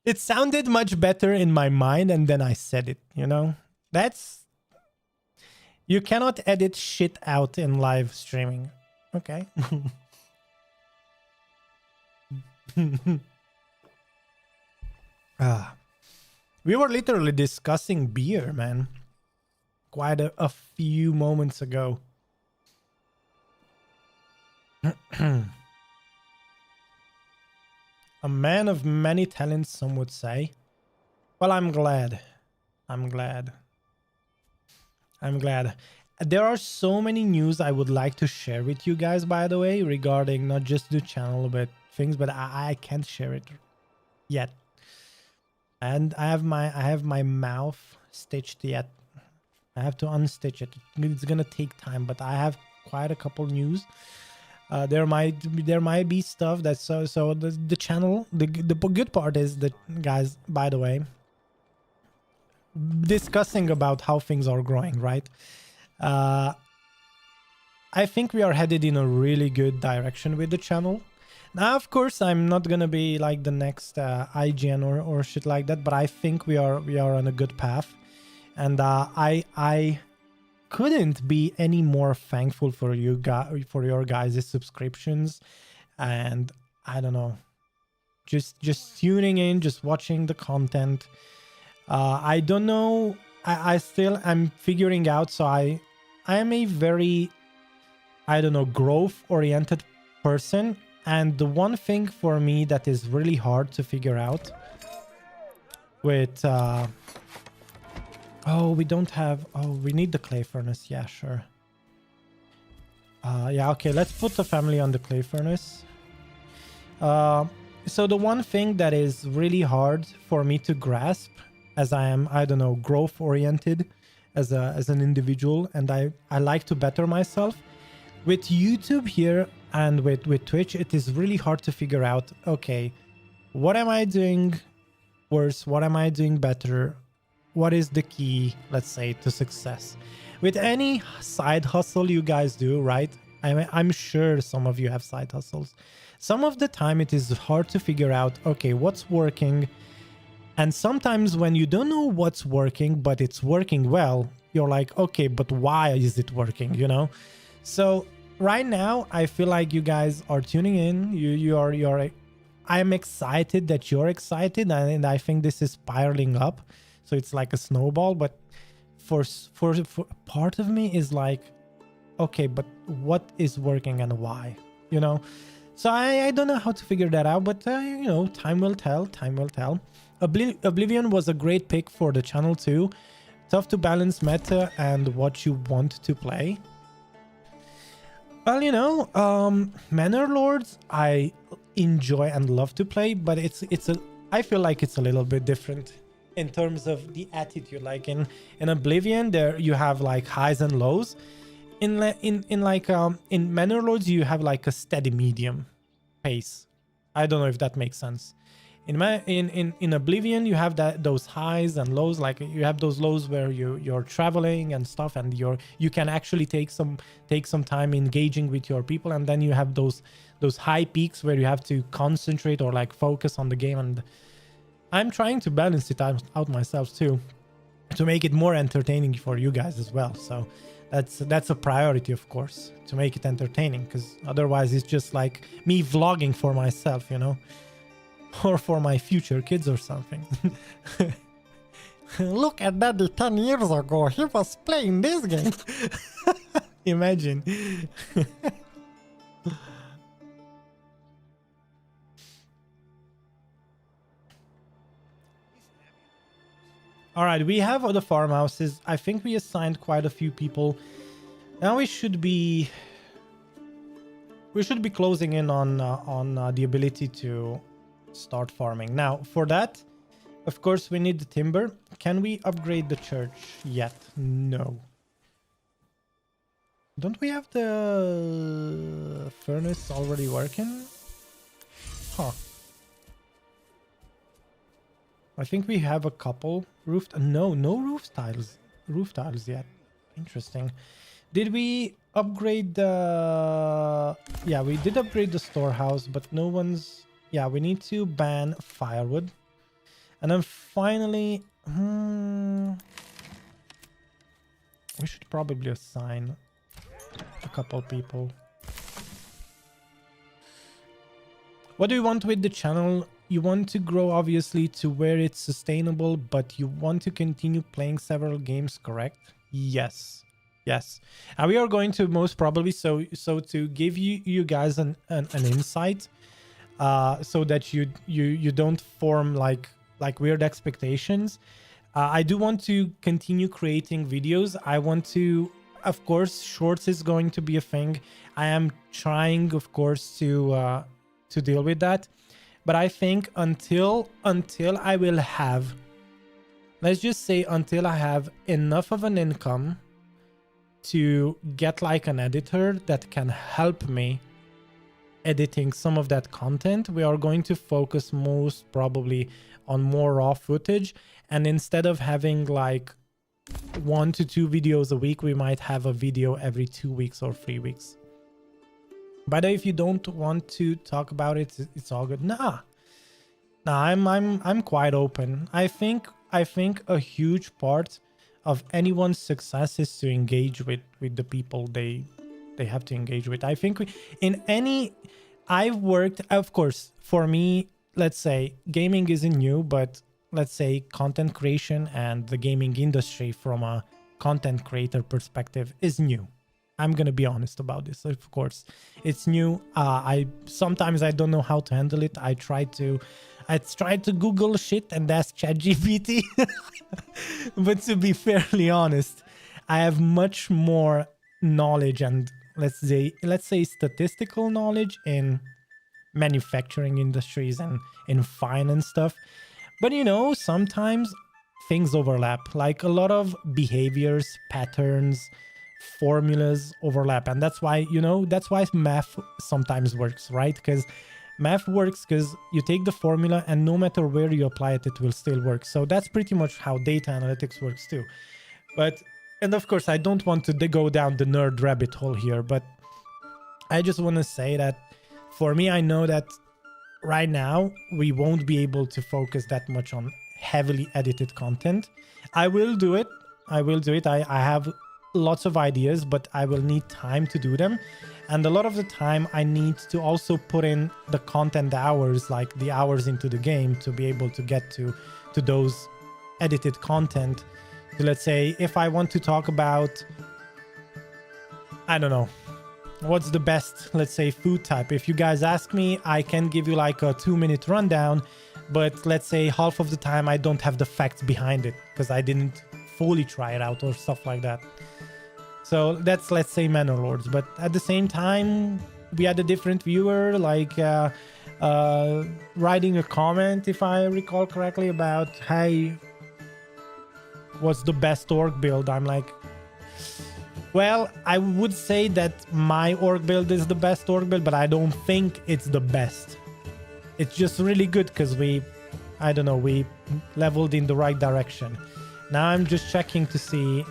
It sounded much better in my mind, and then I said it, you know? That's... You cannot edit shit out in live streaming. Okay. We were literally discussing beer, man. Quite a few moments ago. A man of many talents, some would say. Well, I'm glad. There are so many news I would like to share with you guys, by the way, regarding not just the channel, but things, but I can't share it yet. And I have my mouth stitched yet. I have to unstitch it. It's gonna take time, but I have quite a couple news. There might be stuff that's so the channel. The good part is that, guys, by the way, discussing about how things are growing, right? I think we are headed in a really good direction with the channel. Now, of course, I'm not gonna be like the next IGN or shit like that, but I think we are on a good path, and I couldn't be any more thankful for you guys, for your guys' subscriptions, and I don't know, just tuning in, just watching the content. I don't know. I still am figuring out. So I am a very, I don't know, growth oriented person. And the one thing for me that is really hard to figure out with, oh, we don't have, oh, we need the clay furnace. Yeah, sure. Yeah, okay, let's put the family on the clay furnace. So the one thing that is really hard for me to grasp, as I am, I don't know, growth oriented as an individual, and I like to better myself. With YouTube here and with Twitch, it is really hard to figure out, okay, what am I doing worse? What am I doing better? What is the key, let's say, to success? With any side hustle you guys do, right? I'm sure some of you have side hustles. Some of the time it is hard to figure out, okay, what's working? And sometimes when you don't know what's working, but it's working well, you're like, okay, but why is it working, you know? So right now, I feel like you guys are tuning in. You're I'm excited that you're excited, and I think this is spiraling up. So it's like a snowball, but for part of me is like, okay, but what is working and why, you know? So I don't know how to figure that out, but you know, time will tell. Time will tell. Oblivion was a great pick for the channel too. Tough to balance meta and what you want to play. Well, you know, Manor Lords I enjoy and love to play, but I feel like it's a little bit different in terms of the attitude. Like in Oblivion, there you have like highs and lows. In Manor Lords, you have like a steady medium pace. I don't know if that makes sense. In Oblivion, you have those highs and lows. Like you have those lows where you're traveling and stuff, and you can actually take some time engaging with your people, and then you have those high peaks where you have to concentrate or like focus on the game. And I'm trying to balance it out myself too, to make it more entertaining for you guys as well. So that's a priority, of course, to make it entertaining, because otherwise it's just like me vlogging for myself, you know. Or for my future kids or something. Look at Daddy 10 years ago. He was playing this game. Imagine. All right, we have other farmhouses. I think we assigned quite a few people. Now we should be closing in on the ability to start farming. Now for that, of course, we need the timber. Can we upgrade the church yet? No. Don't we have the furnace already working? Huh. I think we have a couple no roof tiles yet. Interesting. Did we upgrade the... Yeah, we did upgrade the storehouse, but no one's... Yeah, we need to ban firewood. And then finally... we should probably assign a couple people. What do you want with the channel? You want to grow, obviously, to where it's sustainable, but you want to continue playing several games, correct? Yes. Yes. And we are going to most probably... So to give you guys an insight... so that you don't form like weird expectations. I do want to continue creating videos. I want to, of course, shorts is going to be a thing. I am trying, of course, to deal with that. But I think until I will have, let's just say until I have enough of an income to get like an editor that can help me editing some of that content, we are going to focus most probably on more raw footage. And instead of having like 1 to 2 videos a week, we might have a video every 2 weeks or 3 weeks. By the way, if you don't want to talk about it, it's all good. Nah, I'm quite open. I think a huge part of anyone's success is to engage with the people they have to engage with. I think I've worked, of course, for me, let's say gaming isn't new, but let's say content creation and the gaming industry from a content creator perspective is new. I'm gonna be honest about this. Of course, it's new. I sometimes I don't know how to handle it. I tried to Google shit and ask ChatGPT, but to be fairly honest, I have much more knowledge and let's say statistical knowledge in manufacturing industries and in finance stuff. But you know, sometimes things overlap, like a lot of behaviors, patterns, formulas overlap. And that's why, you know, that's why math sometimes works, right? Because math works because you take the formula and no matter where you apply it, it will still work. So that's pretty much how data analytics works too. But, and of course, I don't want to go down the nerd rabbit hole here, but I just want to say that for me, I know that right now we won't be able to focus that much on heavily edited content. I will do it. I have lots of ideas, but I will need time to do them. And a lot of the time I need to also put in the content hours, like the hours into the game, to be able to get to those edited content. So let's say if I want to talk about, I don't know, what's the best, let's say, food type. If you guys ask me, I can give you like a 2-minute rundown, but let's say half of the time I don't have the facts behind it because I didn't fully try it out or stuff like that. So that's, let's say, Manor Lords. But at the same time, we had a different viewer, like writing a comment, if I recall correctly, about, hey, what's the best org build? I'm like, well, I would say that my org build is the best org build, but I don't think it's the best. It's just really good because we leveled in the right direction. Now I'm just checking to see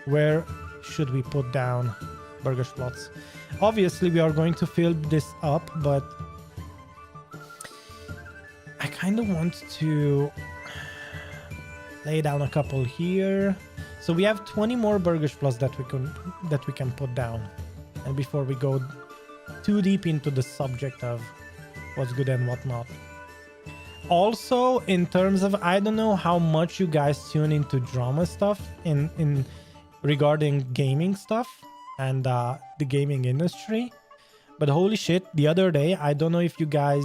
where should we put down burger slots. Obviously, we are going to fill this up, but I kind of want to lay down a couple here. So we have 20 more burger slots that we can put down. And before we go too deep into the subject of what's good and what not. Also, in terms of, I don't know how much you guys tune into drama stuff in regarding gaming stuff and the gaming industry, but holy shit, the other day, I don't know if you guys,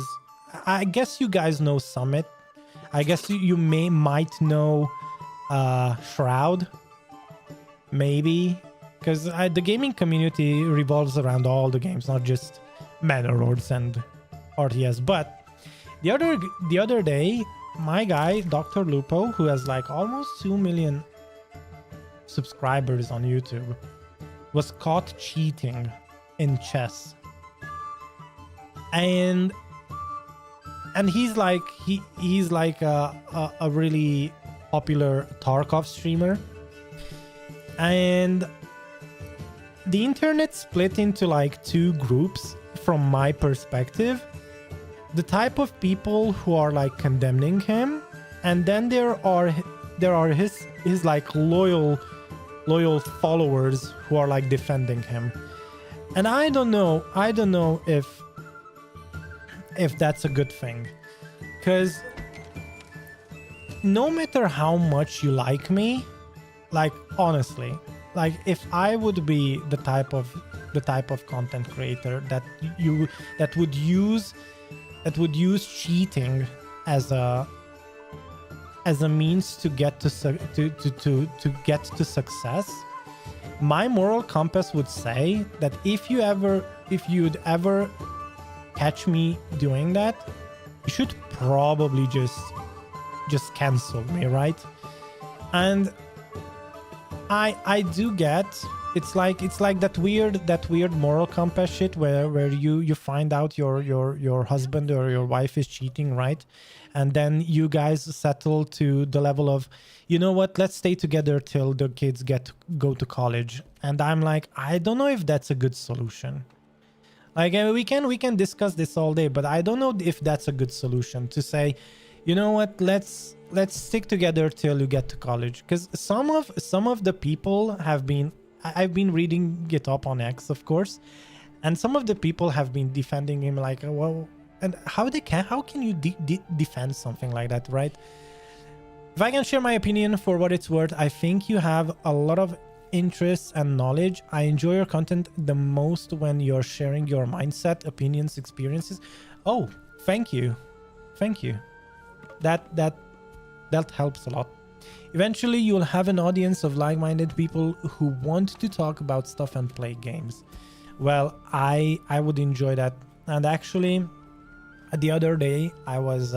I guess you guys know Summit. I guess you might know Shroud, maybe, because the gaming community revolves around all the games, not just Manor Lords and RTS. But the other day, my guy Dr. Lupo, who has like almost 2 million subscribers on YouTube, was caught cheating in chess, and he's like he's like a really popular Tarkov streamer, and the internet split into like two groups from my perspective. The type of people who are like condemning him, and then there are his like loyal followers who are like defending him. And I don't know if that's a good thing, because no matter how much you like me, like honestly, like if I would be the type of content creator that would use cheating as a means to get to get to success, my moral compass would say that if you'd ever catch me doing that, you should probably just cancel me, right? And I do get, it's like that weird moral compass shit where you find out your husband or your wife is cheating, right? And then you guys settle to the level of, you know what, let's stay together till the kids go to college. And I'm like, I don't know if that's a good solution. Like we can discuss this all day, but I don't know if that's a good solution to say, you know what, let's stick together till you get to college. Because some of the people have been, I've been reading it up on X, of course, and some of the people have been defending him like, well, and how can you defend something like that, right? If I can share my opinion for what it's worth, I think you have a lot of interests and knowledge. I enjoy your content the most when you're sharing your mindset, opinions, experiences. Oh, thank you. Thank you. That helps a lot. Eventually, you'll have an audience of like-minded people who want to talk about stuff and play games. Well, I would enjoy that. And actually, the other day I was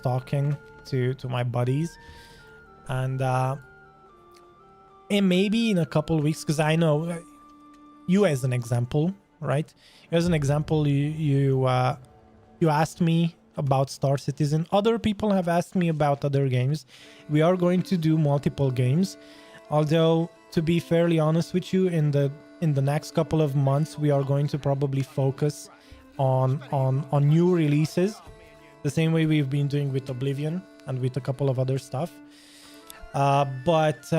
talking to my buddies, and maybe in a couple of weeks, because I know you as an example, right? As an example, you asked me about Star Citizen. Other people have asked me about other games. We are going to do multiple games, although to be fairly honest with you, in the next couple of months we are going to probably focus on new releases, the same way we've been doing with Oblivion and with a couple of other stuff. But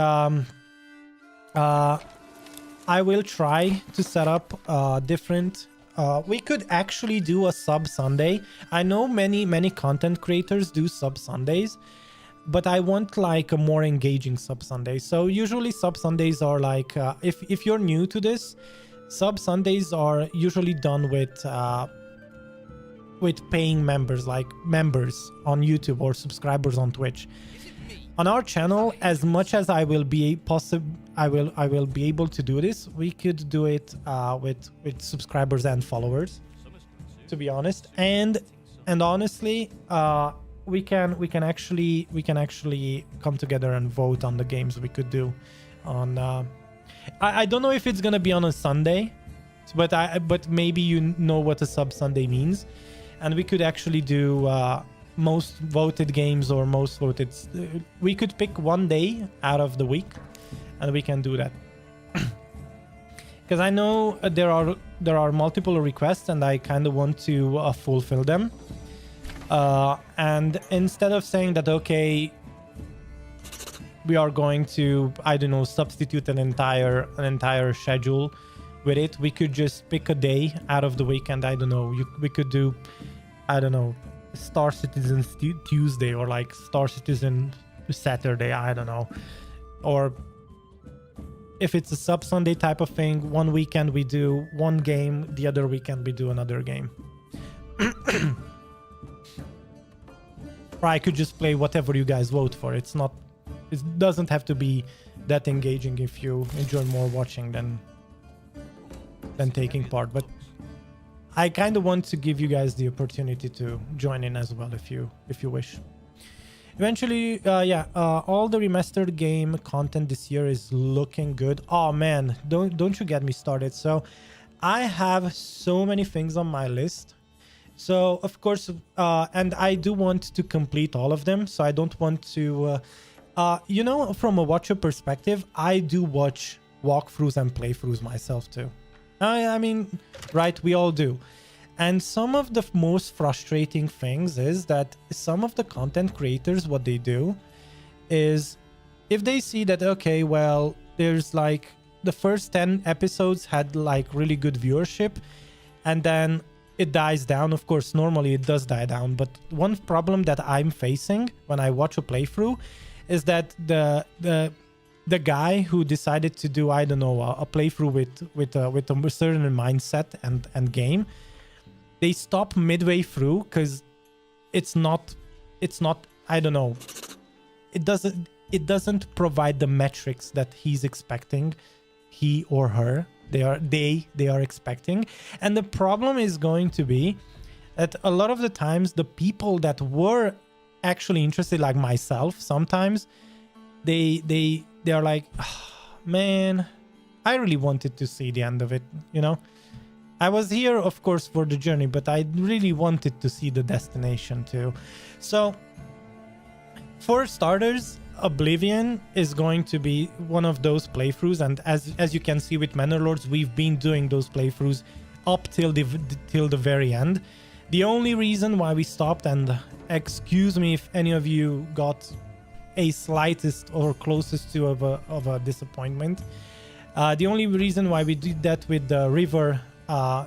I will try to set up different. We could actually do a sub Sunday. I know many content creators do sub Sundays, but I want like a more engaging sub Sunday. So usually sub Sundays are like, if you're new to this, sub Sundays are usually done with paying members, like members on YouTube or subscribers on Twitch. On our channel, as much as I will be I will be able to do this, we could do it with subscribers and followers, to be honest. And honestly, we can actually come together and vote on the games we could do on I don't know if it's gonna be on a Sunday, but maybe you know what a sub Sunday means, and we could actually do most voted games or most voted. We could pick one day out of the week, and we can do that. Because I know there are multiple requests, and I kind of want to fulfill them. And instead of saying that, okay, we are going to, I don't know, substitute an entire schedule with it, we could just pick a day out of the week, and I don't know, we could do, I don't know, Star Citizen Tuesday, or like Star Citizen Saturday, I don't know. Or if it's a sub Sunday type of thing, one weekend we do one game, the other weekend we do another game. Or I could just play whatever you guys vote for. It doesn't have to be that engaging if you enjoy more watching than taking part. But I kind of want to give you guys the opportunity to join in as well if you wish. Eventually, all the remastered game content this year is looking good. Oh man, don't you get me started. So I have so many things on my list. So of course, and I do want to complete all of them. So I don't want to, you know, from a watcher perspective, I do watch walkthroughs and playthroughs myself too. I mean, right, we all do. And some of the most frustrating things is that some of the content creators, what they do is, if they see that, okay, well, there's like the first 10 episodes had like really good viewership, and then it dies down. Of course, normally it does die down, but one problem that I'm facing when I watch a playthrough is that the guy who decided to do, I don't know, a playthrough with a certain mindset and game, they stop midway through because it's not, I don't know, it doesn't provide the metrics that he's expecting, he or her, they are expecting. And the problem is going to be that a lot of the times the people that were actually interested, like myself, sometimes they are like, oh, man, I really wanted to see the end of it, you know. I was here, of course, for the journey, but I really wanted to see the destination too. So for starters, Oblivion is going to be one of those playthroughs, and as you can see with Manor Lords, we've been doing those playthroughs up till the very end. The only reason why we stopped, and excuse me if any of you got a slightest or closest to of a disappointment, the only reason why we did that with the river,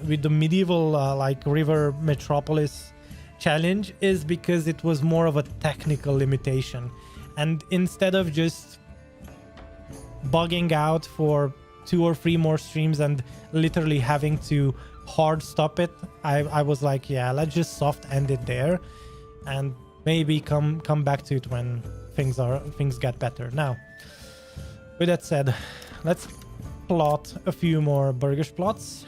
with the medieval like river metropolis challenge, is because it was more of a technical limitation. And instead of just bugging out for 2 or 3 more streams and literally having to hard stop it, I was like, yeah, let's just soft end it there and maybe come back to it when things get better. Now, with that said, let's plot a few more burgish plots.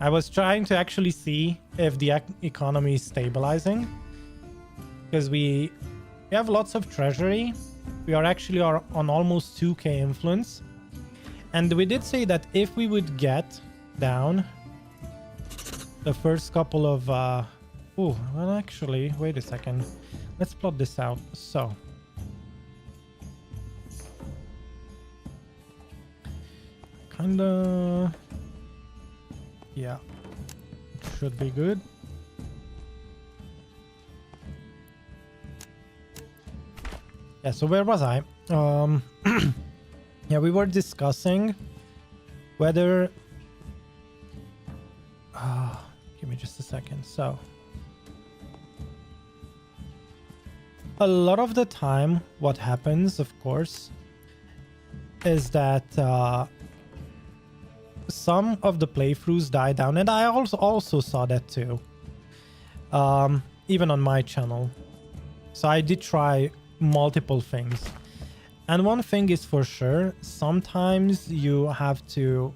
I was trying to actually see if the economy is stabilizing, because we have lots of treasury. We are actually on almost 2k influence. And we did say that if we would get down the first couple of... oh, well, actually, wait a second. Let's plot this out. So... kinda... yeah. Should be good. Yeah, so where was I? Yeah, we were discussing whether... give me just a second. So, a lot of the time, what happens, of course, is that some of the playthroughs die down, and I also saw that too, even on my channel. So I did try multiple things, and one thing is for sure, sometimes you have to,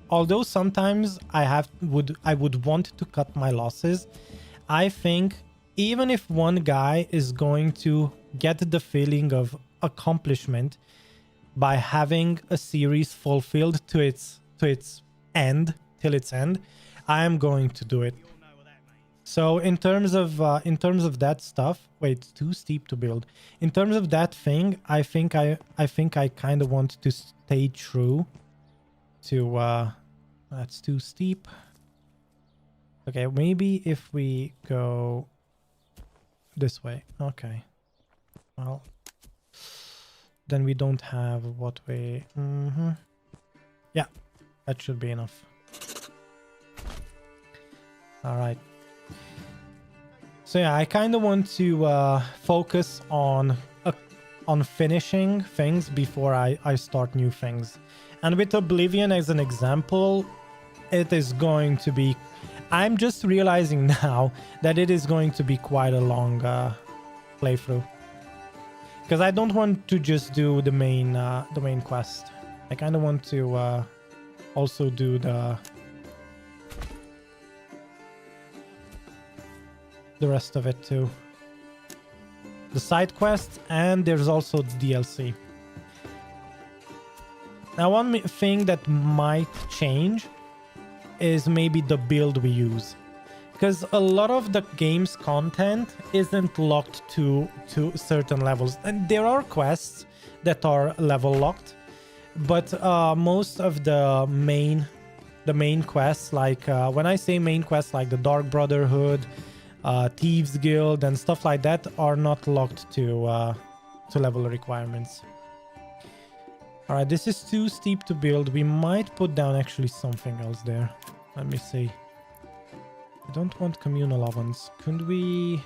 although sometimes I would want to cut my losses, I think even if one guy is going to get the feeling of accomplishment by having a series fulfilled to its end, till its end, I am going to do it. So in terms of that stuff, wait, it's too steep to build. In terms of that thing, I think I kind of want to stay true to that's too steep. Okay, maybe if we go this way. Okay. Well, then we don't have what we... yeah, that should be enough. All right. So yeah, I kind of want to focus on finishing things before I start new things. And with Oblivion as an example, it is going to be... I'm just realizing now that it is going to be quite a long playthrough. Because I don't want to just do the main quest. I kind of want to also do the rest of it too. The side quests, and there's also the DLC. Now, one thing that might change is maybe the build we use, because a lot of the game's content isn't locked to certain levels, and there are quests that are level locked, but most of the main quests, like when I say main quests, like the Dark Brotherhood, Thieves Guild and stuff like that, are not locked to level requirements. All right, this is too steep to build. We might put down actually something else there. Let me see. I don't want communal ovens. Could we...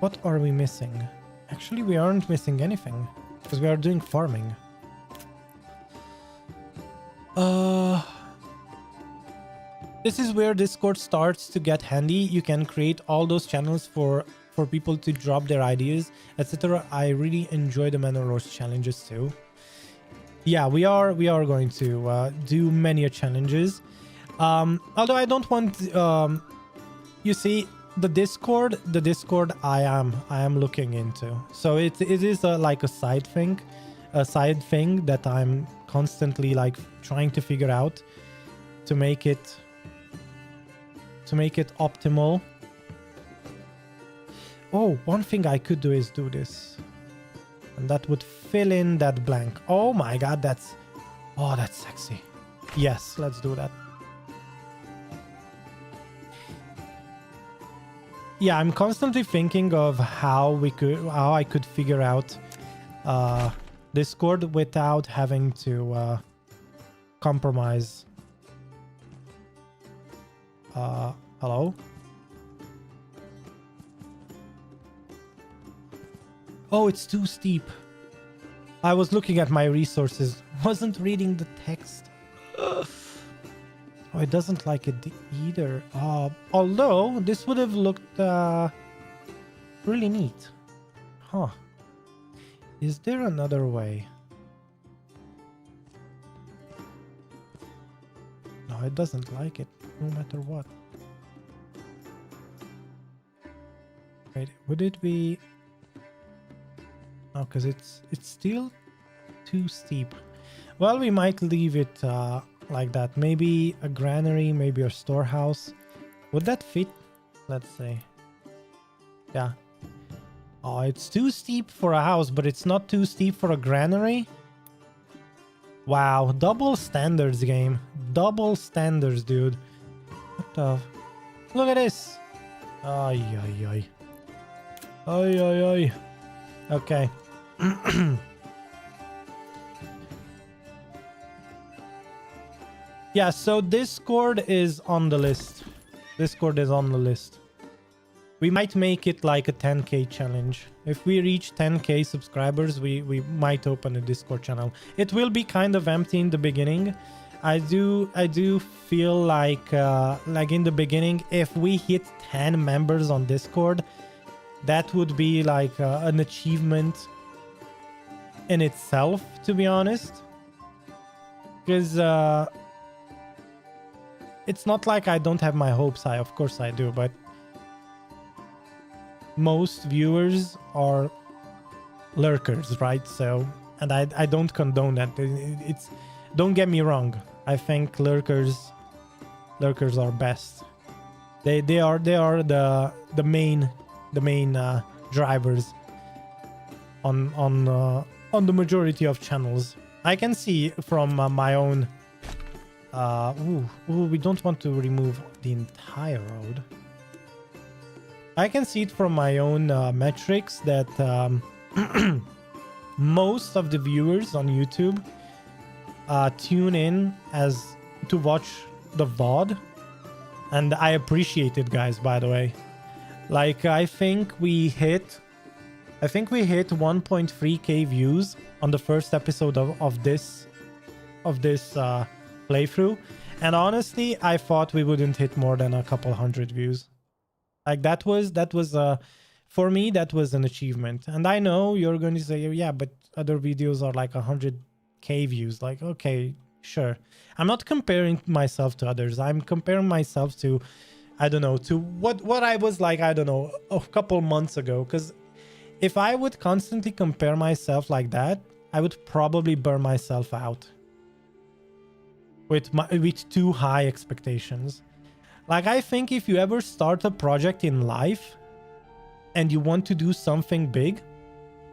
what are we missing? Actually, we aren't missing anything, because we are doing farming. This is where Discord starts to get handy. You can create all those channels for people to drop their ideas, etc. I really enjoy the Manor Lords challenges too. Yeah, we are going to do many challenges. Although I don't want... you see, the Discord I am looking into. So it is like a side thing that I'm constantly like trying to figure out to make it optimal. Oh, one thing I could do is do this. And that would fill in that blank. Oh my god, that's... Oh, that's sexy. Yes, let's do that. Yeah, I'm constantly thinking of how I could figure out Discord without having to compromise. Hello? Oh, it's too steep. I was looking at my resources, wasn't reading the text. Oh, it doesn't like it either. Although, this would have looked really neat. Huh. Is there another way? No, it doesn't like it, no matter what. Wait, would it be... No, because it's still too steep. Well, we might leave it like that. Maybe a granary, maybe a storehouse. Would that fit? Let's say. Yeah. Oh, it's too steep for a house, but it's not too steep for a granary. Wow, double standards game. Double standards, dude. What the... Look at this. Ay, ay, ay. Ay, ay, ay. Okay. Yeah, so Discord is on the list. Discord is on the list. We might make it like a 10k challenge. If we reach 10k subscribers, we might open a Discord channel. It will be kind of empty in the beginning. I do feel like in the beginning, if we hit 10 members on Discord, that would be like an achievement in itself, to be honest. Because it's not like I don't have my hopes high. Of course I do, but most viewers are lurkers, right? So, and I don't condone that. It's, don't get me wrong. I think lurkers are best. They are the main drivers on the majority of channels. I can see from my own... we don't want to remove the entire road. I can see it from my own metrics that most of the viewers on YouTube tune in as to watch the VOD. And I appreciate it, guys, by the way. Like, I think we hit 1.3k views on the first episode of this playthrough, and honestly I thought we wouldn't hit more than a couple hundred views. Like, that was for me, that was an achievement. And I know you're going to say, yeah, but other videos are like 100k views. Like, okay, sure. I'm not comparing myself to others. I'm comparing myself to, I don't know, to what I was like, I don't know, a couple months ago. Because if I would constantly compare myself like that, I would probably burn myself out with too high expectations. Like, I think if you ever start a project in life and you want to do something big,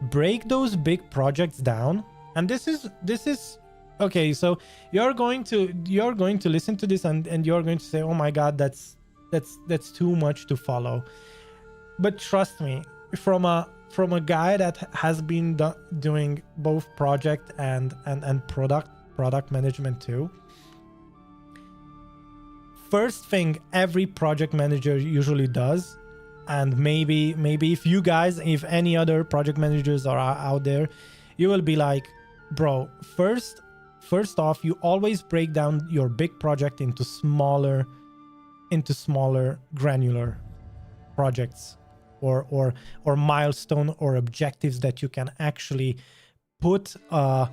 break those big projects down. And this is okay. So you're going to listen to this and you're going to say, oh my god, that's too much to follow. But trust me, from a guy that has been doing both project and product management too. First thing every project manager usually does, and maybe if you guys, if any other project managers are out there, you will be like, bro, first off, you always break down your big project into smaller granular projects or milestone or objectives that you can actually put a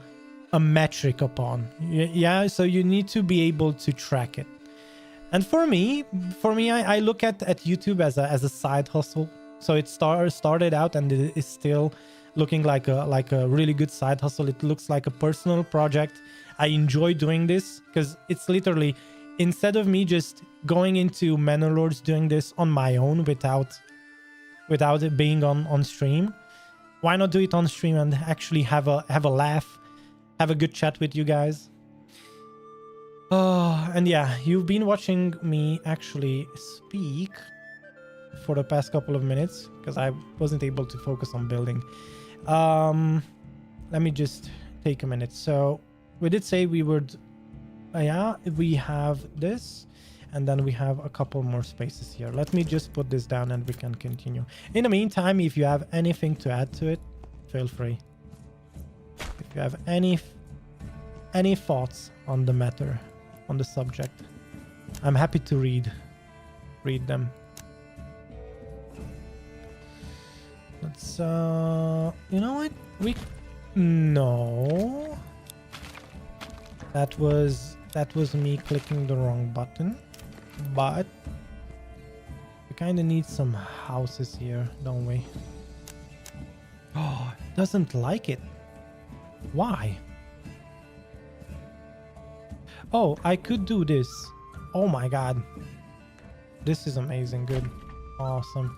metric upon. Yeah, so you need to be able to track it. And for me, I look at YouTube as a side hustle. So it started out, and it is still looking like a really good side hustle. It looks like a personal project. I enjoy doing this because it's literally, instead of me just going into Manor Lords doing this on my own without without it being on stream. Why not do it on stream and actually have a laugh, have a good chat with you guys? And yeah, you've been watching me actually speak for the past couple of minutes because I wasn't able to focus on building. Let me just take a minute. So we did say we would, yeah, we have this, and then we have a couple more spaces here. Let me just put this down and we can continue. In the meantime, if you have anything to add to it, feel free. If you have any thoughts on the matter, on the subject, I'm happy to read them. Let's you know what, no, that was me clicking the wrong button, but we kind of need some houses here, don't we? Oh, it doesn't like it. Why? Oh, I could do this. Oh my god, this is amazing. Good, awesome.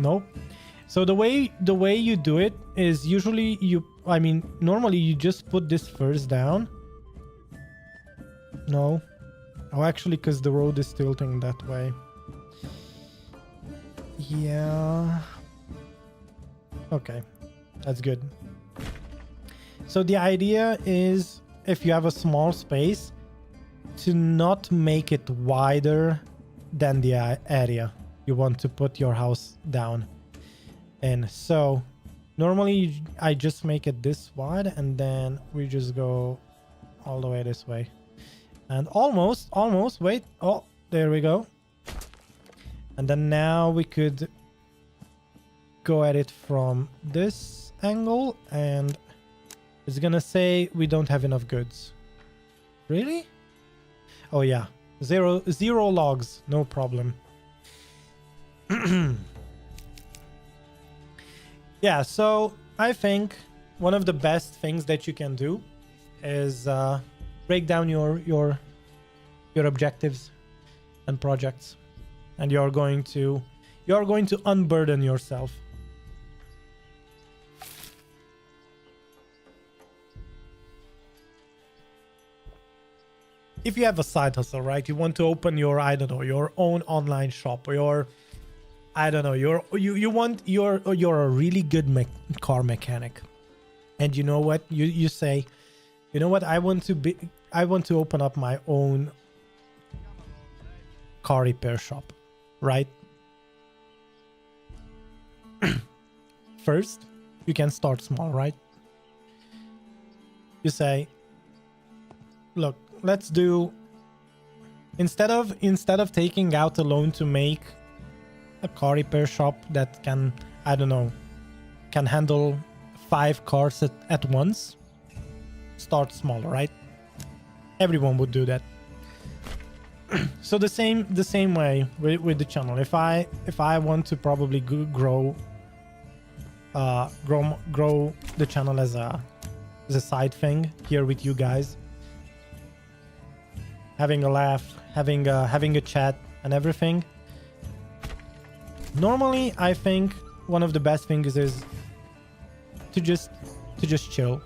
Nope. So the way you do it is usually normally you just put this first down. No. Oh, actually, because the road is tilting that way. Yeah. Okay, that's good. So the idea is, if you have a small space, to not make it wider than the area you want to put your house down in. So normally I just make it this wide, and then we just go all the way this way. And almost, wait. Oh, there we go. And then now we could go at it from this angle, and it's gonna say we don't have enough goods. Really? Oh yeah, zero logs, no problem. Yeah, so I think one of the best things that you can do is break down your objectives and projects, and you're going to unburden yourself. If you have a side hustle, right? You want to open your, I don't know, your own online shop, or your, I don't know, you're a really good car mechanic, and you know what, you say, you know what, I want to open up my own car repair shop, right? First, you can start small, right? You say, look, let's do, instead of taking out a loan to make a car repair shop that can, I don't know, can handle 5 cars at once, start small, right? Everyone would do that. So the same way with the channel. If I want to probably grow the channel as a side thing here with you guys, having a laugh, having a chat and everything. Normally, I think one of the best things is to just chill.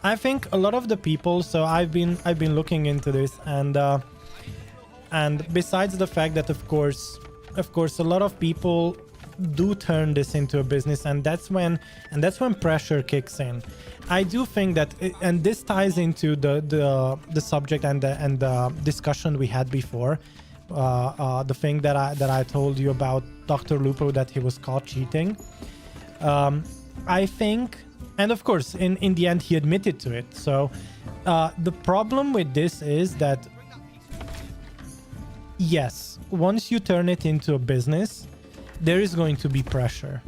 I think a lot of the people, so I've been looking into this, and besides the fact that of course a lot of people do turn this into a business, and that's when pressure kicks in. I do think that and this ties into the subject and the discussion we had before, the thing that I told you about Dr. Lupo, that he was caught cheating. I think, and of course in the end he admitted to it. So the problem with this is that, yes, once you turn it into a business, there is going to be pressure.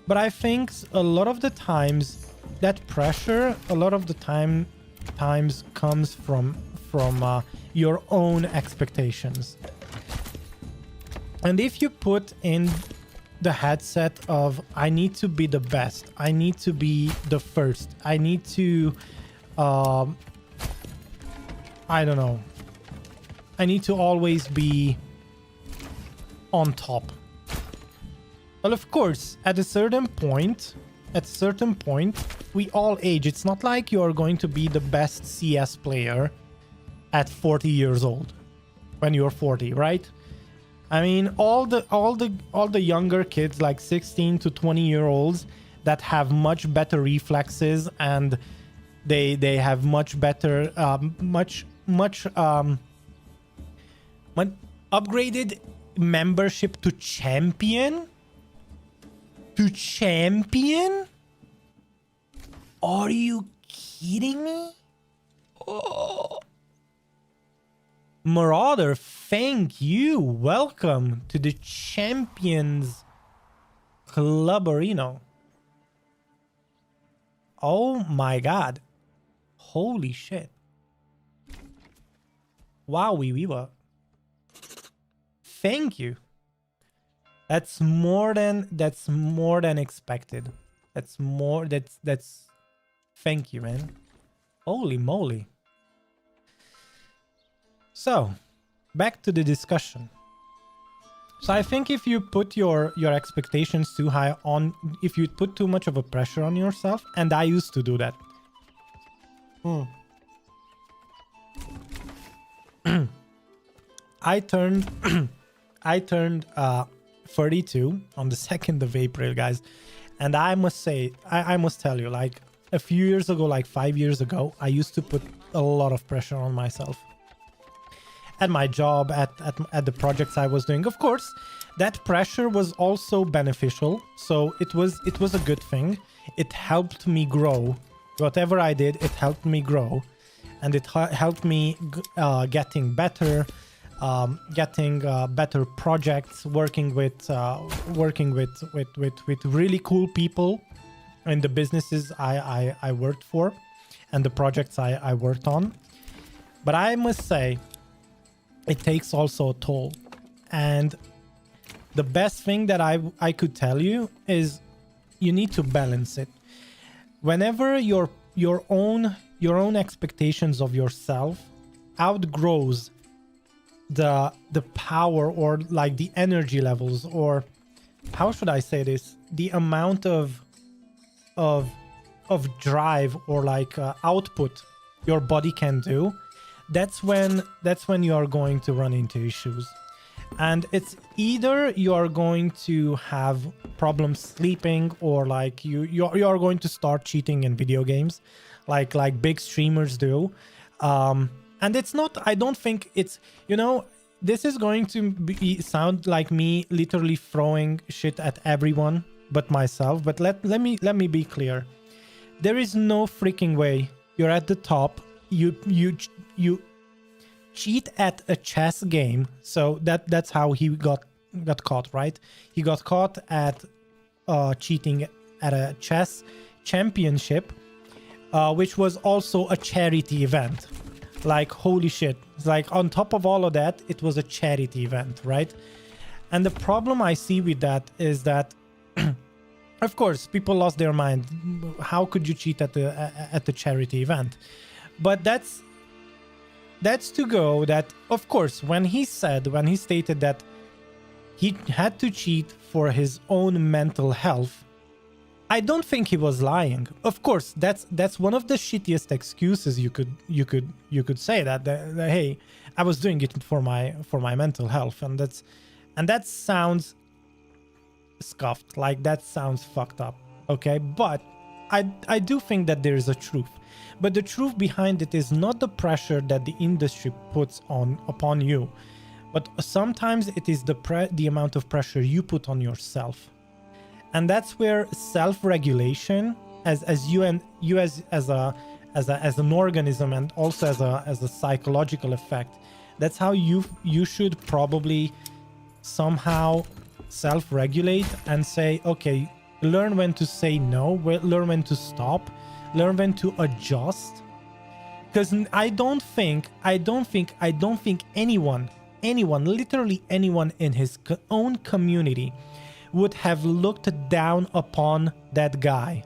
But I think a lot of the times that pressure, a lot of the times comes from your own expectations. And if you put in the headset of, I need to be the best, I need to be the first, I need to I don't know, I need to always be on top. Well, of course, at a certain point, we all age. It's not like you're going to be the best CS player at 40 years old when you're 40, right? I mean, all the younger kids, like 16 to 20-year-olds, that have much better reflexes, and they have much better, much upgraded membership to champion. To champion? Are you kidding me? Oh. Marauder, thank you. Welcome to the Champions Clubberino. Oh my god. Holy shit. Wowie weewa. Thank you. That's more than expected. That's thank you, man. Holy moly. So, back to the discussion. So I think if you put your expectations too high on, if you put too much of a pressure on yourself, and I used to do that. I turned 32 on the 2nd of April, guys. And I must say, I must tell you, like a few years ago, like 5 years ago, I used to put a lot of pressure on myself. At my job, at the projects I was doing. Of course, that pressure was also beneficial. So it was a good thing. It helped me grow. Whatever I did, it helped me grow. And it helped me getting better, getting better projects, working with really cool people in the businesses I worked for and the projects I worked on. But I must say, it takes also a toll. And the best thing that I could tell you is you need to balance it. Whenever your own expectations of yourself outgrows the power, or like the energy levels, or how should I say this, the amount of drive or like output your body can do, that's when you are going to run into issues. And it's either you are going to have problems sleeping, or like you are going to start cheating in video games like big streamers do. And it's not, I don't think it's, this is going to sound like me literally throwing shit at everyone but myself. But let me be clear. There is no freaking way you're at the top. You cheat at a chess game. So that's how he got caught, right? He got caught at cheating at a chess championship, which was also a charity event. Like, holy shit. It's like, on top of all of that, it was a charity event, right? And the problem I see with that is that, of course, people lost their mind. How could you cheat at the charity event? But that's to go that, of course, when he stated that he had to cheat for his own mental health, I don't think he was lying. Of course, that's one of the shittiest excuses you could say that hey, I was doing it for my mental health, and that sounds scuffed, like that sounds fucked up. Okay, but I do think that there is a truth. But the truth behind it is not the pressure that the industry puts upon you, but sometimes it is the amount of pressure you put on yourself. And that's where self-regulation, as an organism, and also as a psychological effect, that's how you should probably somehow self-regulate and say, okay, learn when to say no, learn when to stop, learn when to adjust. Because I don't think anyone, literally anyone in his own community would have looked down upon that guy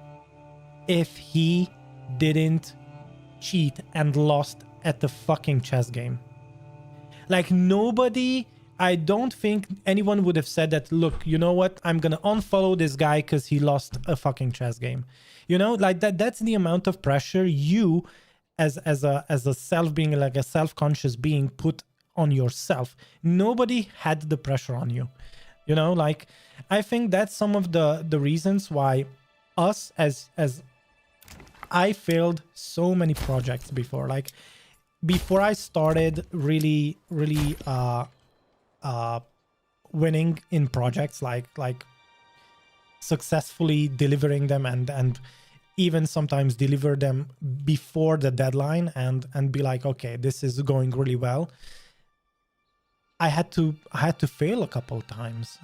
if he didn't cheat and lost at the fucking chess game. Like nobody, I don't think anyone would have said that, look, you know what, I'm gonna unfollow this guy because he lost a fucking chess game. You know, like that's the amount of pressure you as a self being, like a self-conscious being, put on yourself. Nobody had the pressure on you. You know, like I think that's some of the reasons why us as I failed so many projects before. Like before I started really winning in projects, like successfully delivering them and even sometimes deliver them before the deadline and be like, okay, this is going really well. I had to fail a couple times.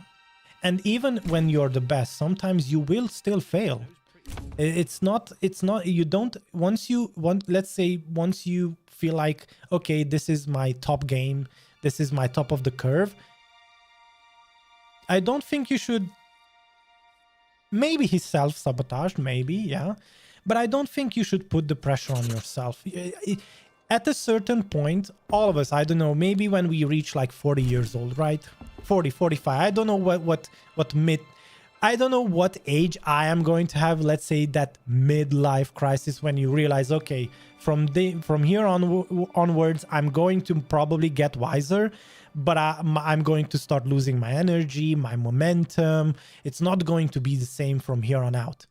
And even when you're the best, sometimes you will still fail. It's not, you don't, let's say once you feel like, okay, this is my top game, this is my top of the curve, I don't think you should, maybe he's self-sabotaged, maybe, yeah, but I don't think you should put the pressure on yourself. At a certain point, all of us, I don't know, maybe when we reach like 40 years old, right? 40, 45, I don't know what I don't know what age I am going to have, let's say that midlife crisis when you realize, okay, from here onwards, I'm going to probably get wiser, but I'm going to start losing my energy, my momentum. It's not going to be the same from here on out.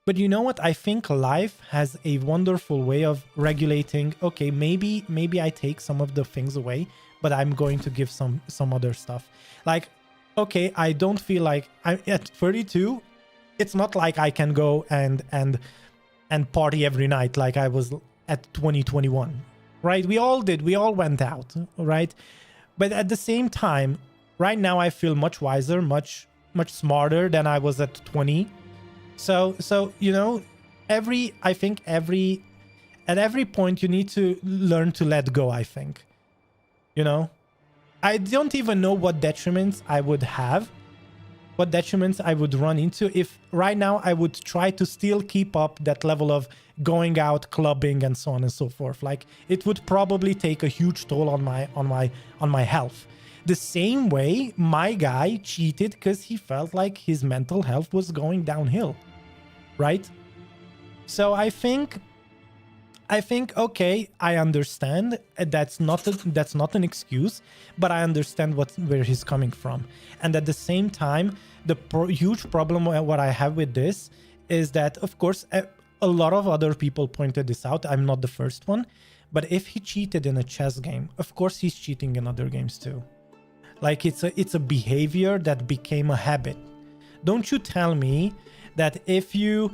But you know what? I think life has a wonderful way of regulating. Okay, maybe I take some of the things away, but I'm going to give some other stuff. Like, okay, I don't feel like I'm at 32. It's not like I can go and party every night like I was at 2021, right? We all did. We all went out, right? But at the same time, right now I feel much wiser, much smarter than I was at 20. So you know, I think at every point you need to learn to let go, I think. You know, I don't even know what detriments I would have, what detriments I would run into if right now I would try to still keep up that level of going out, clubbing, and so on and so forth. Like it would probably take a huge toll on my health. The same way my guy cheated because he felt like his mental health was going downhill, right? So I think okay, I understand that's not an excuse, but I understand where he's coming from. And at the same time, the huge problem what I have with this is that, of course, a lot of other people pointed this out. I'm not the first one, but if he cheated in a chess game, of course he's cheating in other games too. Like it's a behavior that became a habit. Don't you tell me that if you're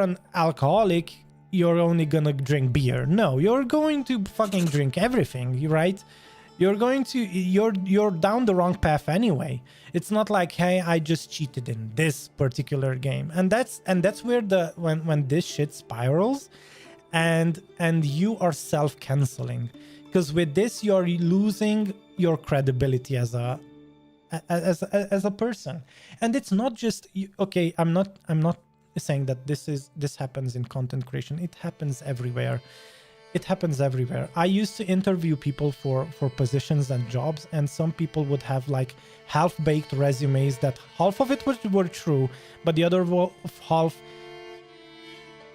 an alcoholic, you're only gonna drink beer. No, you're going to fucking drink everything, right? You're down the wrong path anyway. It's not like, hey, I just cheated in this particular game. And that's where when this shit spirals and you are self-canceling. Because with this you're losing your credibility as a person. And it's not just, okay, I'm not saying that this happens in content creation. It happens everywhere. I used to interview people for positions and jobs, and some people would have like half-baked resumes that half of it were true, but the other half,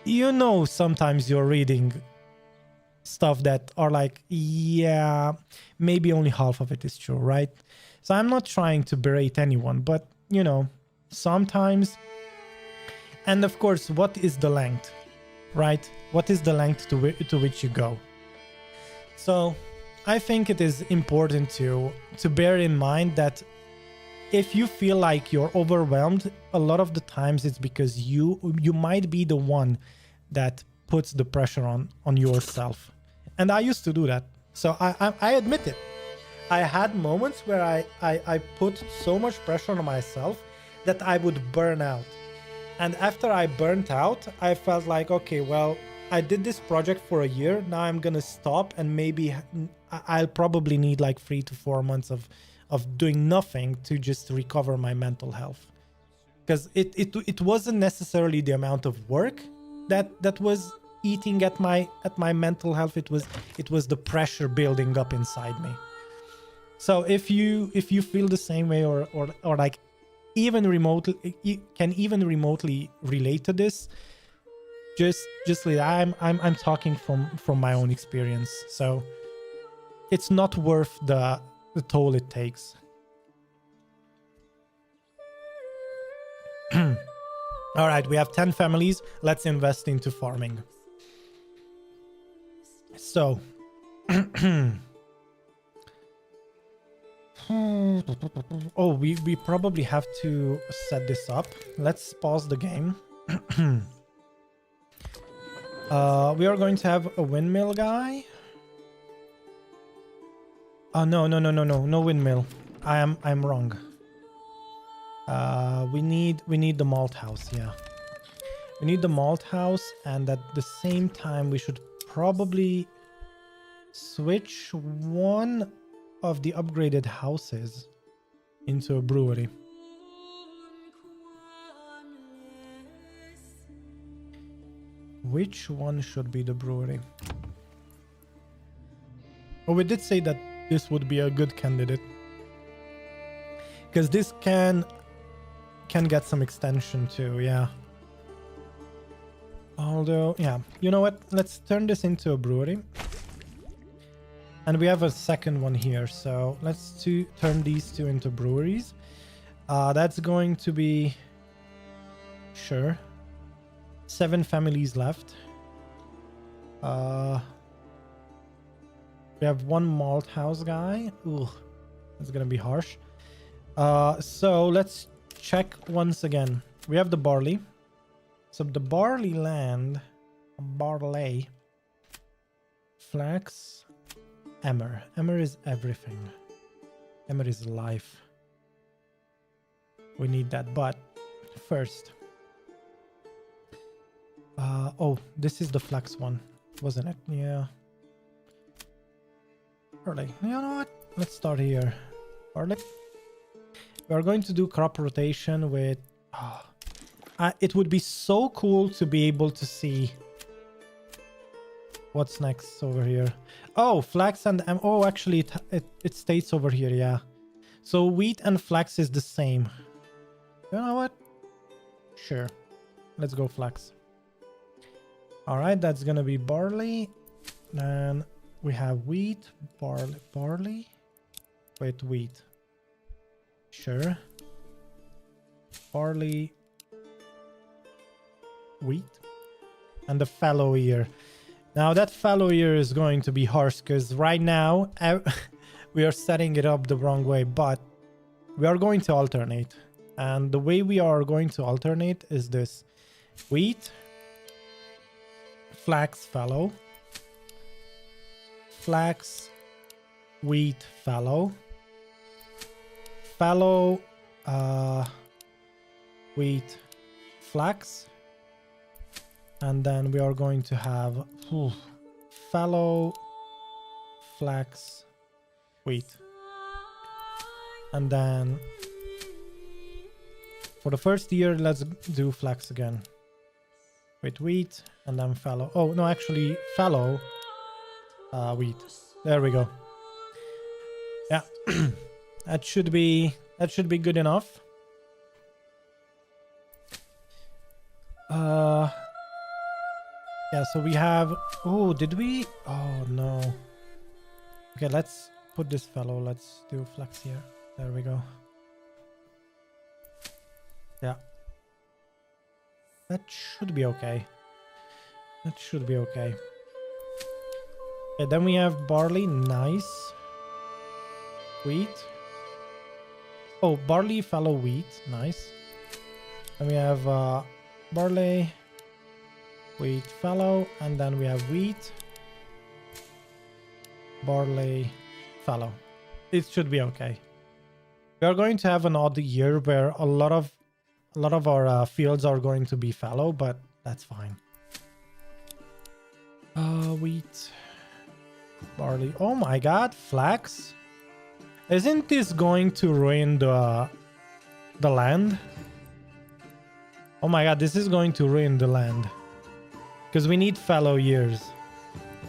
you know, sometimes you're reading stuff that are like, yeah, maybe only half of it is true, right? So I'm not trying to berate anyone, but you know, sometimes. And of course, what is the length, right? What is the length to which you go? So I think it is important to bear in mind that if you feel like you're overwhelmed, a lot of the times it's because you might be the one that puts the pressure on yourself. And I used to do that. So I admit it. I had moments where I put so much pressure on myself that I would burn out. And after I burnt out, I felt like, okay, well, I did this project for a year. Now I'm going to stop, and maybe I'll probably need like 3 to 4 months of doing nothing to just recover my mental health. Because it wasn't necessarily the amount of work that was eating at my mental health. It was the pressure building up inside me. So if you feel the same way, or like even remotely, you can even remotely relate to this, just like I'm talking from my own experience. So it's not worth the toll it takes. All right, we have 10 families. Let's invest into farming. So oh, we probably have to set this up. Let's pause the game. We are going to have a windmill guy. Oh, no windmill. I'm wrong. We need the malt house. Yeah, we need the malt house, and at the same time we should probably switch one of the upgraded houses into a brewery. Which one should be the brewery? Oh, we did say that this would be a good candidate, because this can get some extension too. Yeah. Although, yeah, you know what? Let's turn this into a brewery. And we have a second one here, so let's turn these two into breweries. That's going to be... Sure. 7 families left. We have one malt house guy. Ooh, that's gonna be harsh. So let's check once again. We have the barley. So the barley land... Barley. Flax... Emmer. Emmer is everything. Emmer is life. We need that, but first... oh, this is the flax one, wasn't it? Yeah. Barley. You know what? Let's start here. Barley. We are going to do crop rotation with... it would be so cool to be able to see what's next over here. Oh, flax and... oh, actually, it states over here, yeah. So wheat and flax is the same. You know what? Sure. Let's go flax. Alright, that's gonna be barley. Then we have wheat, barley. Wait, wheat. Sure. Barley. Wheat. And the fallow ear. Now that fallow ear is going to be harsh, because right now we are setting it up the wrong way, but we are going to alternate. And the way we are going to alternate is this. Wheat, flax, fallow, flax, wheat, fallow, fallow, wheat, flax, and then we are going to have fallow, flax, wheat, and then for the first year, let's do flax again. Wait, wheat, and then fallow. Oh, no, actually, fallow, wheat. There we go. Yeah, that should be good enough. Yeah, so we have... Oh, did we? Oh, no. Okay, let's put this fallow. Let's do flax here. There we go. Yeah. That should be okay. That should be okay. Okay, then we have barley. Nice. Wheat. Oh, barley, fallow, wheat. Nice. Then we have barley, wheat, fallow. And then we have wheat, barley, fallow. It should be okay. We are going to have an odd year where a lot of our fields are going to be fallow, but that's fine. Wheat, barley. Oh my god, flax. Isn't this going to ruin the land? Oh my god, this is going to ruin the land. Because we need fallow years,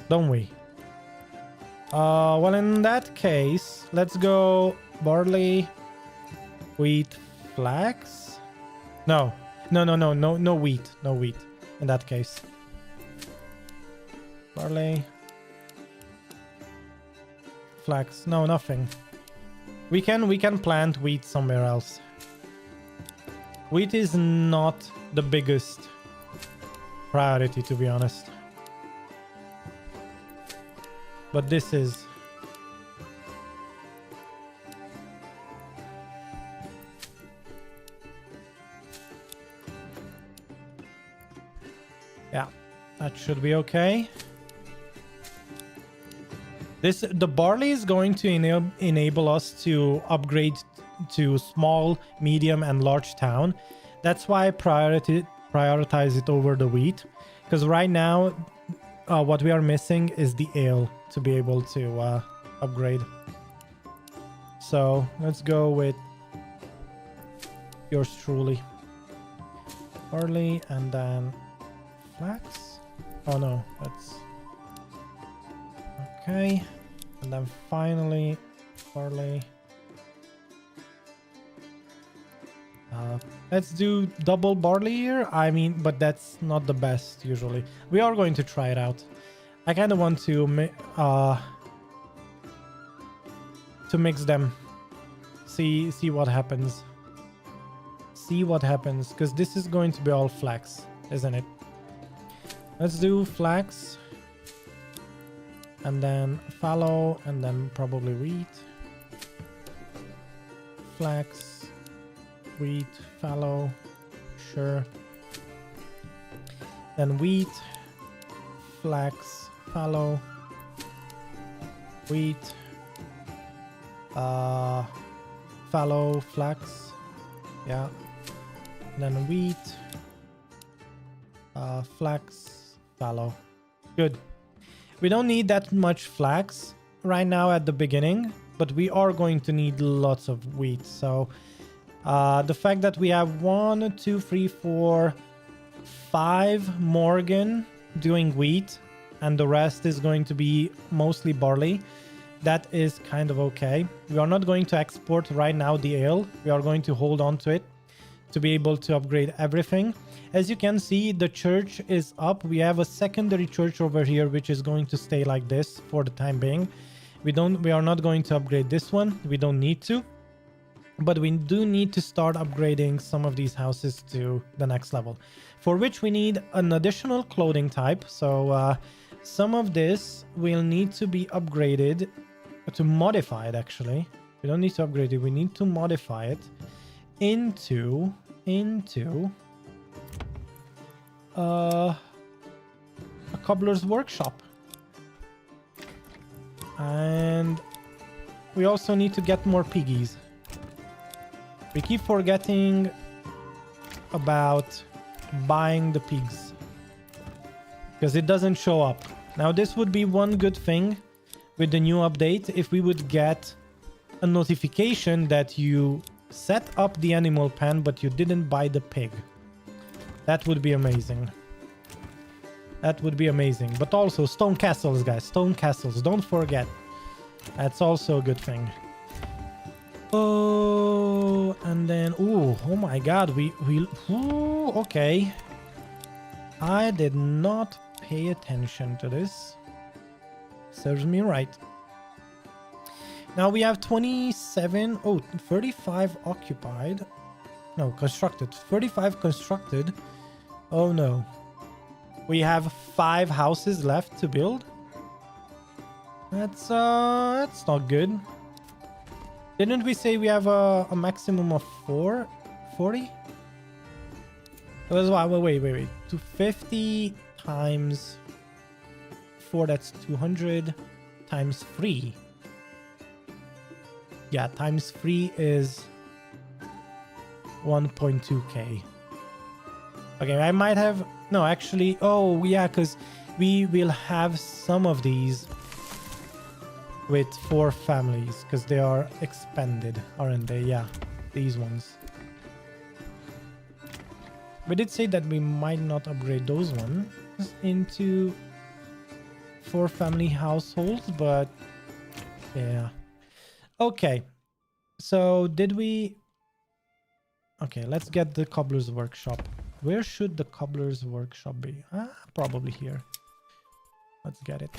don't we? Well, in that case, let's go barley, wheat, flax. No wheat. No wheat in that case. Barley, flax. No, nothing. We can plant wheat somewhere else. Wheat is not the biggest priority, to be honest. But this is. Yeah, that should be okay. The barley is going to enable us to upgrade to small, medium, and large town. That's why I prioritize it over the wheat. Because right now, what we are missing is the ale to be able to upgrade. So let's go with yours truly. Barley and then flax. Oh no, that's okay. And then finally barley. Let's do double barley here. I mean, but that's not the best usually. We are going to try it out. I kind of want to mix them. See what happens. See what happens, because this is going to be all flax, isn't it? Let's do flax. And then fallow, and then probably wheat. Flax, wheat, fallow, sure. Then wheat, flax, fallow, wheat, fallow, flax, yeah. Then wheat, flax, fallow. Good. We don't need that much flax right now at the beginning, but we are going to need lots of wheat. So the fact that we have 1, 2, 3, 4, 5 Morgan doing wheat, and the rest is going to be mostly barley, that is kind of okay. We are not going to export right now the ale. We are going to hold on to it to be able to upgrade everything. As you can see, the church is up. We have a secondary church over here, which is going to stay like this for the time being. We are not going to upgrade this one. We don't need to. But we do need to start upgrading some of these houses to the next level, for which we need an additional clothing type. So some of this will need to be upgraded, to modify it actually. We don't need to upgrade it. We need to modify it into a cobbler's workshop. And we also need to get more piggies. We keep forgetting about buying the pigs because it doesn't show up. Now this would be one good thing with the new update, if we would get a notification that you set up the animal pen but you didn't buy the pig. That would be amazing. That would be amazing. But also stone castles, guys. Stone castles. Don't forget. That's also a good thing. Oh, and then oh my god, okay. I did not pay attention to this. Serves me right. Now we have 35 occupied. No, constructed. 35 constructed. Oh no. We have 5 houses left to build. That's not good. Didn't we say we have a maximum of 40? It was wait. 250 times 4, that's 200 times 3. Yeah, times 3 is 1.2k. Okay, I might have... No, actually... Oh, yeah, because we will have some of these with 4 families, because they are expanded, aren't they? Yeah, these ones. We did say that we might not upgrade those one. into 4 family households, but yeah. Okay. So did we... Okay, let's get the cobbler's workshop. Where should the cobbler's workshop be? Probably here. Let's get it.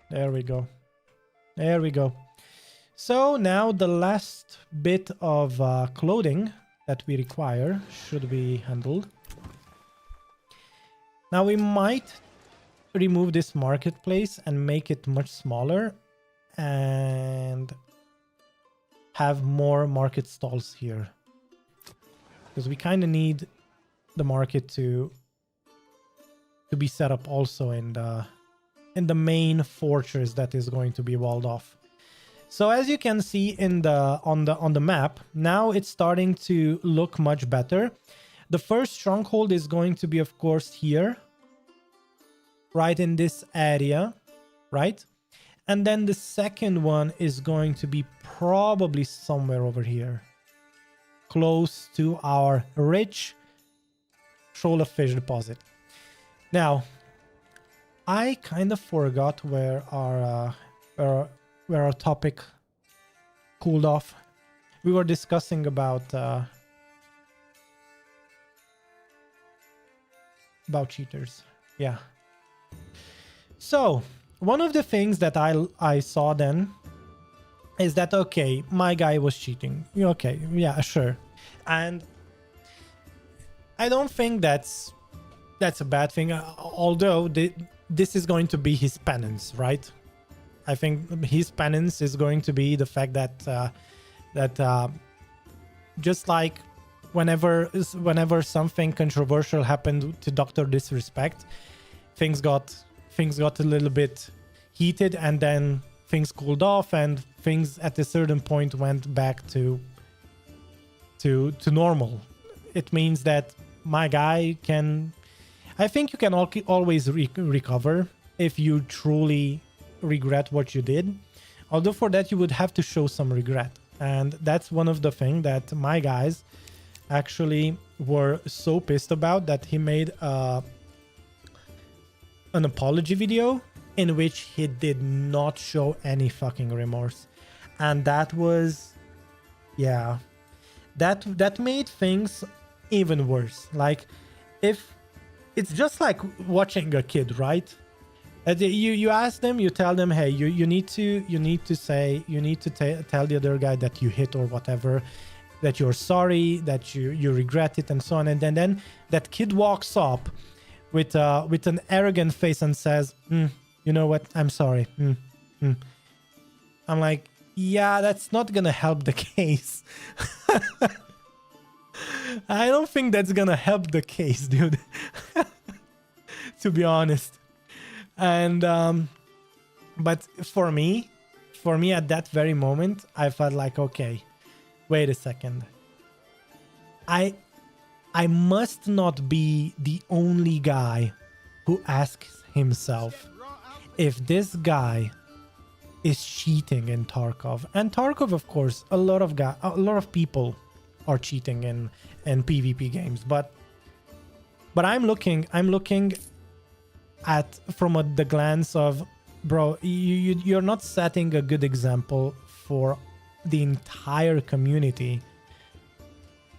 There we go. There we go. So now the last bit of clothing that we require should be handled. Now we might remove this marketplace and make it much smaller and have more market stalls here. Because we kind of need the market to be set up also in the main fortress that is going to be walled off. So as you can see on the map, now it's starting to look much better. The first stronghold is going to be, of course, here, right in this area, right? And then the second one is going to be probably somewhere over here, close to our rich shoal of fish deposit. Now, I kind of forgot where our topic cooled off. We were discussing about cheaters. Yeah. So one of the things that I saw then is that, okay, my guy was cheating. Okay, yeah, sure. And I don't think that's a bad thing, although this is going to be his penance, right? I think his penance is going to be the fact that just like whenever something controversial happened to Dr. Disrespect, things got a little bit heated, and then things cooled off, and things at a certain point went back to normal. It means that my guy can... I think you can always recover if you truly regret what you did. Although for that you would have to show some regret. And that's one of the things that my guys actually were so pissed about, that he made an apology video in which he did not show any fucking remorse. And that was... yeah. That made things even worse. Like, if it's just like watching a kid, right? You ask them, you tell them, hey, you need to tell the other guy that you hit or whatever, that you're sorry, that you regret it, and so on. And then that kid walks up with an arrogant face and says, you know what, I'm sorry. I'm like, yeah, that's not gonna help the case. I don't think that's gonna help the case, dude. To be honest. And but for me at that very moment, I felt like, okay, wait a second. I must not be the only guy who asks himself if this guy is cheating in Tarkov. And Tarkov, of course, a lot of people are cheating in PvP games, but I'm looking at from the glance of, bro, you're not setting a good example for the entire community.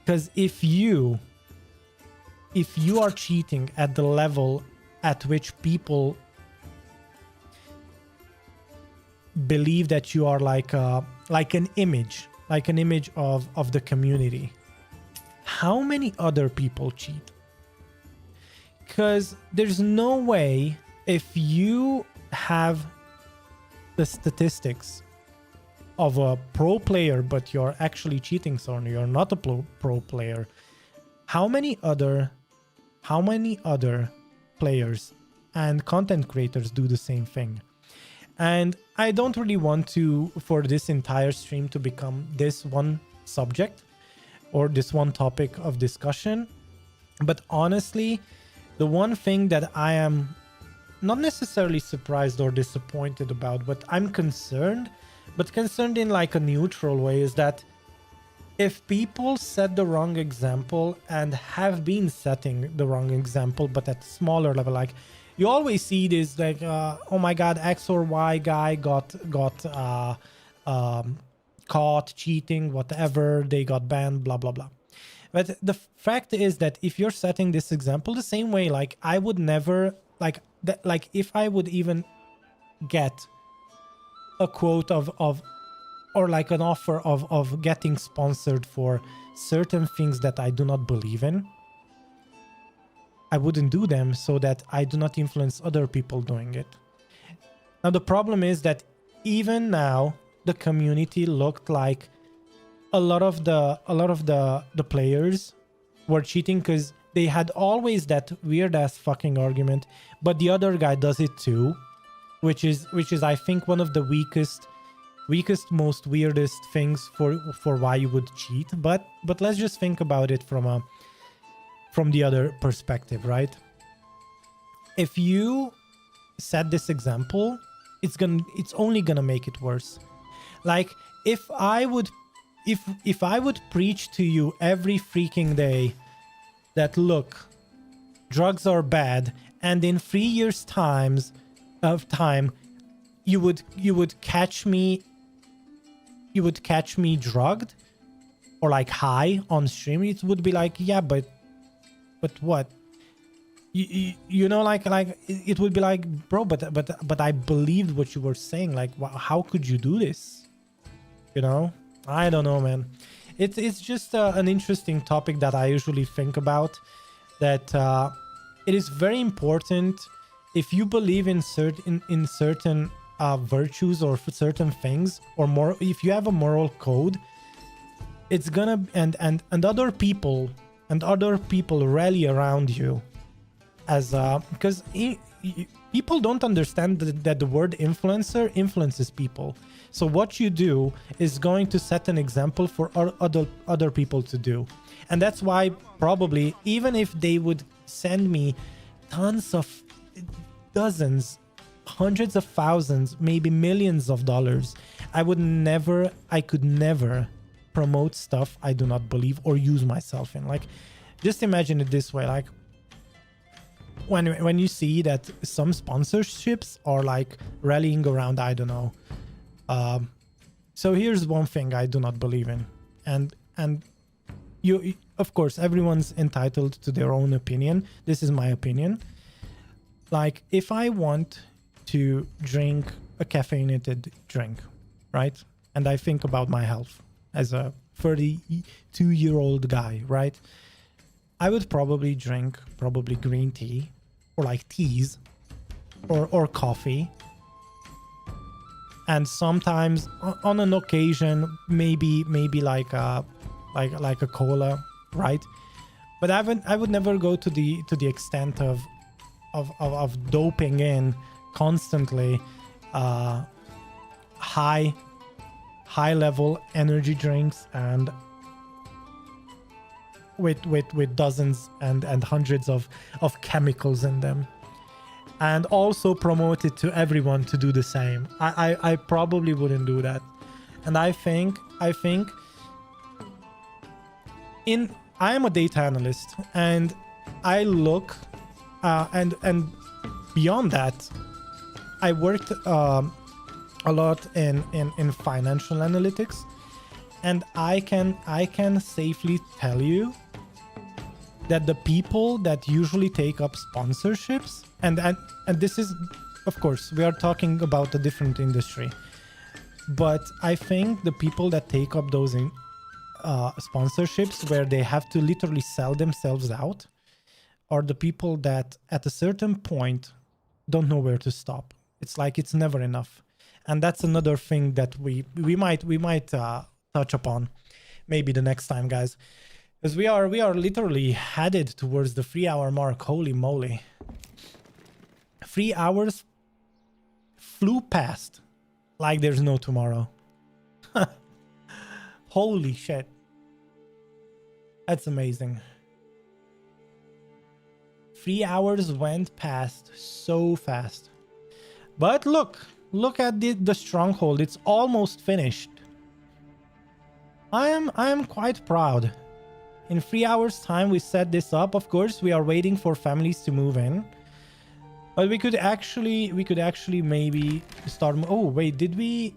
Because if you are cheating at the level at which people believe that you are like an image of the community, how many other people cheat? Because there's no way, if you have the statistics of a pro player but you're actually cheating, so you're not a pro player, how many other players and content creators do the same thing? And I don't really want for this entire stream to become this one subject or this one topic of discussion, but honestly, the one thing that I am not necessarily surprised or disappointed about, but I'm concerned in like a neutral way, is that if people set the wrong example and have been setting the wrong example, but at smaller level, like you always see this like, oh my god, X or Y guy got caught cheating, whatever, they got banned, blah blah blah. But the fact is that if you're setting this example the same way, like I would never like that, like if I would even get a quote of or like an offer of getting sponsored for certain things that I do not believe in, I wouldn't do them so that I do not influence other people doing it. Now the problem is that even now the community looked like a lot of the players were cheating because they had always that weird ass fucking argument, but the other guy does it too, which is I think one of the weakest most weirdest things for why you would cheat. But let's just think about it from the other perspective, right? If you set this example, it's only gonna make it worse. Like if I would preach to you every freaking day that look, drugs are bad, and in 3 years time you would catch me drugged or like high on stream, it would be like, yeah, but what? You know, like it would be like, bro, but I believed what you were saying. Like, how could you do this? You know, I don't know, man. It's just an interesting topic that I usually think about. That it is very important if you believe in certain virtues or certain things, or more, if you have a moral code, it's gonna and other people rally around you, as because people don't understand that the word influencer influences people. So what you do is going to set an example for other people to do. And that's why probably even if they would send me tons of dozens, hundreds of thousands, maybe millions of dollars, I could never promote stuff I do not believe or use myself in. Like, just imagine it this way, like when you see that some sponsorships are like rallying around, I don't know, so here's one thing I do not believe in, and you, of course, everyone's entitled to their own opinion. This is my opinion. Like, if I want to drink a caffeinated drink, right, and I think about my health as a 32-year-old guy, right, I would probably drink green tea or like teas or coffee, and sometimes on an occasion maybe like a cola, right? But I would never go to the extent of doping in constantly high level energy drinks and with dozens and hundreds of chemicals in them, and also promote it to everyone to do the same. I probably wouldn't do that. And I think I am a data analyst, and I look and beyond that, I worked a lot in financial analytics, and I can safely tell you that the people that usually take up sponsorships, and this is, of course, we are talking about a different industry, but I think the people that take up those sponsorships where they have to literally sell themselves out are the people that at a certain point don't know where to stop. It's like it's never enough. And that's another thing that we might touch upon maybe the next time, guys, because we are literally headed towards the 3-hour mark. Holy moly, 3 hours flew past like there's no tomorrow. Holy shit, that's amazing. 3 hours went past so fast. But look at the stronghold. It's almost finished. I am quite proud. In 3 hours time we set this up. Of course, we are waiting for families to move in. But we could actually maybe start. Oh wait, did we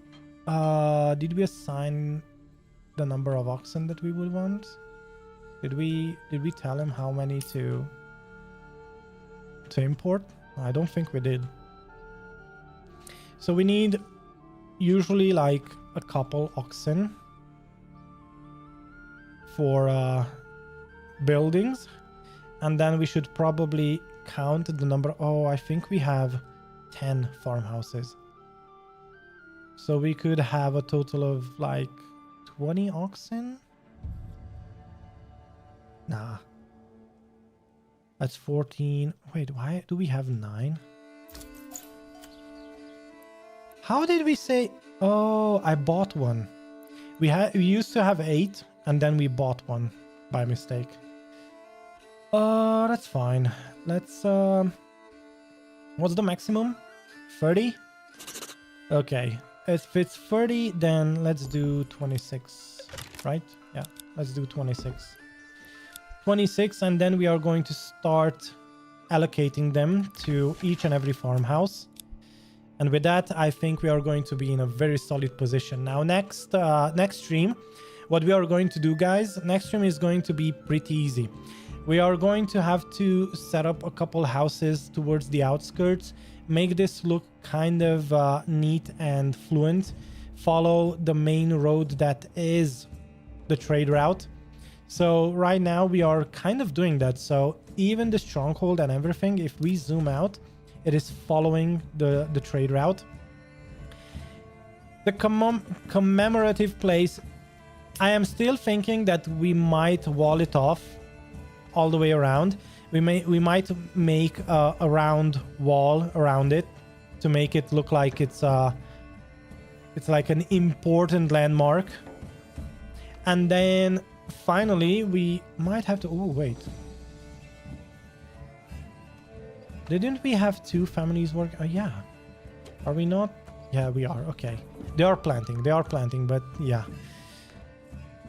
assign the number of oxen that we would want? Did we tell him how many to import? I don't think we did. So we need usually like a couple oxen for buildings, and then we should probably count the number. Oh, I think we have 10 farmhouses, so we could have a total of like 20 oxen. Nah, that's 14. Wait, why do we have 9? How did we say? Oh, I bought one. We used to have 8, and then we bought one by mistake. That's fine. Let's what's the maximum? 30? Okay. If it's 30, then let's do 26, right? Yeah, let's do 26. 26, and then we are going to start allocating them to each and every farmhouse. And with that, I think we are going to be in a very solid position. Now, next stream, what we are going to do, guys, next stream is going to be pretty easy. We are going to have to set up a couple houses towards the outskirts, make this look kind of neat and fluent, follow the main road that is the trade route. So right now we are kind of doing that. So even the stronghold and everything, if we zoom out, it is following the trade route. The commemorative place, I am still thinking that we might wall it off all the way around. We might make a round wall around it to make it look like it's like an important landmark. And then finally we might have to, oh wait, didn't we have 2 families work? Oh yeah, are we not? Yeah, we are. Okay, they are planting, but yeah,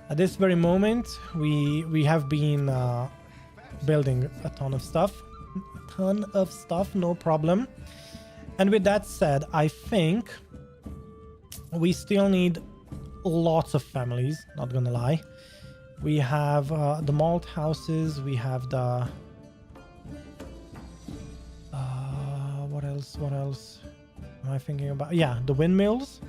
at this very moment we have been building a ton of stuff, no problem. And with that said, I think we still need lots of families, not gonna lie. We have the malt houses, we have the what else am I thinking about? Yeah, the windmills.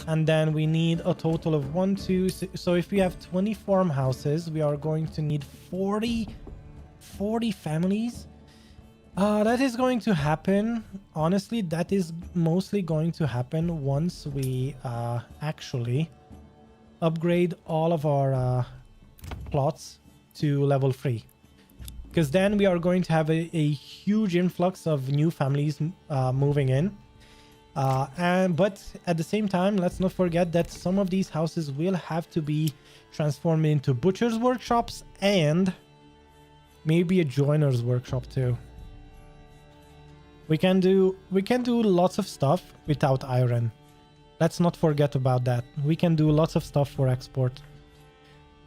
And then we need a total of 1, 2, 6. So if we have 20 farmhouses, we are going to need 40 families. That is going to happen. Honestly, that is mostly going to happen once we actually upgrade all of our plots to level 3. Because then we are going to have a huge influx of new families moving in. But at the same time, let's not forget that some of these houses will have to be transformed into butchers' workshops and maybe a joiner's workshop too. We can do lots of stuff without iron. Let's not forget about that. We can do lots of stuff for export.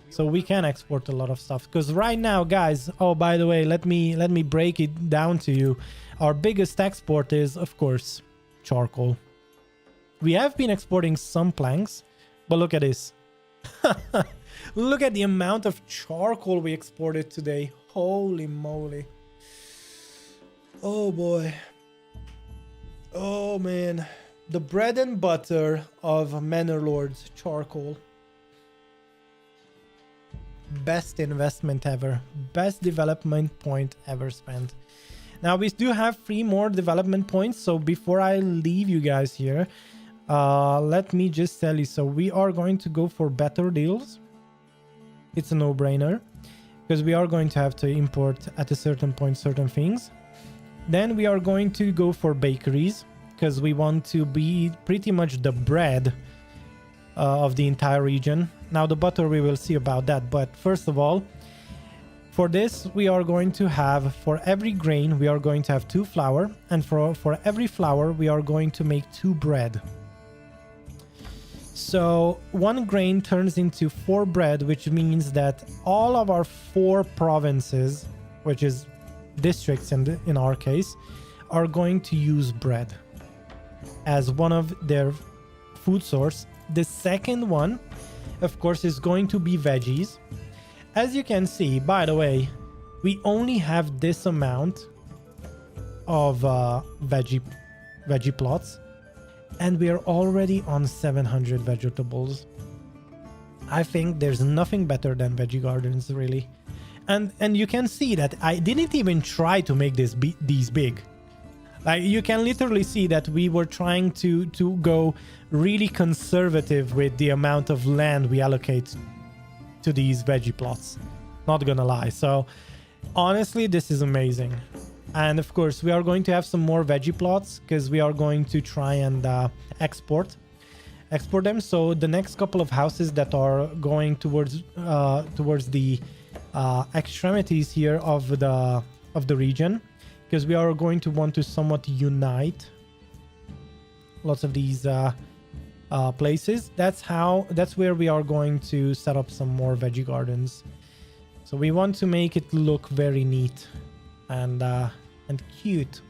So we can export a lot of stuff. Because right now, guys, oh, by the way, let me break it down to you. Our biggest export is, of course, charcoal. We have been exporting some planks, but look at this. Look at the amount of charcoal we exported today. Holy moly. Oh boy. Oh man. The bread and butter of Manor Lords, charcoal. Best investment ever. Best development point ever spent. Now we do have 3 more development points. So before I leave you guys here, let me just tell you. So we are going to go for better deals. It's a no-brainer because we are going to have to import at a certain point certain things. Then we are going to go for bakeries because we want to be pretty much the bread of the entire region. Now the butter, we will see about that. But first of all, for this, we are going to have, for every grain, we are going to have 2 flour. And for every flour, we are going to make 2 bread. So 1 grain turns into 4 bread, which means that all of our 4 provinces, which is districts in our case, are going to use bread as one of their food source. The second one, of course, is going to be veggies. As you can see, by the way, we only have this amount of veggie plots, and we are already on 700 vegetables. I think there's nothing better than veggie gardens, really. And you can see that I didn't even try to make these big. Like, you can literally see that we were trying to go really conservative with the amount of land we allocate to these veggie plots. Not gonna lie. So honestly, this is amazing. And of course, we are going to have some more veggie plots because we are going to try and export them. So the next couple of houses that are going towards the extremities here of the region, because we are going to want to somewhat unite lots of these places. That's where we are going to set up some more veggie gardens. So we want to make it look very neat and cute.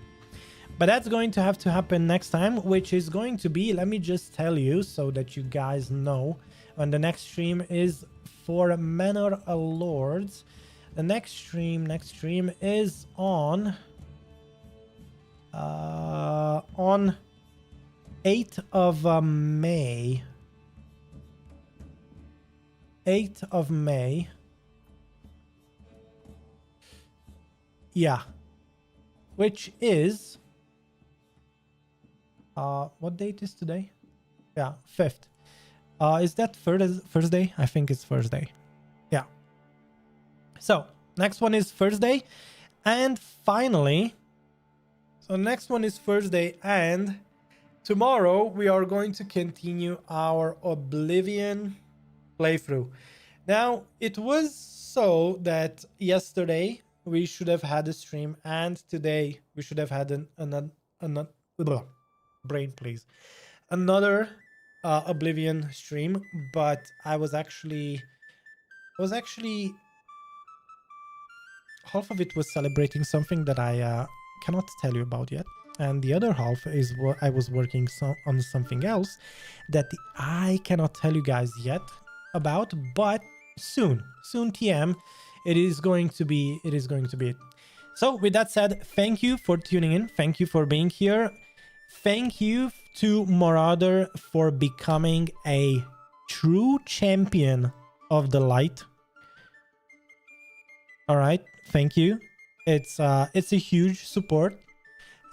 But that's going to have to happen next time, which is going to be, let me just tell you so that you guys know, when the next stream is for Manor Lords. The next stream is on 8th of May. 8th of May. Yeah. Which is what date is today? Yeah, 5th. Is that Thursday? I think it's Thursday. Yeah. So next one is Thursday, and finally, so next one is Thursday, and tomorrow we are going to continue our Oblivion playthrough. Now, it was so that yesterday we should have had a stream, and today we should have had another Oblivion stream, but I was actually half of it was celebrating something that I cannot tell you about yet, and the other half is what I was working on something else that I cannot tell you guys yet about, but soon TM, it is going to be it. So with that said, thank you for tuning in, thank you for being here, thank you to Marauder for becoming a true champion of the light. All right, thank you. It's a huge support,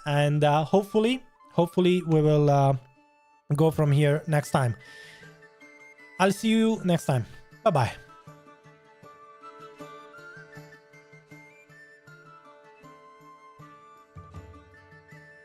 and hopefully we will go from here next time. I'll see you next time. Bye bye.